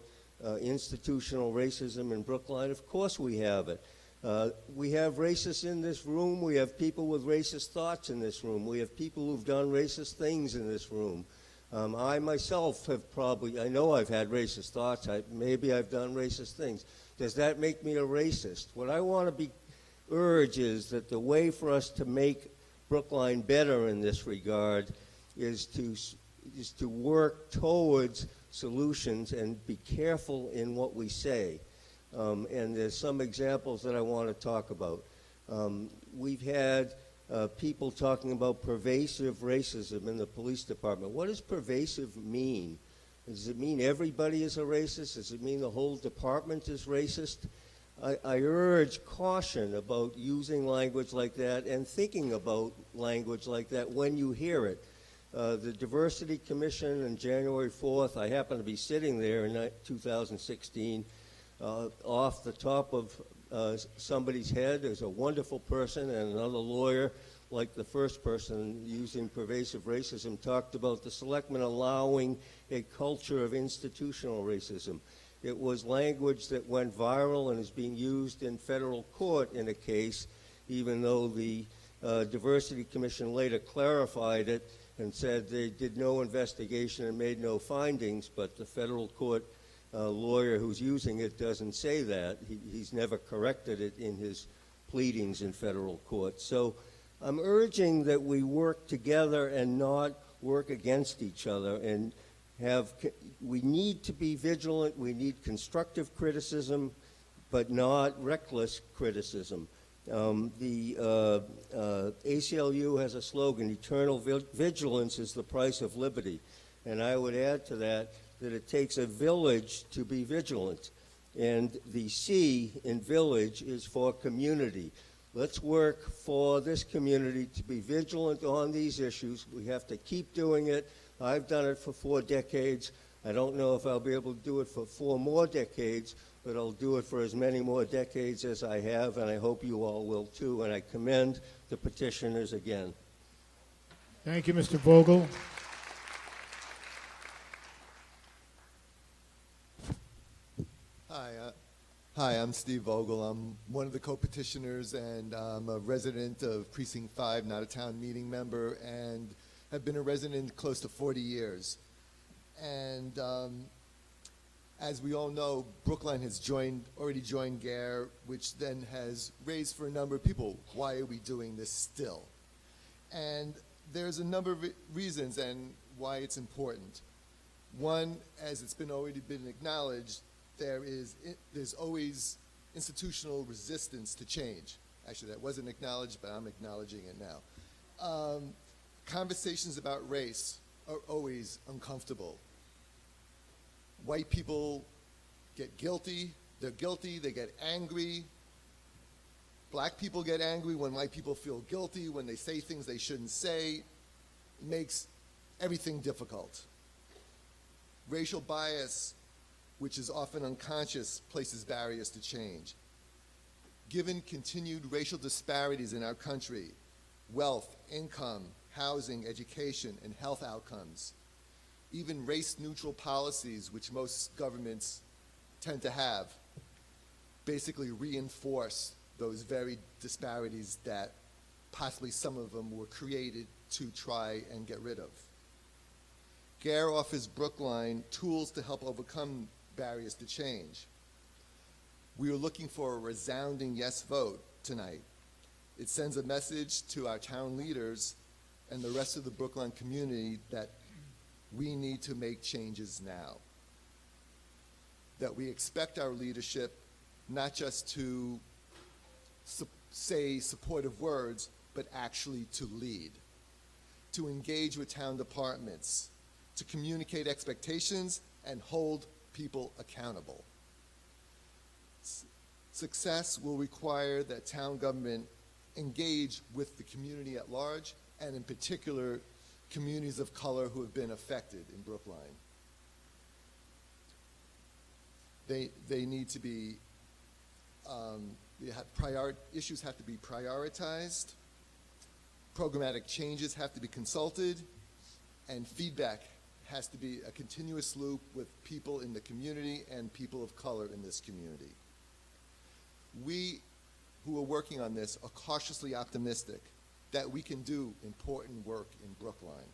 institutional racism in Brookline. Of course we have it. We have racists in this room. We have people with racist thoughts in this room. We have people who've done racist things in this room. I myself have I know I've had racist thoughts. Maybe I've done racist things. Does that make me a racist? What I want to urge is that the way for us to make Brookline better in this regard is to work towards solutions and be careful in what we say. And there's some examples that I want to talk about. We've had people talking about pervasive racism in the police department. What does pervasive mean? Does it mean everybody is a racist? Does it mean the whole department is racist? I urge caution about using language like that and thinking about language like that when you hear it. The Diversity Commission on January 4th, I happened to be sitting there in 2016. Off the top of somebody's head, there's a wonderful person, and another lawyer, like the first person using pervasive racism, talked about the selectmen allowing a culture of institutional racism. It was language that went viral and is being used in federal court in a case, even though the Diversity Commission later clarified it and said they did no investigation and made no findings, but the federal court lawyer who's using it doesn't say that. He's never corrected it in his pleadings in federal court. So I'm urging that we work together and not work against each other, and we need to be vigilant. We need constructive criticism, but not reckless criticism. The ACLU has a slogan, eternal vigilance is the price of liberty. And I would add to that it takes a village to be vigilant. And the C in village is for community. Let's work for this community to be vigilant on these issues. We have to keep doing it. I've done it for 4 decades. I don't know if I'll be able to do it for 4 more decades, but I'll do it for as many more decades as I have, and I hope you all will too. And I commend the petitioners again. Thank you, Mr. Vogel. Hi, I'm Steve Vogel. I'm one of the co-petitioners, and I'm a resident of Precinct 5, not a town meeting member, and have been a resident close to 40 years. And as we all know, Brookline has already joined GARE, which then has raised for a number of people, why are we doing this still? And there's a number of reasons and why it's important. One, as it's already been acknowledged, there's always institutional resistance to change. Actually, that wasn't acknowledged, but I'm acknowledging it now. Conversations about race are always uncomfortable. White people get guilty, they get angry. Black people get angry when white people feel guilty, when they say things they shouldn't say. It makes everything difficult. Racial bias, which is often unconscious, places barriers to change. Given continued racial disparities in our country, wealth, income, housing, education, and health outcomes, even race-neutral policies, which most governments tend to have, basically reinforce those very disparities that possibly some of them were created to try and get rid of. GARE offers Brookline tools to help overcome barriers to change. We are looking for a resounding yes vote tonight. It sends a message to our town leaders and the rest of the Brookline community that we need to make changes now. That we expect our leadership not just to say supportive words, but actually to lead, to engage with town departments, to communicate expectations and hold people accountable. Success will require that town government engage with the community at large, and in particular, communities of color who have been affected in Brookline. They need to be, issues have to be prioritized, programmatic changes have to be consulted, and feedback has to be a continuous loop with people in the community and people of color in this community. We who are working on this are cautiously optimistic that we can do important work in Brookline.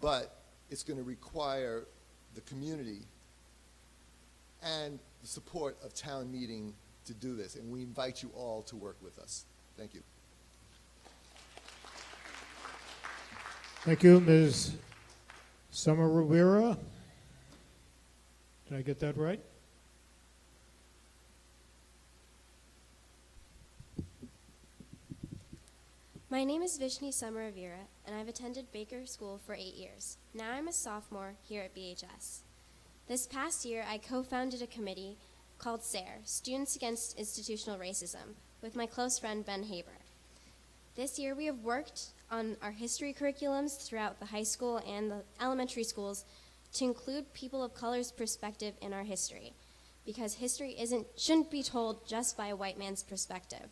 But it's going to require the community and the support of town meeting to do this, and we invite you all to work with us. Thank you. Thank you, Ms. Summer Rivera. Did I get that right? My name is Vishni Samaravira, and I've attended Baker School for 8 years. Now I'm a sophomore here at BHS. This past year, I co-founded a committee called SARE, Students Against Institutional Racism, with my close friend Ben Haber. This year, we have worked on our history curriculums throughout the high school and the elementary schools to include people of color's perspective in our history, because history shouldn't be told just by a white man's perspective.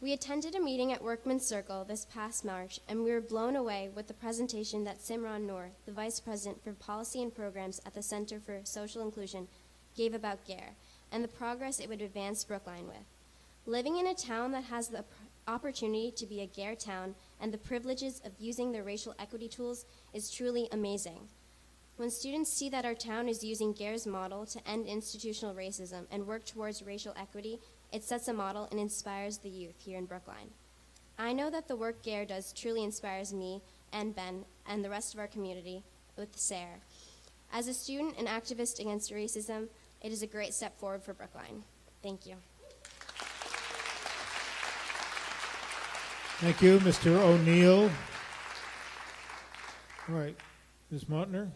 We attended a meeting at Workman's Circle this past March, and we were blown away with the presentation that Simran Noor, the Vice President for Policy and Programs at the Center for Social Inclusion, gave about GARE and the progress it would advance Brookline with. Living in a town that has the opportunity to be a GARE town and the privileges of using their racial equity tools is truly amazing. When students see that our town is using GARE's model to end institutional racism and work towards racial equity, it sets a model and inspires the youth here in Brookline. I know that the work GARE does truly inspires me and Ben and the rest of our community with SARE. As a student and activist against racism, it is a great step forward for Brookline. Thank you. Thank you, Mr. O'Neill. All right, Ms. Montner.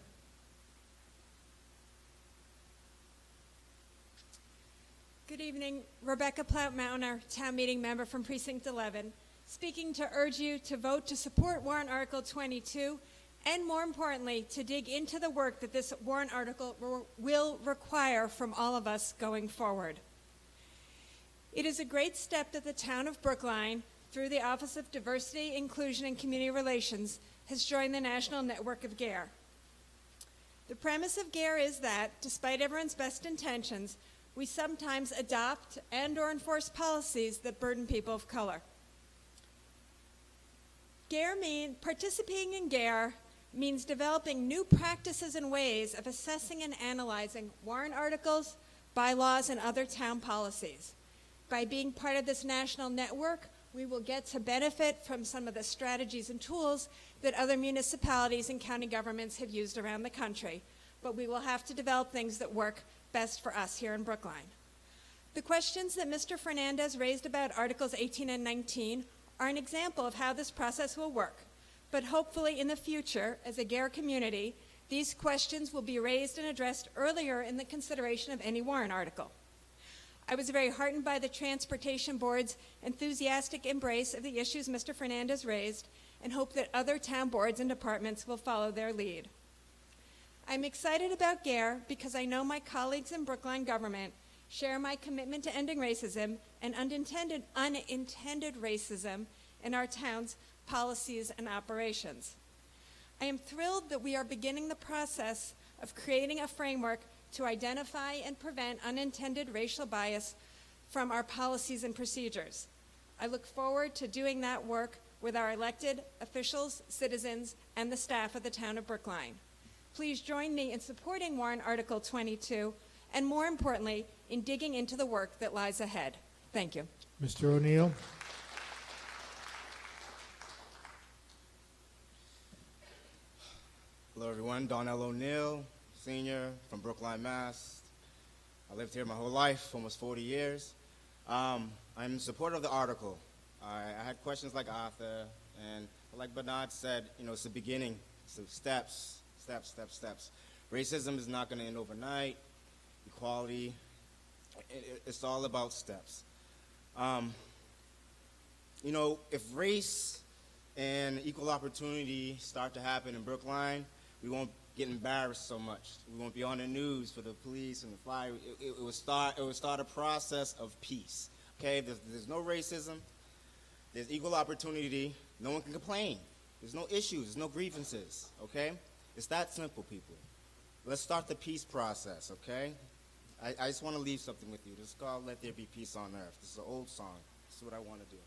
Good evening, Rebecca Plout-Mountner, Town Meeting Member from Precinct 11, speaking to urge you to vote to support Warrant Article 22, and more importantly, to dig into the work that this warrant article will require from all of us going forward. It is a great step that the town of Brookline, through the Office of Diversity, Inclusion, and Community Relations, has joined the national network of GARE. The premise of GARE is that, despite everyone's best intentions, we sometimes adopt and/or enforce policies that burden people of color. Participating in GARE means developing new practices and ways of assessing and analyzing warrant articles, bylaws, and other town policies. By being part of this national network, we will get to benefit from some of the strategies and tools that other municipalities and county governments have used around the country, but we will have to develop things that work best for us here in Brookline. The questions that Mr. Fernandez raised about Articles 18 and 19 are an example of how this process will work, but hopefully in the future, as a GARE community, these questions will be raised and addressed earlier in the consideration of any warrant article. I was very heartened by the Transportation Board's enthusiastic embrace of the issues Mr. Fernandez raised, and hope that other town boards and departments will follow their lead. I'm excited about GARE because I know my colleagues in Brookline government share my commitment to ending racism and unintended racism in our town's policies and operations. I am thrilled that we are beginning the process of creating a framework to identify and prevent unintended racial bias from our policies and procedures. I look forward to doing that work with our elected officials, citizens, and the staff of the town of Brookline. Please join me in supporting Warrant Article 22, and more importantly, in digging into the work that lies ahead. Thank you. Mr. O'Neill. Hello, everyone. Donnell O'Neill, senior from Brookline, Mass. I lived here my whole life, almost 40 years. I'm in support of the article. I had questions like Arthur, and like Bernard said, it's the beginning, so steps. Racism is not going to end overnight. Equality, it's all about steps. If race and equal opportunity start to happen in Brookline, we won't get embarrassed so much. We won't be on the news for the police and the fire. It will start a process of peace. Okay, there's no racism. There's equal opportunity. No one can complain. There's no issues. There's no grievances. Okay. It's that simple, people. Let's start the peace process, okay? I just want to leave something with you. This is called Let There Be Peace on Earth. This is an old song. This is what I want to do.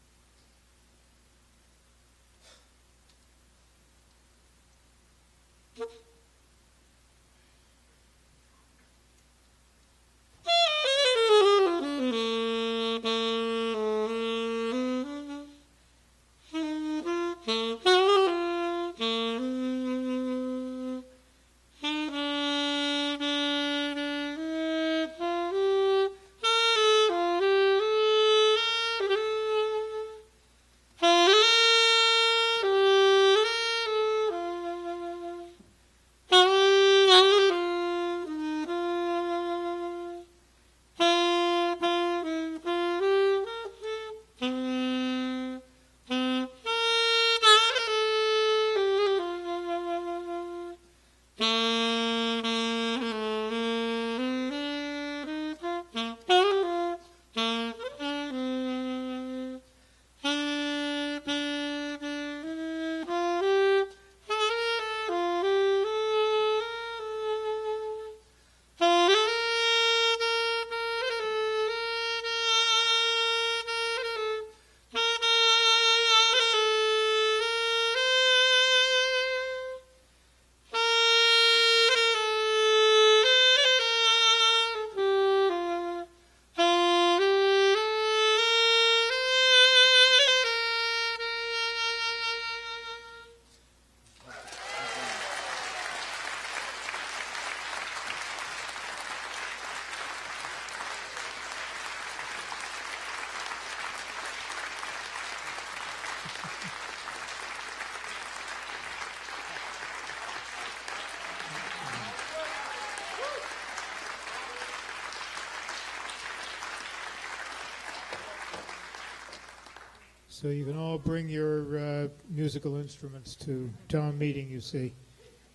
So you can all bring your musical instruments to town meeting, you see.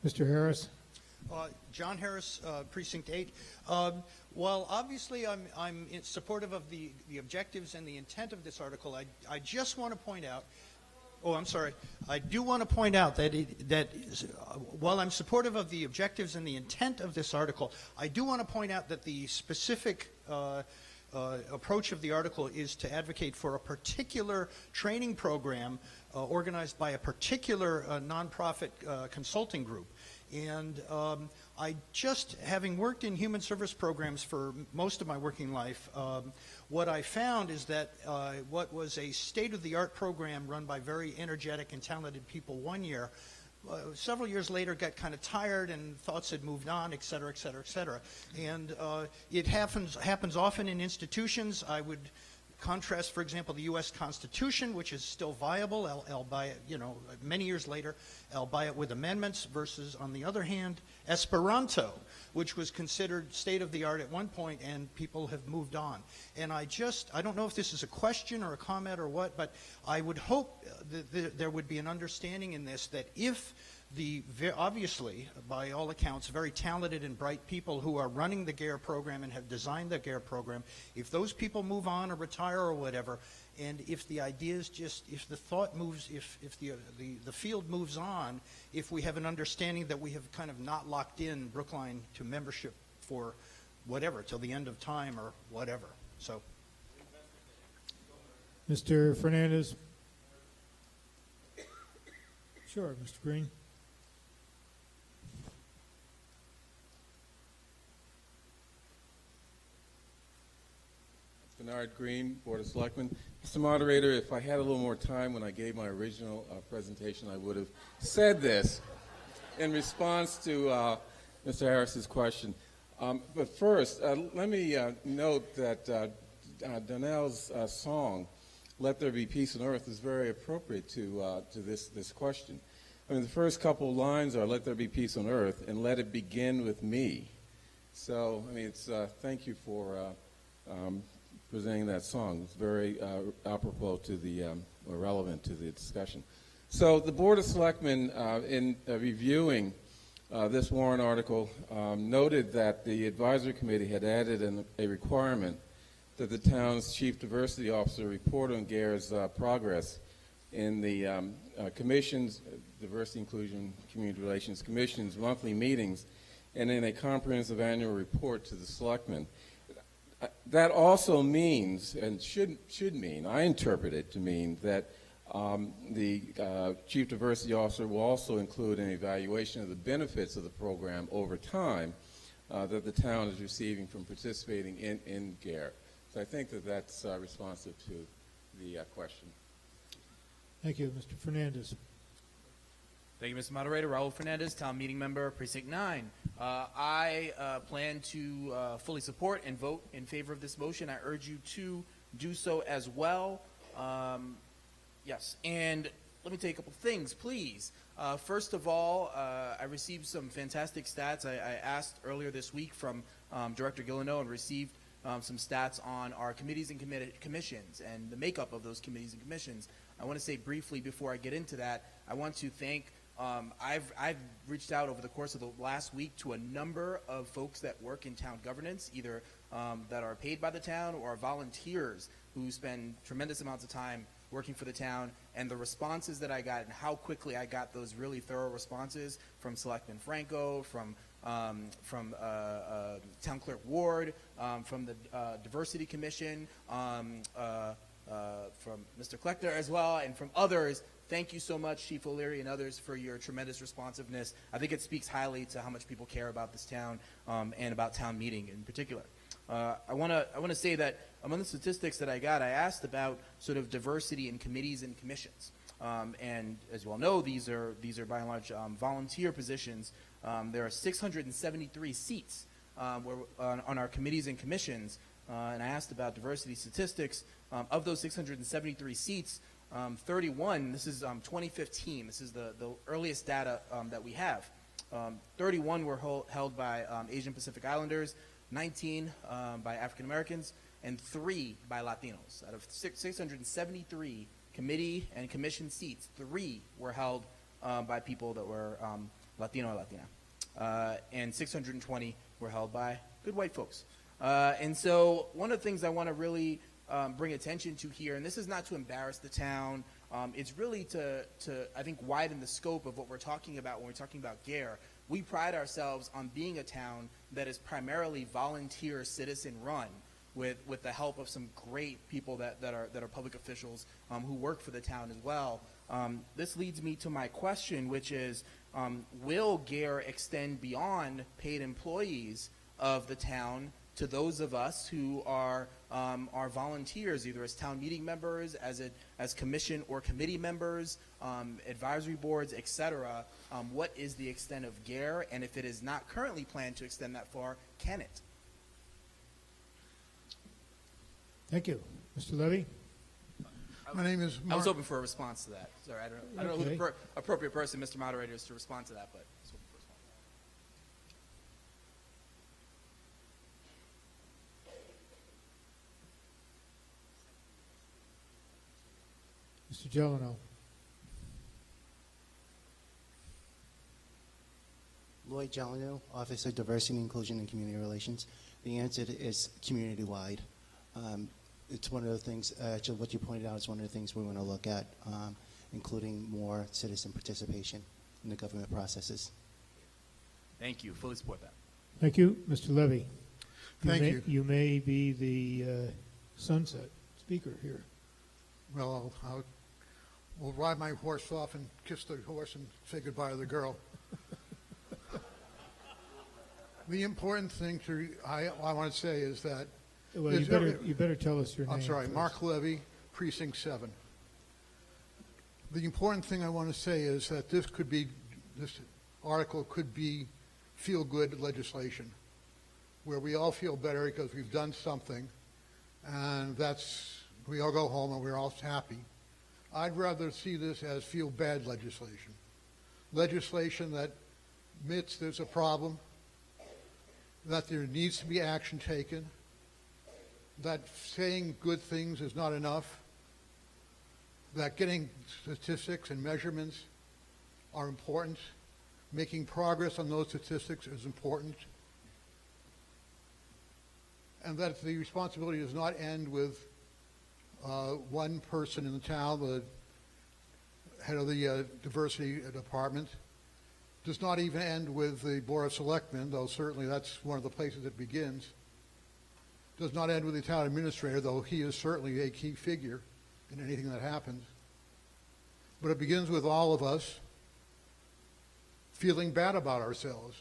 Mr. Harris? John Harris, Precinct 8. While obviously I'm supportive of the objectives and the intent of this article, I just want to point out, I do want to point out that while I'm supportive of the objectives and the intent of this article, I do want to point out that the specific approach of the article is to advocate for a particular training program organized by a particular nonprofit consulting group. And I just, having worked in human service programs for most of my working life, what I found is that what was a state-of-the-art program run by very energetic and talented people one year, several years later got kind of tired and thoughts had moved on, et cetera, et cetera, et cetera. And it happens often in institutions. I would contrast, for example, the U.S. Constitution, which is still viable, albeit, many years later, albeit with amendments, versus, on the other hand, Esperanto, which was considered state-of-the-art at one point, and people have moved on. And I don't know if this is a question or a comment or what, but I would hope that there would be an understanding in this that if obviously, by all accounts, very talented and bright people who are running the GARE program and have designed the GARE program, if those people move on or retire or whatever, and if the idea is if the thought moves, if the field moves on, if we have an understanding that we have kind of not locked in Brookline to membership for whatever, till the end of time or whatever. So, Mr. Fernandez? Sure, Mr. Green. Bernard Green, Board of Selectmen. Mr. Moderator, if I had a little more time when I gave my original presentation, I would have said this in response to Mr. Harris's question. But first, let me note that Donnell's song, "Let There Be Peace on Earth," is very appropriate to this question. I mean, the first couple lines are, "Let there be peace on earth, and let it begin with me." So, I mean, it's thank you for presenting that song. It's very apropos to or relevant to the discussion. So the Board of Selectmen, in reviewing this warrant article, noted that the advisory committee had added a requirement that the town's chief diversity officer report on GARE's progress in the commission's, Diversity, Inclusion, Community Relations Commission's monthly meetings, and in a comprehensive annual report to the selectmen. That also means, and should mean, I interpret it to mean that the Chief Diversity Officer will also include an evaluation of the benefits of the program over time that the town is receiving from participating in GARE. So I think that that's responsive to the question. Thank you, Mr. Fernandez. Thank you, Mr. Moderator. Raul Fernandez, Town Meeting Member, Precinct 9. I plan to fully support and vote in favor of this motion. I urge you to do so as well. Yes, and let me take a couple things, please. First of all, I received some fantastic stats. I asked earlier this week from Director Gillino and received some stats on our committees and commissions and the makeup of those committees and commissions. I want to say briefly before I get into that, I want to thank I've reached out over the course of the last week to a number of folks that work in town governance, either that are paid by the town or volunteers who spend tremendous amounts of time working for the town, and the responses that I got and how quickly I got those really thorough responses from Selectman Franco, from Town Clerk Ward, from the Diversity Commission, from Mr. Kleckner as well, and from others. Thank you so much, Chief O'Leary and others, for your tremendous responsiveness. I think it speaks highly to how much people care about this town and about town meeting in particular. I want to say that among the statistics that I got, I asked about sort of diversity in committees and commissions. And as you all know, these are by and large volunteer positions. There are 673 seats on our committees and commissions. And I asked about diversity statistics. Of those 673 seats, 31, this is 2015, this is the earliest data that we have. 31 were held by Asian Pacific Islanders, 19 by African Americans, and 3 by Latinos. Out of 673 committee and commission seats, 3 were held by people that were Latino or Latina, and 620 were held by good white folks. And so one of the things I want to really bring attention to here, and this is not to embarrass the town, it's really to, I think, widen the scope of what we're talking about when we're talking about GARE. We pride ourselves on being a town that is primarily volunteer citizen run, with the help of some great people that are public officials who work for the town as well. This leads me to my question, which is, will GARE extend beyond paid employees of the town to those of us who are volunteers, either as town meeting members, as commission or committee members, advisory boards, etc.? What is the extent of GARE, and if it is not currently planned to extend that far, can it? Thank you. Mr. Levy? My name is I was hoping for a response to that. Sorry, I don't know who the appropriate person, Mr. Moderator, is to respond to that, but I was hoping for a response. Mr. Gelano. Lloyd Gelano, Office of Diversity, Inclusion, and Community Relations. The answer is community-wide. It's one of the things, actually what you pointed out is one of the things we want to look at, including more citizen participation in the government processes. Thank you. Fully support that. Thank you. Mr. Levy. Thank you. You may be the sunset speaker here. Well, we'll ride my horse off and kiss the horse and say goodbye to the girl. The important thing I want to say is that... Well, you better tell us your name. I'm sorry, first. Mark Levy, Precinct 7. The important thing I want to say is that this article could be feel-good legislation, where we all feel better because we've done something, and we all go home and we're all happy. I'd rather see this as feel-bad legislation. Legislation that admits there's a problem, that there needs to be action taken, that saying good things is not enough, that getting statistics and measurements are important, making progress on those statistics is important, and that the responsibility does not end with one person in the town, the head of the diversity department, does not even end with the Board of Selectmen, though certainly that's one of the places it begins. Does not end with the town administrator, though he is certainly a key figure in anything that happens. But it begins with all of us feeling bad about ourselves.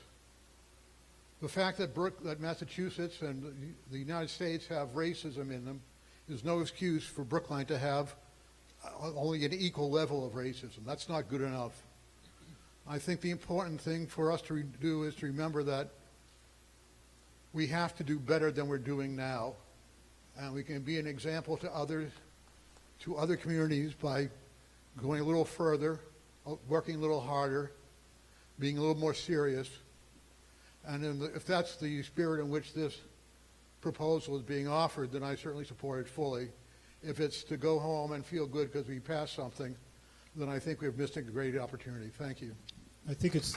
The fact that Massachusetts and the United States have racism in them is no excuse for Brookline to have only an equal level of racism. That's not good enough. I think the important thing for us to do is to remember that we have to do better than we're doing now, and we can be an example to other communities by going a little further, working a little harder, being a little more serious. And if that's the spirit in which this proposal is being offered, then I certainly support it fully. If it's to go home and feel good because we passed something, then I think we've missed a great opportunity. Thank you. I think it's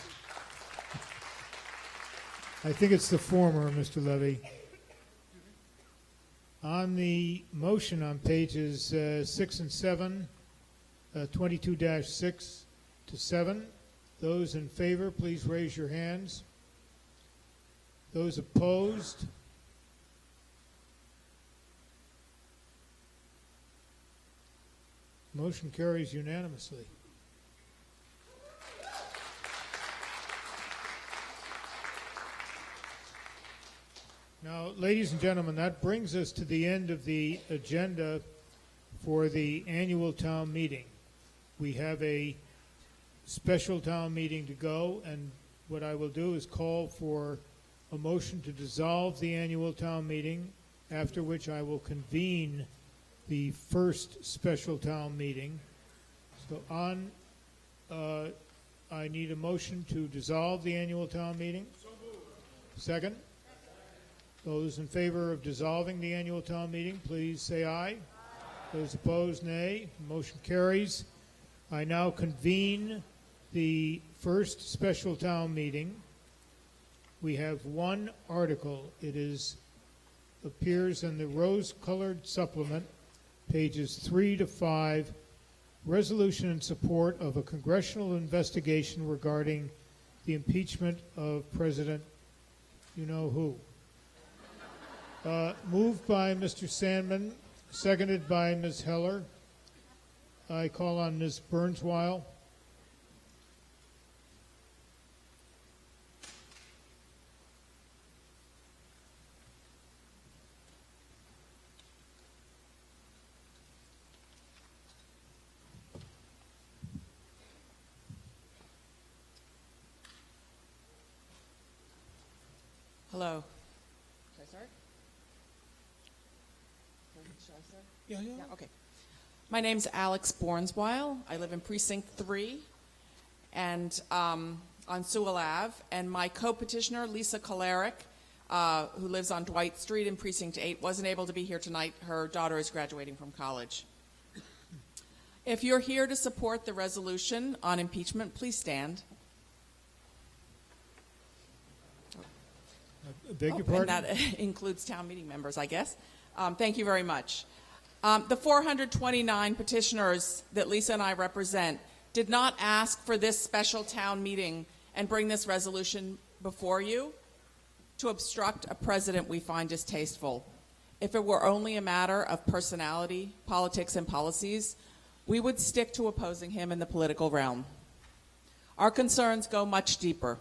the former, Mr. Levy. On the motion on pages 6 and 7, 22-6 to 7, those in favor, please raise your hands. Those opposed? Motion carries unanimously. Now, ladies and gentlemen, that brings us to the end of the agenda for the annual town meeting. We have a special town meeting to go, and what I will do is call for a motion to dissolve the annual town meeting, after which I will convene the first special town meeting. So I need a motion to dissolve the annual town meeting. Second? Those in favor of dissolving the annual town meeting, please say aye. Those opposed, nay. Motion carries. I now convene the first special town meeting. We have one article. It appears in the rose-colored supplement, pages 3 to 5, resolution in support of a congressional investigation regarding the impeachment of President you-know-who. Moved by Mr. Sandman, seconded by Ms. Heller. I call on Ms. Burnswile. Hello. Should I start? Should I start? Yeah. Okay. My name's Alex Bornswile. I live in Precinct 3 and on Sewell Ave. And my co-petitioner, Lisa Kolaric, who lives on Dwight Street in Precinct 8, wasn't able to be here tonight. Her daughter is graduating from college. If you're here to support the resolution on impeachment, please stand. Beg your pardon? And that includes town meeting members, I guess. Thank you very much. The 429 petitioners that Lisa and I represent did not ask for this special town meeting and bring this resolution before you to obstruct a president we find distasteful. If it were only a matter of personality, politics, and policies, we would stick to opposing him in the political realm. Our concerns go much deeper.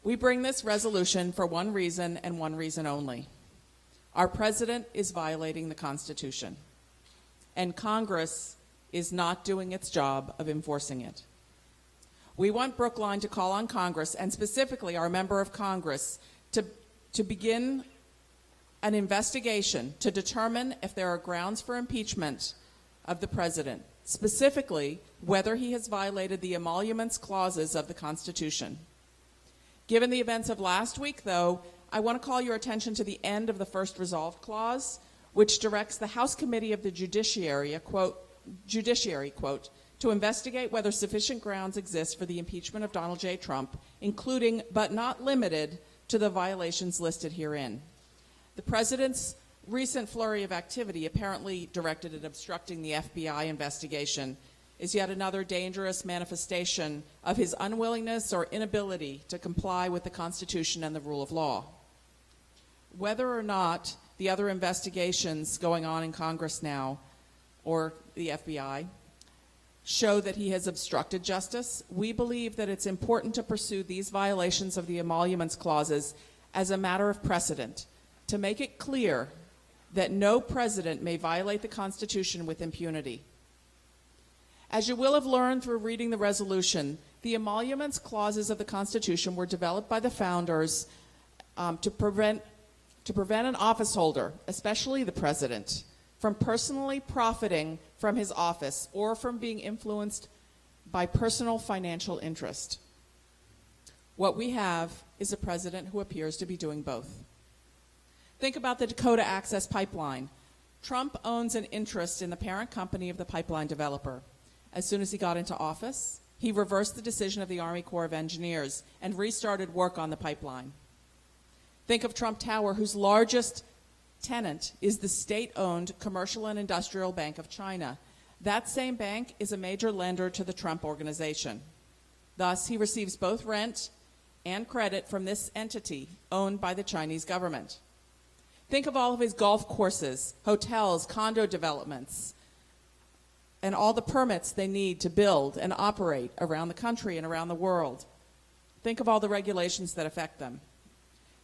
We bring this resolution for one reason and one reason only. Our president is violating the Constitution, and Congress is not doing its job of enforcing it. We want Brookline to call on Congress, and specifically our member of Congress, to begin an investigation to determine if there are grounds for impeachment of the president, specifically whether he has violated the emoluments clauses of the Constitution. Given the events of last week, though, I want to call your attention to the end of the first resolved clause, which directs the House Committee of the Judiciary, to investigate whether sufficient grounds exist for the impeachment of Donald J. Trump, including but not limited to the violations listed herein. The president's recent flurry of activity, apparently directed at obstructing the FBI investigation, is yet another dangerous manifestation of his unwillingness or inability to comply with the Constitution and the rule of law. Whether or not the other investigations going on in Congress now, or the FBI, show that he has obstructed justice, we believe that it's important to pursue these violations of the emoluments clauses as a matter of precedent, to make it clear that no president may violate the Constitution with impunity. As you will have learned through reading the resolution, the emoluments clauses of the Constitution were developed by the founders to prevent an office holder, especially the president, from personally profiting from his office or from being influenced by personal financial interest. What we have is a president who appears to be doing both. Think about the Dakota Access Pipeline. Trump owns an interest in the parent company of the pipeline developer. As soon as he got into office, he reversed the decision of the Army Corps of Engineers and restarted work on the pipeline. Think of Trump Tower, whose largest tenant is the state-owned Commercial and Industrial Bank of China. That same bank is a major lender to the Trump Organization. Thus, he receives both rent and credit from this entity owned by the Chinese government. Think of all of his golf courses, hotels, condo developments, and all the permits they need to build and operate around the country and around the world. Think of all the regulations that affect them.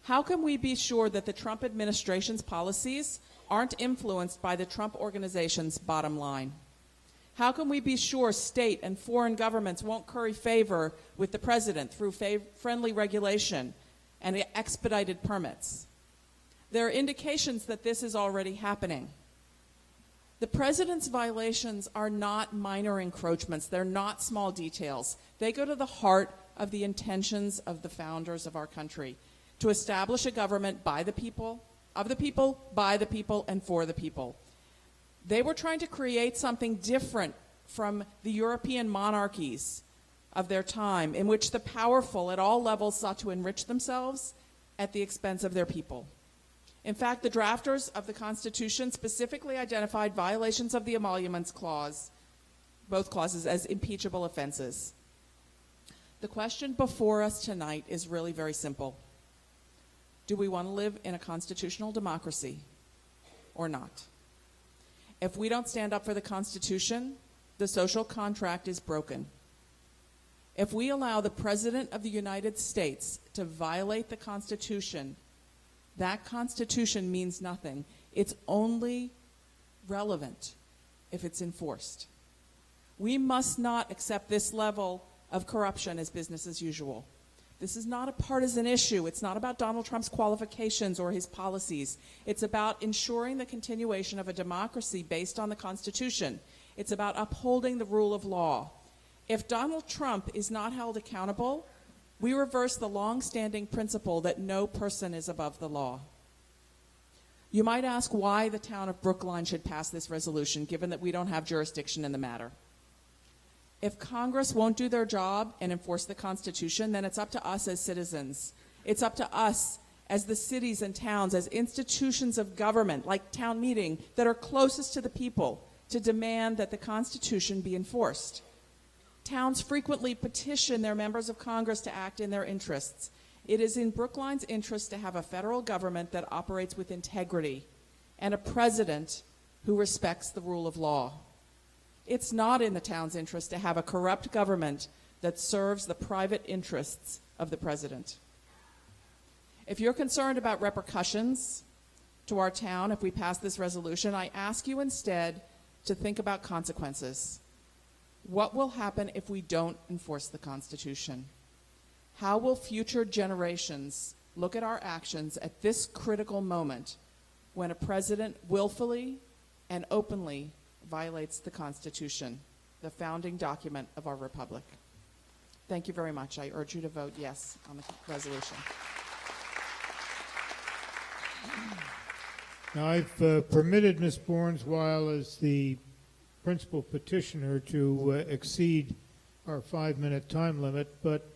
How can we be sure that the Trump administration's policies aren't influenced by the Trump Organization's bottom line? How can we be sure state and foreign governments won't curry favor with the president through friendly regulation and expedited permits? There are indications that this is already happening. The president's violations are not minor encroachments. They're not small details. They go to the heart of the intentions of the founders of our country, to establish a government by the people, of the people, by the people, and for the people. They were trying to create something different from the European monarchies of their time, in which the powerful at all levels sought to enrich themselves at the expense of their people. In fact, the drafters of the Constitution specifically identified violations of the Emoluments Clause, both clauses, as impeachable offenses. The question before us tonight is really very simple. Do we want to live in a constitutional democracy or not? If we don't stand up for the Constitution, the social contract is broken. If we allow the President of the United States to violate the Constitution, that Constitution means nothing. It's only relevant if it's enforced. We must not accept this level of corruption as business as usual. This is not a partisan issue. It's not about Donald Trump's qualifications or his policies. It's about ensuring the continuation of a democracy based on the Constitution. It's about upholding the rule of law. If Donald Trump is not held accountable, we reverse the long-standing principle that no person is above the law. You might ask why the town of Brookline should pass this resolution, given that we don't have jurisdiction in the matter. If Congress won't do their job and enforce the Constitution, then it's up to us as citizens. It's up to us as the cities and towns, as institutions of government, like town meeting, that are closest to the people, to demand that the Constitution be enforced. Towns frequently petition their members of Congress to act in their interests. It is in Brookline's interest to have a federal government that operates with integrity and a president who respects the rule of law. It's not in the town's interest to have a corrupt government that serves the private interests of the president. If you're concerned about repercussions to our town if we pass this resolution, I ask you instead to think about consequences. What will happen if we don't enforce the Constitution? How will future generations look at our actions at this critical moment when a president willfully and openly violates the Constitution, the founding document of our republic? Thank you very much. I urge you to vote yes on the resolution. Now, I've permitted Ms. Bornswile as the principal petitioner to exceed our 5-minute time limit, but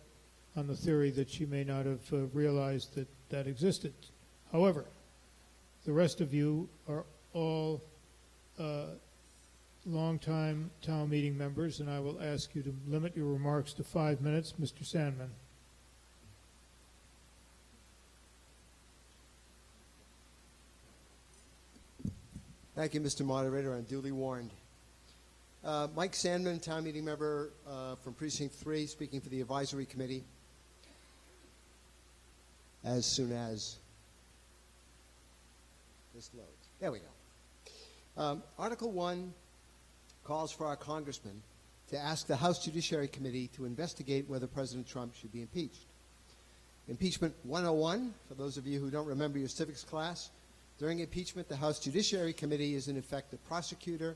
on the theory that she may not have realized that that existed. However, the rest of you are all longtime town meeting members, and I will ask you to limit your remarks to 5 minutes. Mr. Sandman. Thank you, Mr. Moderator. I'm duly warned. Mike Sandman, town meeting member from Precinct 3, speaking for the advisory committee. As soon as this loads. There we go. Article 1 calls for our congressman to ask the House Judiciary Committee to investigate whether President Trump should be impeached. Impeachment 101, for those of you who don't remember your civics class, during impeachment, the House Judiciary Committee is in effect the prosecutor.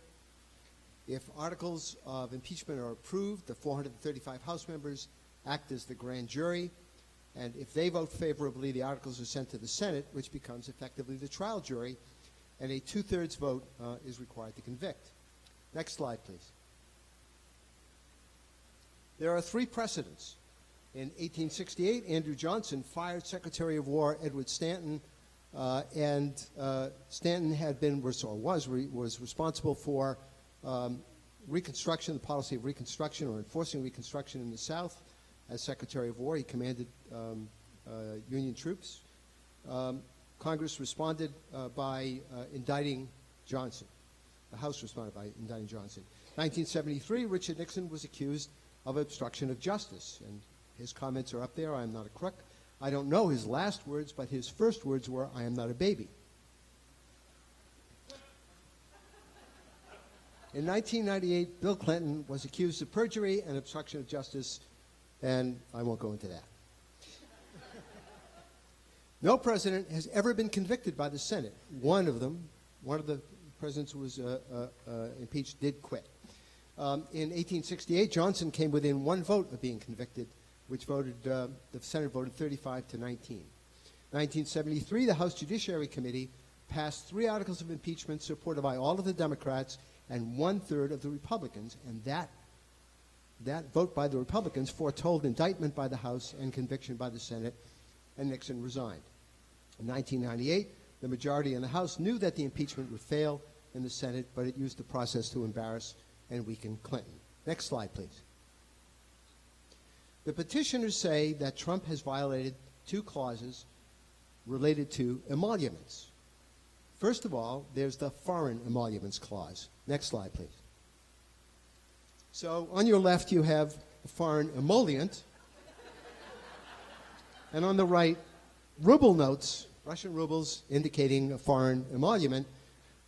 If articles of impeachment are approved, the 435 House members act as the grand jury, and if they vote favorably, the articles are sent to the Senate, which becomes effectively the trial jury, and a 2/3 vote is required to convict. Next slide, please. There are 3 precedents. In 1868, Andrew Johnson fired Secretary of War Edward Stanton, and Stanton had been, was responsible for Reconstruction, the policy of Reconstruction or enforcing Reconstruction in the South. As Secretary of War, he commanded Union troops. Congress responded by indicting Johnson. The House responded by indicting Johnson. 1973, Richard Nixon was accused of obstruction of justice, and his comments are up there. I am not a crook. I don't know his last words, but his first words were, I am not a baby. In 1998, Bill Clinton was accused of perjury and obstruction of justice, and I won't go into that. No president has ever been convicted by the Senate. One of the presidents who was impeached did quit. In 1868, Johnson came within 1 vote of being convicted, which voted, the Senate voted 35 to 19. 1973, the House Judiciary Committee passed 3 articles of impeachment supported by all of the Democrats and 1/3 of the Republicans, and that vote by the Republicans foretold indictment by the House and conviction by the Senate, and Nixon resigned. In 1998, the majority in the House knew that the impeachment would fail in the Senate, but it used the process to embarrass and weaken Clinton. Next slide, please. The petitioners say that Trump has violated 2 clauses related to emoluments. First of all, there's the Foreign Emoluments Clause. Next slide, please. So on your left, you have a foreign emollient, and on the right, ruble notes, Russian rubles indicating a foreign emolument.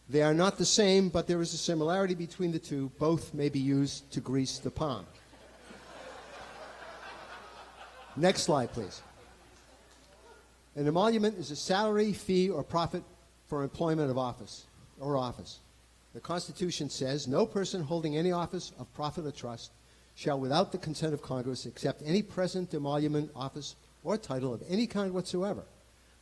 They are not the same, but there is a similarity between the two. Both may be used to grease the palm. Next slide, please. An emolument is a salary, fee, or profit for employment of office or office. The Constitution says no person holding any office of profit or trust shall, without the consent of Congress, accept any present emolument, office, or title of any kind whatsoever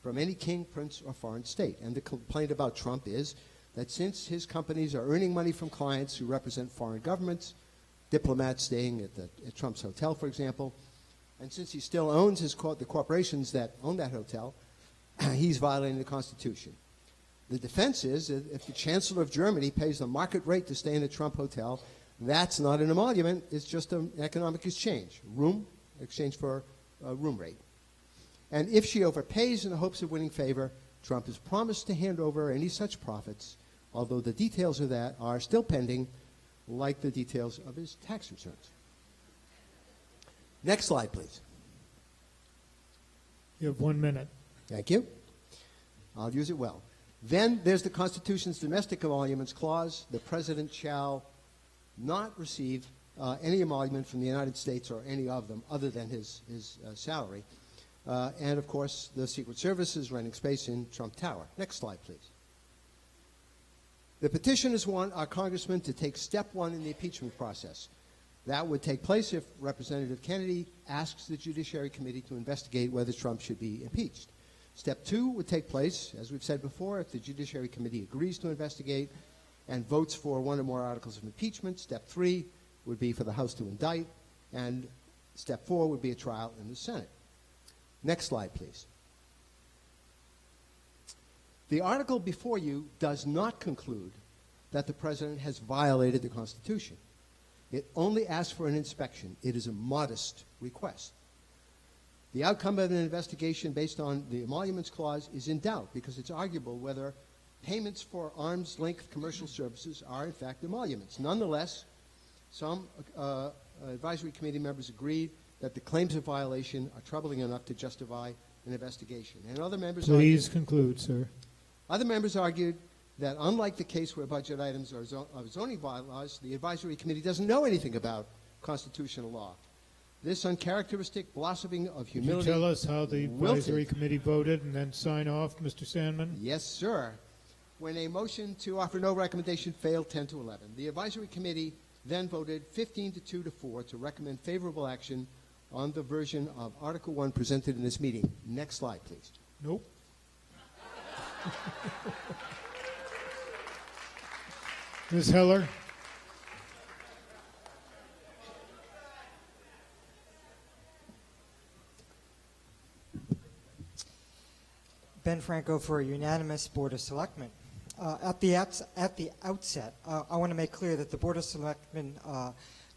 from any king, prince, or foreign state. And the complaint about Trump is that since his companies are earning money from clients who represent foreign governments, diplomats staying at Trump's hotel, for example, and since he still owns the corporations that own that hotel, he's violating the Constitution. The defense is that if the Chancellor of Germany pays the market rate to stay in a Trump hotel, that's not an emolument, it's just an economic exchange, exchange for a room rate. And if she overpays in the hopes of winning favor, Trump has promised to hand over any such profits, although the details of that are still pending, like the details of his tax returns. Next slide, please. You have 1 minute. Thank you. I'll use it well. Then there's the Constitution's Domestic Emoluments Clause. The President shall not receive any emolument from the United States or any of them other than his salary. And, of course, the Secret Service is renting space in Trump Tower. Next slide, please. The petitioners want our congressman to take step 1 in the impeachment process. That would take place if Representative Kennedy asks the Judiciary Committee to investigate whether Trump should be impeached. Step 2 would take place, as we've said before, if the Judiciary Committee agrees to investigate and votes for 1 or more articles of impeachment. Step 3 would be for the House to indict, and step 4 would be a trial in the Senate. Next slide, please. The article before you does not conclude that the President has violated the Constitution. It only asks for an inspection. It is a modest request. The outcome of an investigation based on the Emoluments Clause is in doubt because it's arguable whether payments for arm's-length commercial services are, in fact, emoluments. Nonetheless, some advisory committee members agreed that the claims of violation are troubling enough to justify an investigation. And other members Please conclude, sir. Other members argued that unlike the case where budget items are zoning bylaws, the advisory committee doesn't know anything about constitutional law. This uncharacteristic blossoming of humility. Could you tell us how the advisory committee voted and then sign off, Mr. Sandman? Yes, sir. When a motion to offer no recommendation failed 10 to 11, the advisory committee then voted 15 to 2 to 4 to recommend favorable action on the version of Article 1 presented in this meeting. Next slide, please. Nope. Ms. Heller? Ben Franco for a unanimous Board of Selectmen. At the outset, I want to make clear that the Board of Selectmen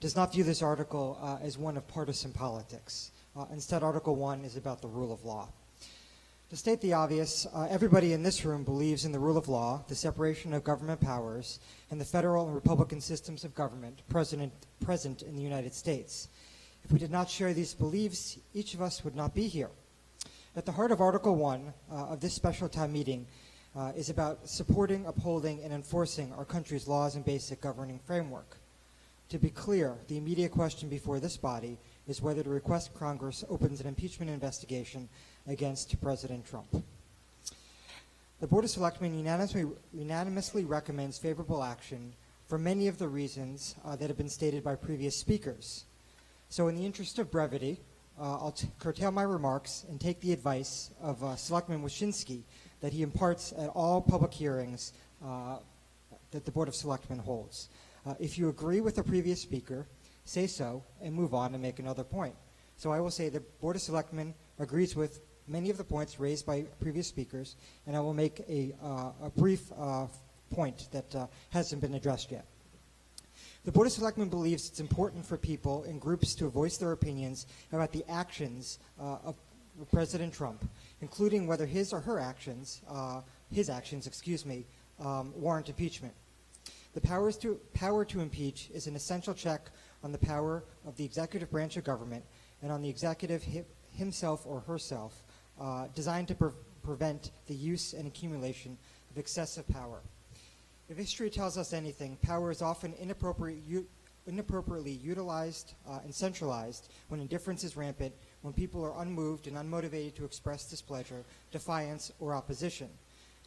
does not view this article as one of partisan politics. Instead, Article 1 is about the rule of law. To state the obvious, everybody in this room believes in the rule of law, the separation of government powers, and the federal and republican systems of government present in the United States. If we did not share these beliefs, each of us would not be here. At the heart of Article 1 of this special town meeting is about supporting, upholding, and enforcing our country's laws and basic governing framework. To be clear, the immediate question before this body is whether to request Congress opens an impeachment investigation against President Trump. The Board of Selectmen unanimously recommends favorable action for many of the reasons that have been stated by previous speakers. So in the interest of brevity, I'll curtail my remarks and take the advice of Selectman Wyszynski that he imparts at all public hearings that the Board of Selectmen holds. If you agree with the previous speaker, say so and move on and make another point. So I will say the Board of Selectmen agrees with many of the points raised by previous speakers, and I will make a brief point that hasn't been addressed yet. The Board of Selectmen believes it's important for people and groups to voice their opinions about the actions of President Trump, including whether his or her actions, warrant impeachment. The power to impeach is an essential check on the power of the executive branch of government and on the executive himself or herself, designed to prevent the use and accumulation of excessive power. If history tells us anything, power is often inappropriately utilized and centralized when indifference is rampant, when people are unmoved and unmotivated to express displeasure, defiance, or opposition.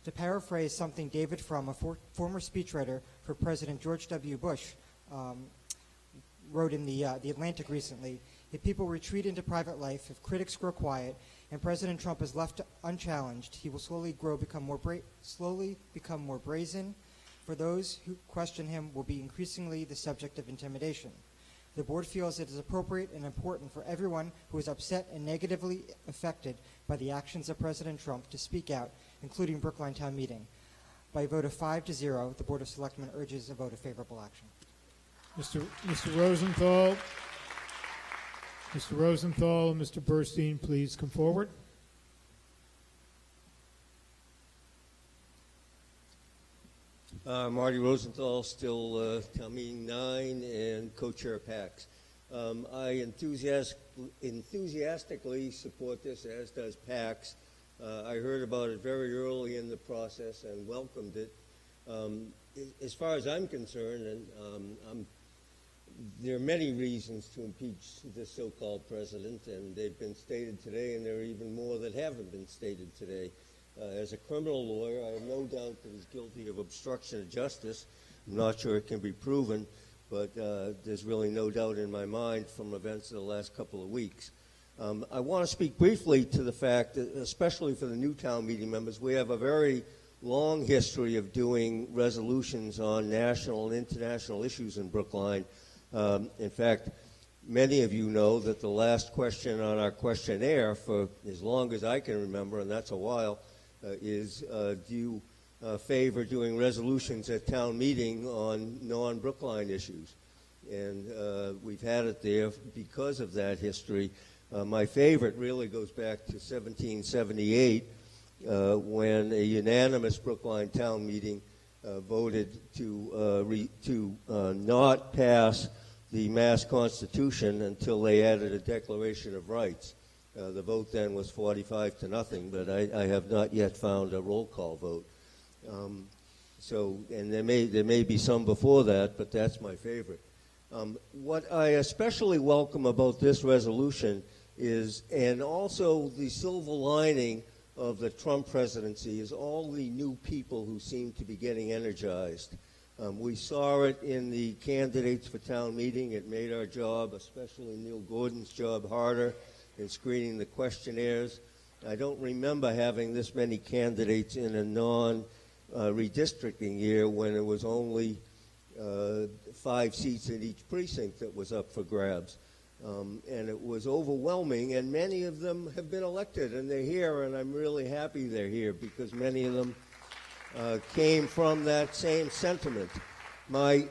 To paraphrase something David Frum, a former speechwriter for President George W. Bush, wrote in the Atlantic recently, if people retreat into private life, if critics grow quiet, and President Trump is left unchallenged, he will slowly become more brazen. For those who question him will be increasingly the subject of intimidation. The board feels it is appropriate and important for everyone who is upset and negatively affected by the actions of President Trump to speak out, including Brookline Town Meeting. By a vote of 5-0, the Board of Selectmen urges a vote of favorable action. Mr. Rosenthal, and Mr. Burstein, please come forward. Marty Rosenthal, still Town Meeting 9 and co-chair PAX. I enthusiastically support this, as does PAX. I heard about it very early in the process and welcomed it. As far as I'm concerned, and there are many reasons to impeach this so-called president, and they've been stated today, and there are even more that haven't been stated today. As a criminal lawyer, I have no doubt that he's guilty of obstruction of justice. I'm not sure it can be proven, but there's really no doubt in my mind from events of the last couple of weeks. I want to speak briefly to the fact that, especially for the new town meeting members, we have a very long history of doing resolutions on national and international issues in Brookline. In fact, many of you know that the last question on our questionnaire, for as long as I can remember, and that's a while, is do you favor doing resolutions at town meeting on non-Brookline issues? And we've had it there because of that history. My favorite really goes back to 1778 when a unanimous Brookline town meeting voted to not pass the Mass Constitution until they added a Declaration of Rights. The vote then was 45-0, but I have not yet found a roll call vote. And there may be some before that, but that's my favorite. What I especially welcome about this resolution is, and also the silver lining of the Trump presidency, is all the new people who seem to be getting energized. We saw it in the candidates for town meeting. It made our job, especially Neil Gordon's job, harder in screening the questionnaires. I don't remember having this many candidates in a non-redistricting year when it was only 5 seats in each precinct that was up for grabs. And it was overwhelming, and many of them have been elected, and they're here, and I'm really happy they're here because many of them came from that same sentiment. My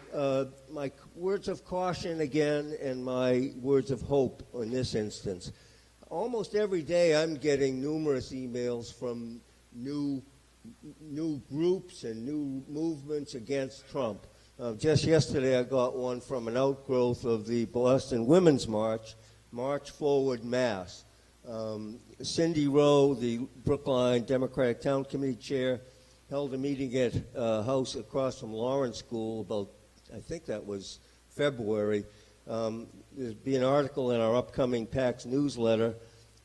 words of caution again, and my words of hope in this instance. Almost every day I'm getting numerous emails from new groups and new movements against Trump. Just yesterday I got one from an outgrowth of the Boston Women's March, March Forward Mass. Cindy Rowe, the Brookline Democratic Town Committee chair, held a meeting at a house across from Lawrence School about, I think that was February. There'll be an article in our upcoming PAX newsletter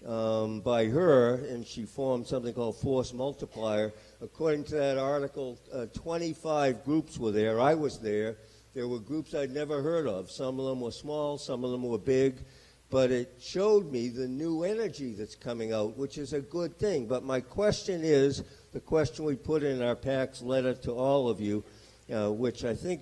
by her, and she formed something called Force Multiplier. According to that article, 25 groups were there. I was there. There were groups I'd never heard of. Some of them were small, some of them were big, but it showed me the new energy that's coming out, which is a good thing. But my question is, the question we put in our PAC's letter to all of you, which I think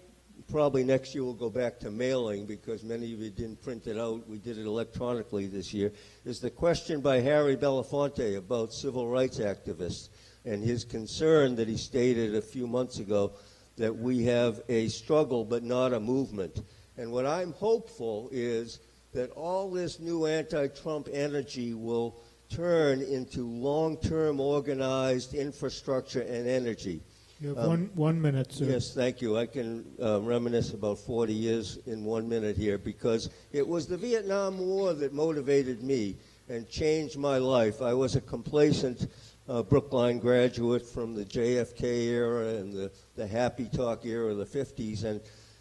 probably next year we'll go back to mailing because many of you didn't print it out. We did it electronically this year, is the question by Harry Belafonte about civil rights activists and his concern that he stated a few months ago that we have a struggle but not a movement. And what I'm hopeful is that all this new anti-Trump energy will turn into long-term organized infrastructure and energy. You have 1 minute, sir. Yes, thank you. I can reminisce about 40 years in 1 minute here because it was the Vietnam War that motivated me and changed my life. I was a complacent Brookline graduate from the JFK era and the happy talk era of the 50s, and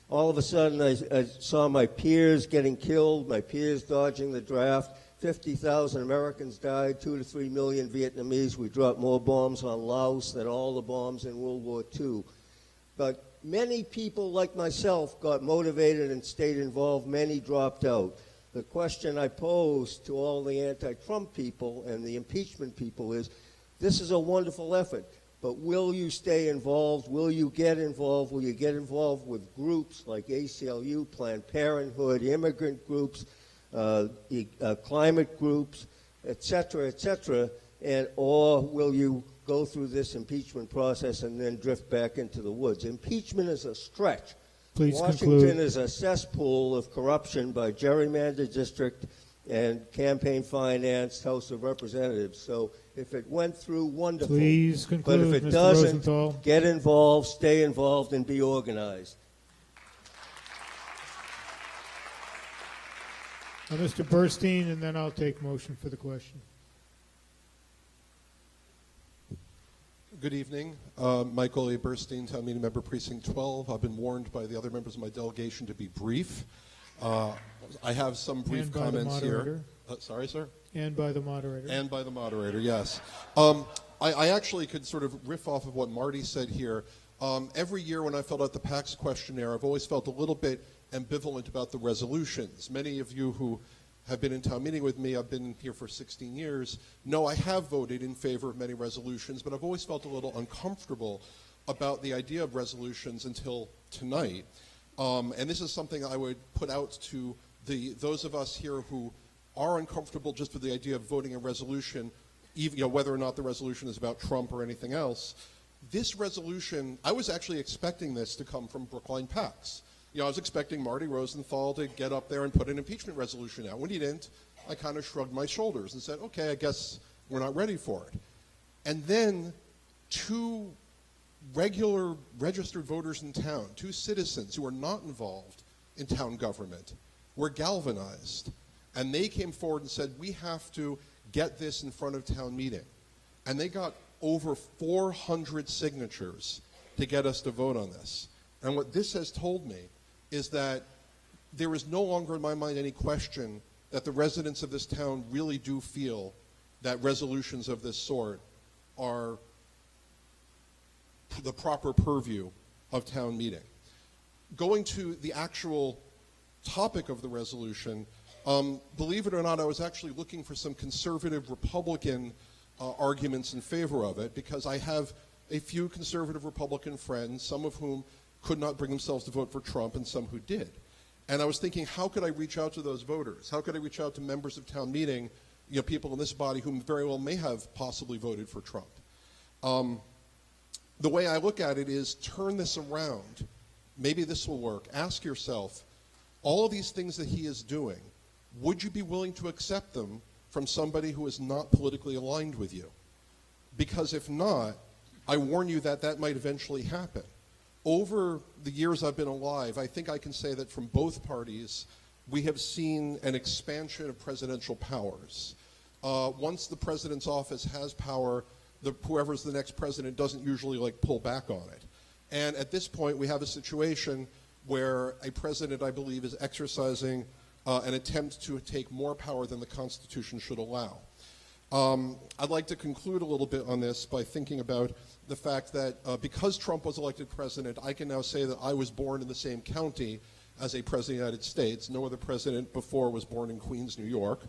all of a sudden I saw my peers getting killed, my peers dodging the draft. 50,000 Americans died, 2 to 3 million Vietnamese. We dropped more bombs on Laos than all the bombs in World War II. But many people like myself got motivated and stayed involved. Many dropped out. The question I pose to all the anti-Trump people and the impeachment people is, this is a wonderful effort, but will you stay involved? Will you get involved? Will you get involved with groups like ACLU, Planned Parenthood, immigrant groups, climate groups, et cetera, and or will you go through this impeachment process and then drift back into the woods? Impeachment is a stretch. Please Washington conclude. is a cesspool of corruption by gerrymandered district and campaign financed House of Representatives. So if it went through, wonderful. Please conclude, but if it Mr. doesn't, Rosenthal. get involved, stay involved, and be organized. Mr. Burstein, and then I'll take motion for the question. Good evening. Michael A. Burstein, Town Meeting Member, Precinct 12. I've been warned by the other members of my delegation to be brief. I have some brief And by the comments here. moderator. Sorry, sir? And by the moderator. And by the moderator, yes. I actually could sort of riff off of what Marty said here. Every year when I filled out the PAC's questionnaire, I've always felt a little bit ambivalent about the resolutions. Many of you who have been in town meeting with me, I've been here for 16 years, know I have voted in favor of many resolutions, but I've always felt a little uncomfortable about the idea of resolutions until tonight. And this is something I would put out to those of us here who are uncomfortable just with the idea of voting a resolution, even, whether or not the resolution is about Trump or anything else. This resolution, I was actually expecting this to come from Brookline PACs. I was expecting Marty Rosenthal to get up there and put an impeachment resolution out. When he didn't, I kind of shrugged my shoulders and said, okay, I guess we're not ready for it. And then 2 regular registered voters in town, 2 citizens who are not involved in town government, were galvanized. And they came forward and said, we have to get this in front of town meeting. And they got over 400 signatures to get us to vote on this. And what this has told me is that there is no longer in my mind any question that the residents of this town really do feel that resolutions of this sort are the proper purview of town meeting. Going to the actual topic of the resolution, believe it or not, I was actually looking for some conservative Republican arguments in favor of it because I have a few conservative Republican friends, some of whom could not bring themselves to vote for Trump and some who did. And I was thinking, how could I reach out to those voters? How could I reach out to members of town meeting, people in this body whom very well may have possibly voted for Trump? The way I look at it is turn this around. Maybe this will work. Ask yourself, all of these things that he is doing, would you be willing to accept them from somebody who is not politically aligned with you? Because if not, I warn you that that might eventually happen. Over the years I've been alive, I think I can say that from both parties, we have seen an expansion of presidential powers. Once the president's office has power, whoever's the next president doesn't usually pull back on it. And at this point, we have a situation where a president, I believe, is exercising an attempt to take more power than the Constitution should allow. I'd like to conclude a little bit on this by thinking about the fact that because Trump was elected president, I can now say that I was born in the same county as a president of the United States. No other president before was born in Queens, New York.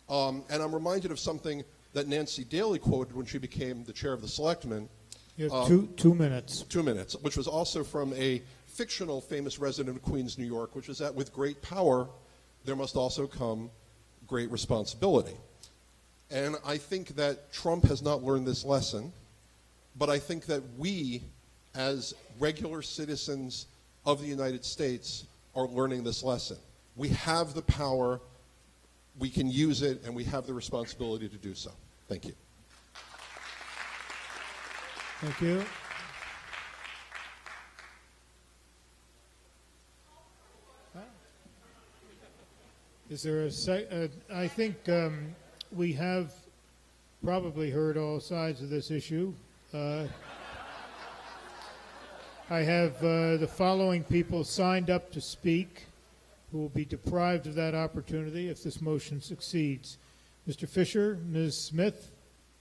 And I'm reminded of something that Nancy Daly quoted when she became the chair of the Selectmen. You have 2 minutes. 2 minutes, which was also from a fictional famous resident of Queens, New York, which was that with great power, there must also come great responsibility. And I think that Trump has not learned this lesson, but I think that we, as regular citizens of the United States, are learning this lesson. We have the power, we can use it, and we have the responsibility to do so. Thank you. Thank you. Is there I think we have probably heard all sides of this issue. I have the following people signed up to speak who will be deprived of that opportunity if this motion succeeds. Mr. Fisher, Ms. Smith,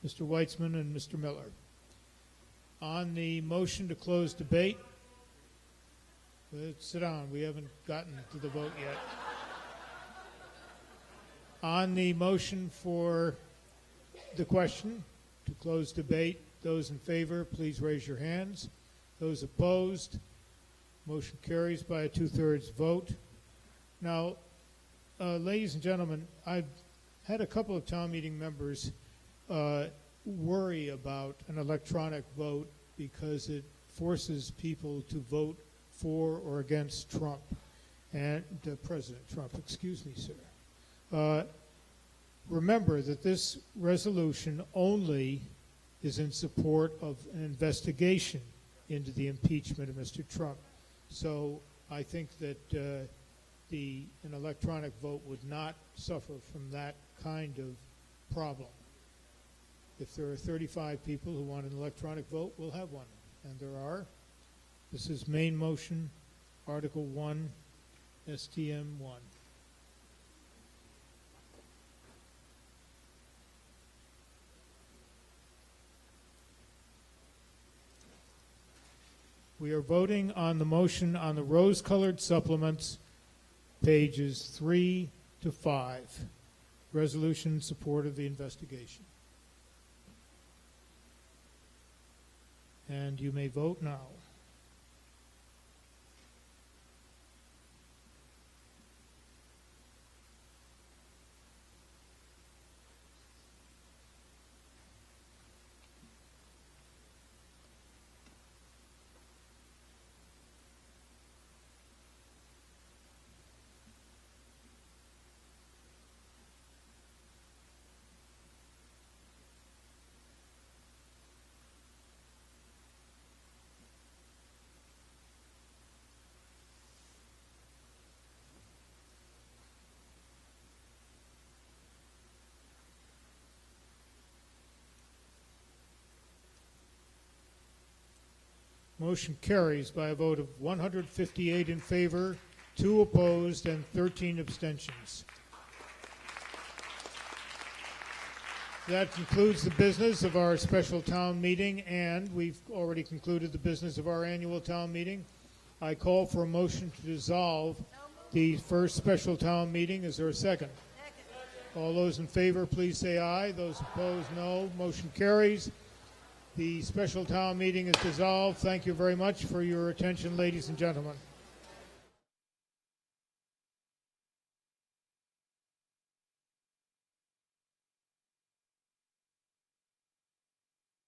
Mr. Weitzman, and Mr. Miller. On the motion to close debate, sit down, we haven't gotten to the vote yet. On the motion for the question to close debate, those in favor, please raise your hands. Those opposed, motion carries by a 2/3 vote. Now, ladies and gentlemen, I've had a couple of town meeting members worry about an electronic vote because it forces people to vote for or against Trump and President Trump, excuse me, sir. Remember that this resolution only is in support of an investigation into the impeachment of Mr. Trump. So I think that an electronic vote would not suffer from that kind of problem. If there are 35 people who want an electronic vote, we'll have one. And there are. This is main motion, Article 1, STM 1. We are voting on the motion on the rose-colored supplements, pages 3 to 5. Resolution in support of the investigation. And you may vote now. Motion carries by a vote of 158 in favor, 2 opposed, and 13 abstentions. That concludes the business of our special town meeting, and we've already concluded the business of our annual town meeting. I call for a motion to dissolve the first special town meeting. Is there a second? All those in favor, please say aye. Those opposed, no. Motion carries. The special town meeting is dissolved. Thank you very much for your attention, ladies and gentlemen.